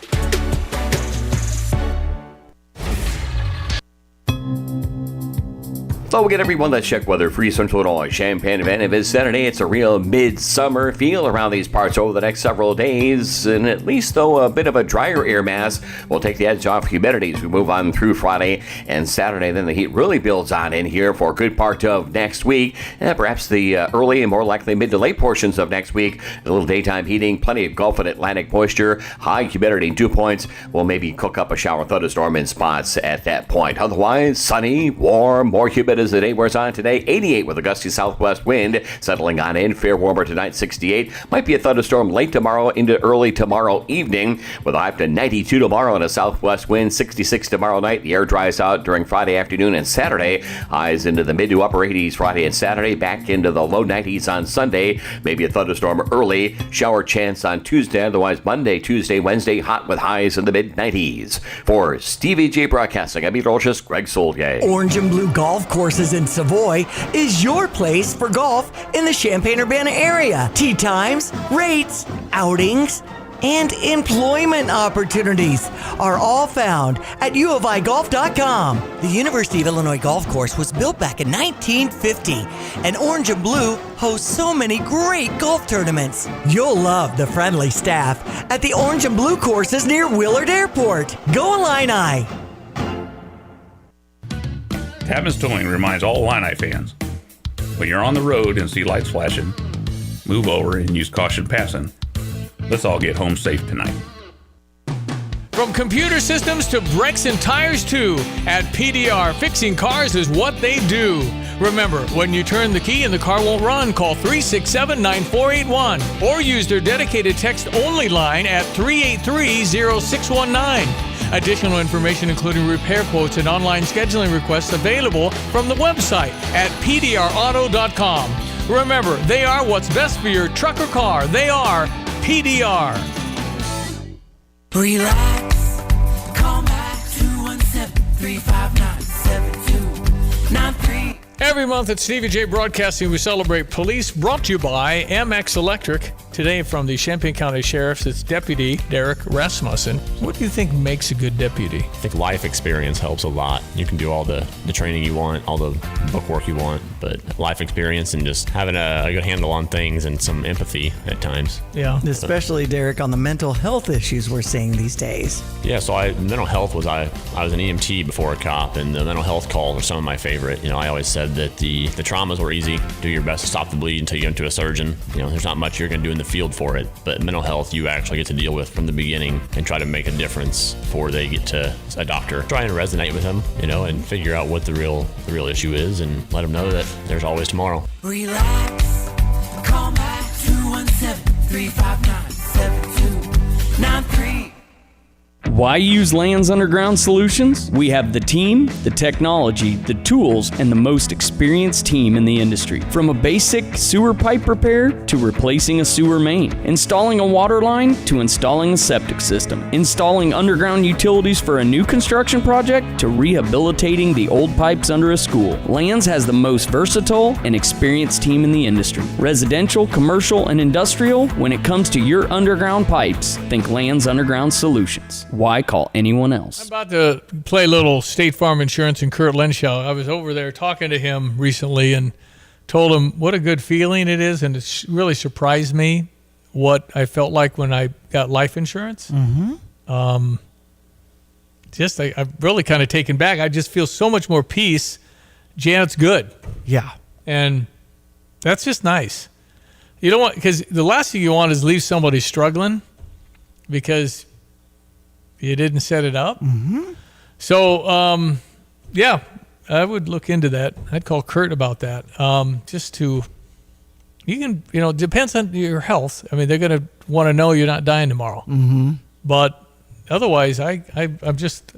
Speaker 13: So we'll get everyone. Let's check weather for Central Illinois. Champaign event of Saturday. It's a real midsummer feel around these parts over the next several days. And at least, though, a bit of a drier air mass will take the edge off humidity as we move on through Friday and Saturday. Then the heat really builds on in here for a good part of next week. And perhaps the early and more likely mid to late portions of next week. A little daytime heating, plenty of Gulf and Atlantic moisture, high humidity, dew points. We'll maybe cook up a shower thunderstorm in spots at that point. Otherwise, sunny, warm, more humid as the day wears on today. 88 with a gusty southwest wind settling on in. Fair warmer tonight, 68. Might be a thunderstorm late tomorrow into early tomorrow evening with a high to 92 tomorrow and a southwest wind. 66 tomorrow night. The air dries out during Friday afternoon and Saturday. Highs into the mid to upper 80s Friday and Saturday. Back into the low 90s on Sunday. Maybe a thunderstorm early. Shower chance on Tuesday. Otherwise Monday, Tuesday, Wednesday hot with highs in the mid 90s. For Stevie Jay Broadcasting, I'm meteorologist Greg Soldier.
Speaker 12: Orange and Blue Golf Courses in Savoy is your place for golf in the Champaign-Urbana area. Tee times, rates, outings, and employment opportunities are all found at uofigolf.com. The University of Illinois Golf Course was built back in 1950, and Orange and Blue hosts so many great golf tournaments. You'll love the friendly staff at the Orange and Blue courses near Willard Airport. Go Illini!
Speaker 9: Tavis Towing reminds all Illini fans, when you're on the road and see lights flashing, move over and use caution passing. Let's all get home safe tonight.
Speaker 11: From computer systems to brakes and tires too, at PDR, fixing cars is what they do. Remember, when you turn the key and the car won't run, call 367-9481 or use their dedicated text-only line at 383-0619. Additional information including repair quotes and online scheduling requests available from the website at pdrauto.com. Remember, they are what's best for your truck or car. They are PDR.
Speaker 3: Relax. Call back 217-359-7293.
Speaker 11: Every month at Stevie Jay Broadcasting, we celebrate police, brought to you by MX Electric. Today from the Champaign County Sheriff's, it's Deputy Derek Rasmussen. What do you think makes a good deputy?
Speaker 14: I think life experience helps a lot. You can do all the training you want, all the book work you want, but life experience and just having a good handle on things and some empathy at times.
Speaker 11: Yeah.
Speaker 12: Especially, Derek, on the mental health issues we're seeing these days.
Speaker 14: Yeah, so mental health was, I was an EMT before a cop, and the mental health calls are some of my favorite. You know, I always said that the traumas were easy. Do your best to stop the bleed until you get to a surgeon. You know, there's not much you're going to do in the field for it, but mental health you actually get to deal with from the beginning and try to make a difference before they get to a doctor. Try and resonate with them, you know, and figure out what the real issue is and let them know that there's always tomorrow.
Speaker 3: Relax. Call back 217-359-7293.
Speaker 15: Why use Lands Underground Solutions? We have the team, the technology, the tools, and the most experienced team in the industry. From a basic sewer pipe repair to replacing a sewer main, installing a water line to installing a septic system, installing underground utilities for a new construction project to rehabilitating the old pipes under a school. Lands has the most versatile and experienced team in the industry. Residential, commercial, and industrial, when it comes to your underground pipes, think Lands Underground Solutions. Why call anyone else?
Speaker 11: I'm about to play a little State Farm Insurance and Kurt Lenshaw. I was over there talking to him recently and told him what a good feeling it is, and it really surprised me what I felt like when I got life insurance.
Speaker 12: Mm-hmm.
Speaker 11: I'm really kind of taken back. I just feel so much more peace. Janet's good.
Speaker 12: Yeah.
Speaker 11: And that's just nice. You don't want, because the last thing you want is leave somebody struggling because you didn't set it up.
Speaker 12: Mm-hmm.
Speaker 11: So, yeah, I would look into that. I'd call Kurt about that. Depends on your health. I mean, they're going to want to know you're not dying tomorrow.
Speaker 12: Mm-hmm.
Speaker 11: But otherwise, I'm just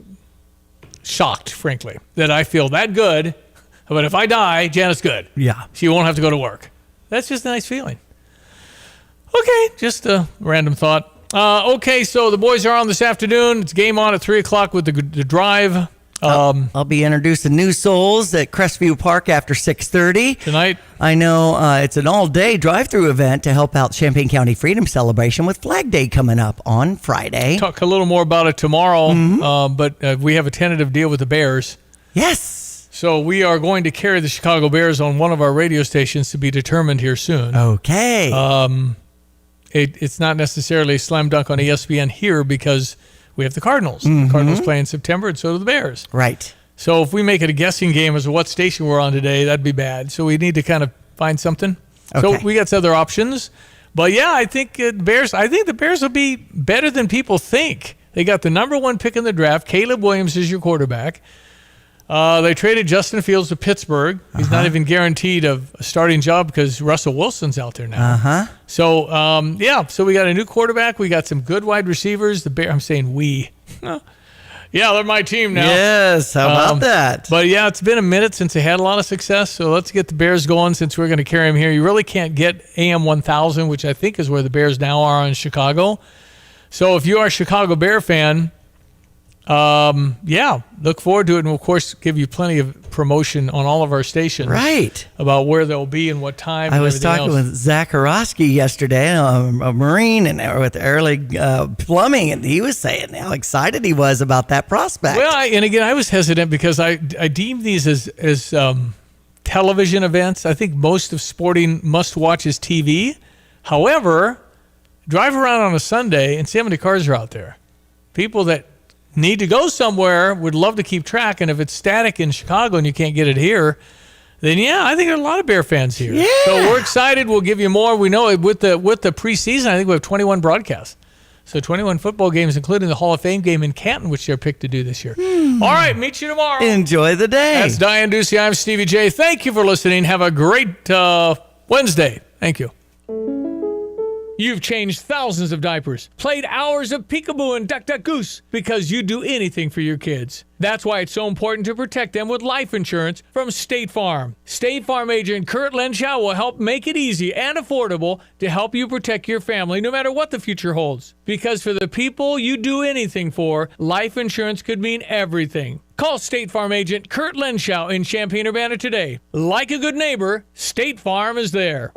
Speaker 11: shocked, frankly, that I feel that good But if I die, Janet's good.
Speaker 12: Yeah.
Speaker 11: She won't have to go to work. That's just a nice feeling. Okay, just a random thought. Okay, so the boys are on this afternoon. It's game on at 3 o'clock with the drive.
Speaker 12: I'll be introducing new souls at Crestview Park after 6:30
Speaker 11: tonight.
Speaker 12: I know it's an all-day drive-through event to help out Champaign County Freedom Celebration with Flag Day coming up on Friday.
Speaker 11: Talk a little more about it tomorrow, but we have a tentative deal with the Bears.
Speaker 12: Yes.
Speaker 11: So we are going to carry the Chicago Bears on one of our radio stations to be determined here soon.
Speaker 12: Okay.
Speaker 11: It's not necessarily a slam dunk on ESPN here because we have the Cardinals.
Speaker 12: Mm-hmm.
Speaker 11: The Cardinals play in September, and so do the Bears.
Speaker 12: Right.
Speaker 11: So if we make it a guessing game as to what station we're on today, that'd be bad. So we need to kind of find something.
Speaker 12: Okay.
Speaker 11: So we got some other options. But yeah, I think the Bears will be better than people think. They got the number 1 pick in the draft. Caleb Williams is your quarterback. They traded Justin Fields to Pittsburgh. He's not even guaranteed a starting job because Russell Wilson's out there now. So, so we got a new quarterback. We got some good wide receivers. I'm saying we. Yeah, they're my team now.
Speaker 12: Yes, how about that?
Speaker 11: But yeah, it's been a minute since they had a lot of success. So let's get the Bears going since we're going to carry them here. You really can't get AM 1000, which I think is where the Bears now are in Chicago. So if you are a Chicago Bear fan, look forward to it, and we'll, of course, give you plenty of promotion on all of our stations.
Speaker 12: Right.
Speaker 11: About where they'll be and what time.
Speaker 12: I was talking with Zach Horosky yesterday, a Marine, and with Early Plumbing, and he was saying how excited he was about that prospect.
Speaker 11: Well, I was hesitant because I deem these as television events. I think most of sporting must-watch is TV. However, drive around on a Sunday and see how many cars are out there. People that need to go somewhere would love to keep track, and if it's static in Chicago and you can't get it here, then I think there are a lot of Bear fans here.
Speaker 12: Yeah.
Speaker 11: So we're excited. We'll give you more. We know with the preseason, I think we have 21 broadcasts. So 21 football games, including the Hall of Fame game in Canton, which they're picked to do this year. All right, meet you tomorrow.
Speaker 12: Enjoy the day.
Speaker 11: That's Diane Ducey. I'm Stevie Jay. Thank you for listening. Have a great Wednesday. Thank you. You've changed thousands of diapers, played hours of peekaboo and duck duck goose because you do anything for your kids. That's why it's so important to protect them with life insurance from State Farm. State Farm agent Kurt Lenschow will help make it easy and affordable to help you protect your family no matter what the future holds. Because for the people you do anything for, life insurance could mean everything. Call State Farm agent Kurt Lenschow in Champaign-Urbana today. Like a good neighbor, State Farm is there.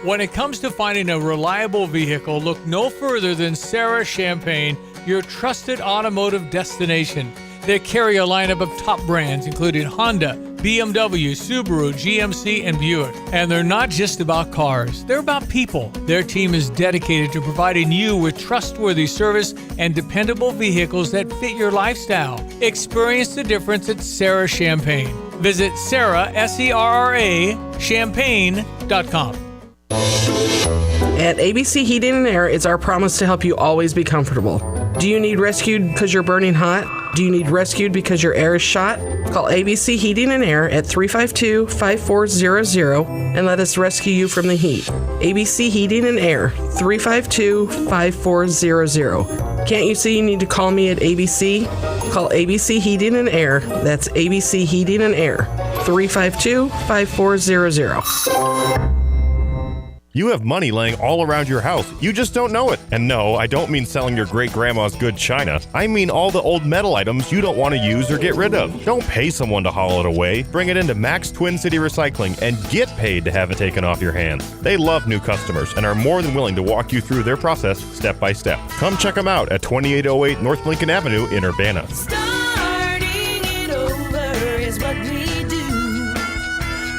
Speaker 11: When it comes to finding a reliable vehicle, look no further than Sarah Champagne, your trusted automotive destination. They carry a lineup of top brands, including Honda, BMW, Subaru, GMC, and Buick. And they're not just about cars, they're about people. Their team is dedicated to providing you with trustworthy service and dependable vehicles that fit your lifestyle. Experience the difference at Sarah Champagne. Visit Sarah, S-E-R-R-A, champagne.com.
Speaker 1: At ABC Heating and Air, it's our promise to help you always be comfortable. Do you need rescued because you're burning hot? Do you need rescued because your air is shot? Call ABC Heating and Air at 352-5400 and let us rescue you from the heat. ABC Heating and Air, 352-5400. Can't you see you need to call me at ABC? Call ABC Heating and Air. That's ABC Heating and Air, 352-5400.
Speaker 2: You have money laying all around your house. You just don't know it. And no, I don't mean selling your great-grandma's good china. I mean all the old metal items you don't want to use or get rid of. Don't pay someone to haul it away. Bring it into Max Twin City Recycling and get paid to have it taken off your hands. They love new customers and are more than willing to walk you through their process step by step. Come check them out at 2808 North Lincoln Avenue in Urbana.
Speaker 3: Starting it over is what we do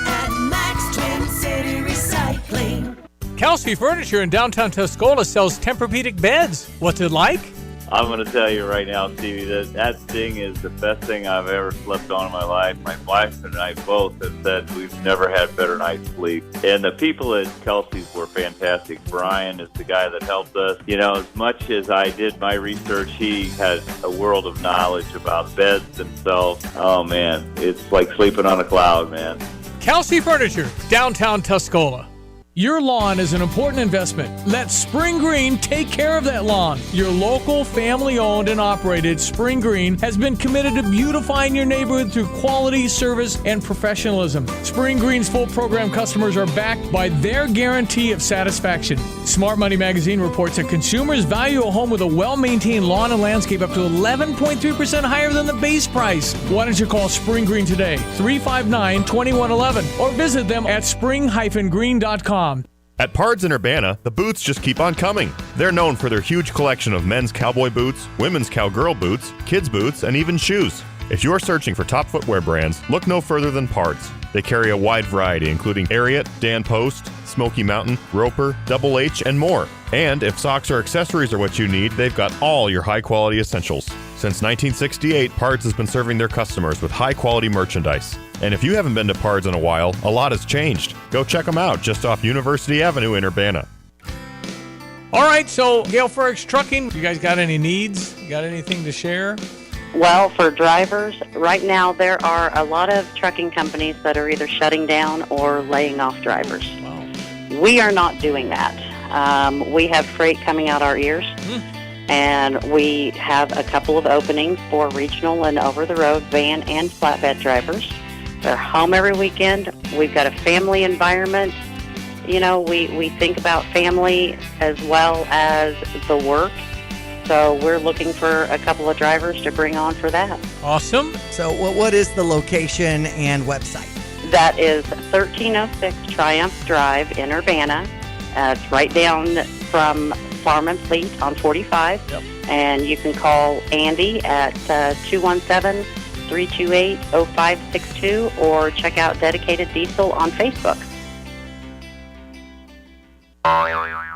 Speaker 3: at Max Twin City Recycling.
Speaker 11: Kelsey Furniture in downtown Tuscola sells Tempur-Pedic beds. What's it like?
Speaker 17: I'm going to tell you right now, Stevie, that thing is the best thing I've ever slept on in my life. My wife and I both have said we've never had better night's sleep. And the people at Kelsey's were fantastic. Brian is the guy that helped us. You know, as much as I did my research, he has a world of knowledge about beds themselves. Oh, man, it's like sleeping on a cloud, man.
Speaker 11: Kelsey Furniture, downtown Tuscola. Your lawn is an important investment. Let Spring Green take care of that lawn. Your local, family-owned and operated Spring Green has been committed to beautifying your neighborhood through quality, service, and professionalism. Spring Green's full program customers are backed by their guarantee of satisfaction. Smart Money Magazine reports that consumers value a home with a well-maintained lawn and landscape up to 11.3% higher than the base price. Why don't you call Spring Green today, 359-2111, or visit them at spring-green.com.
Speaker 2: At Pards in Urbana, the boots just keep on coming. They're known for their huge collection of men's cowboy boots, women's cowgirl boots, kids' boots, and even shoes. If you're searching for top footwear brands, look no further than Pards. They carry a wide variety, including Ariat, Dan Post, Smoky Mountain, Roper, Double H, and more. And if socks or accessories are what you need, they've got all your high-quality essentials. Since 1968, Pards has been serving their customers with high-quality merchandise. And if you haven't been to Pards in a while, a lot has changed. Go check them out just off University Avenue in Urbana.
Speaker 11: All right, so Gail Ferricks Trucking, you guys got any needs? You got anything to share?
Speaker 18: Well, for drivers, right now there are a lot of trucking companies that are either shutting down or laying off drivers.
Speaker 11: Wow.
Speaker 18: We are not doing that. We have freight coming out our ears, and we have a couple of openings for regional and over-the-road van and flatbed drivers. They're home every weekend. We've got a family environment. You know, we think about family as well as the work. So we're looking for a couple of drivers to bring on for that.
Speaker 11: Awesome.
Speaker 12: So what is the location and website?
Speaker 18: That is 1306 Triumph Drive in Urbana. It's right down from Farm and Fleet on 45.
Speaker 11: Yep.
Speaker 18: And you can call Andy at 217-328-0562 or check out Dedicated Diesel on Facebook.
Speaker 21: Ow!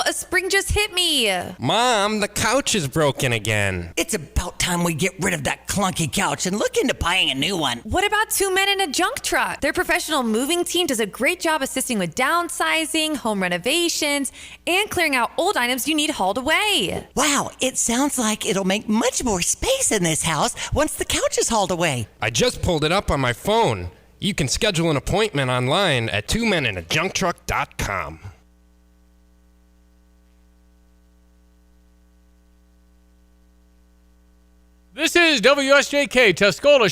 Speaker 21: A spring just hit me.
Speaker 22: Mom, the couch is broken again.
Speaker 24: It's about time we get rid of that clunky couch and look into buying a new one.
Speaker 21: What about two men in a junk truck? Their professional moving team does a great job assisting with downsizing, home renovations, and clearing out old items you need hauled away.
Speaker 24: Wow, it sounds like it'll make much more space in this house once the couch is hauled away.
Speaker 22: I just pulled it up on my phone. You can schedule an appointment online at twomeninajunktruck.com.
Speaker 11: This is WSJK Tuscola.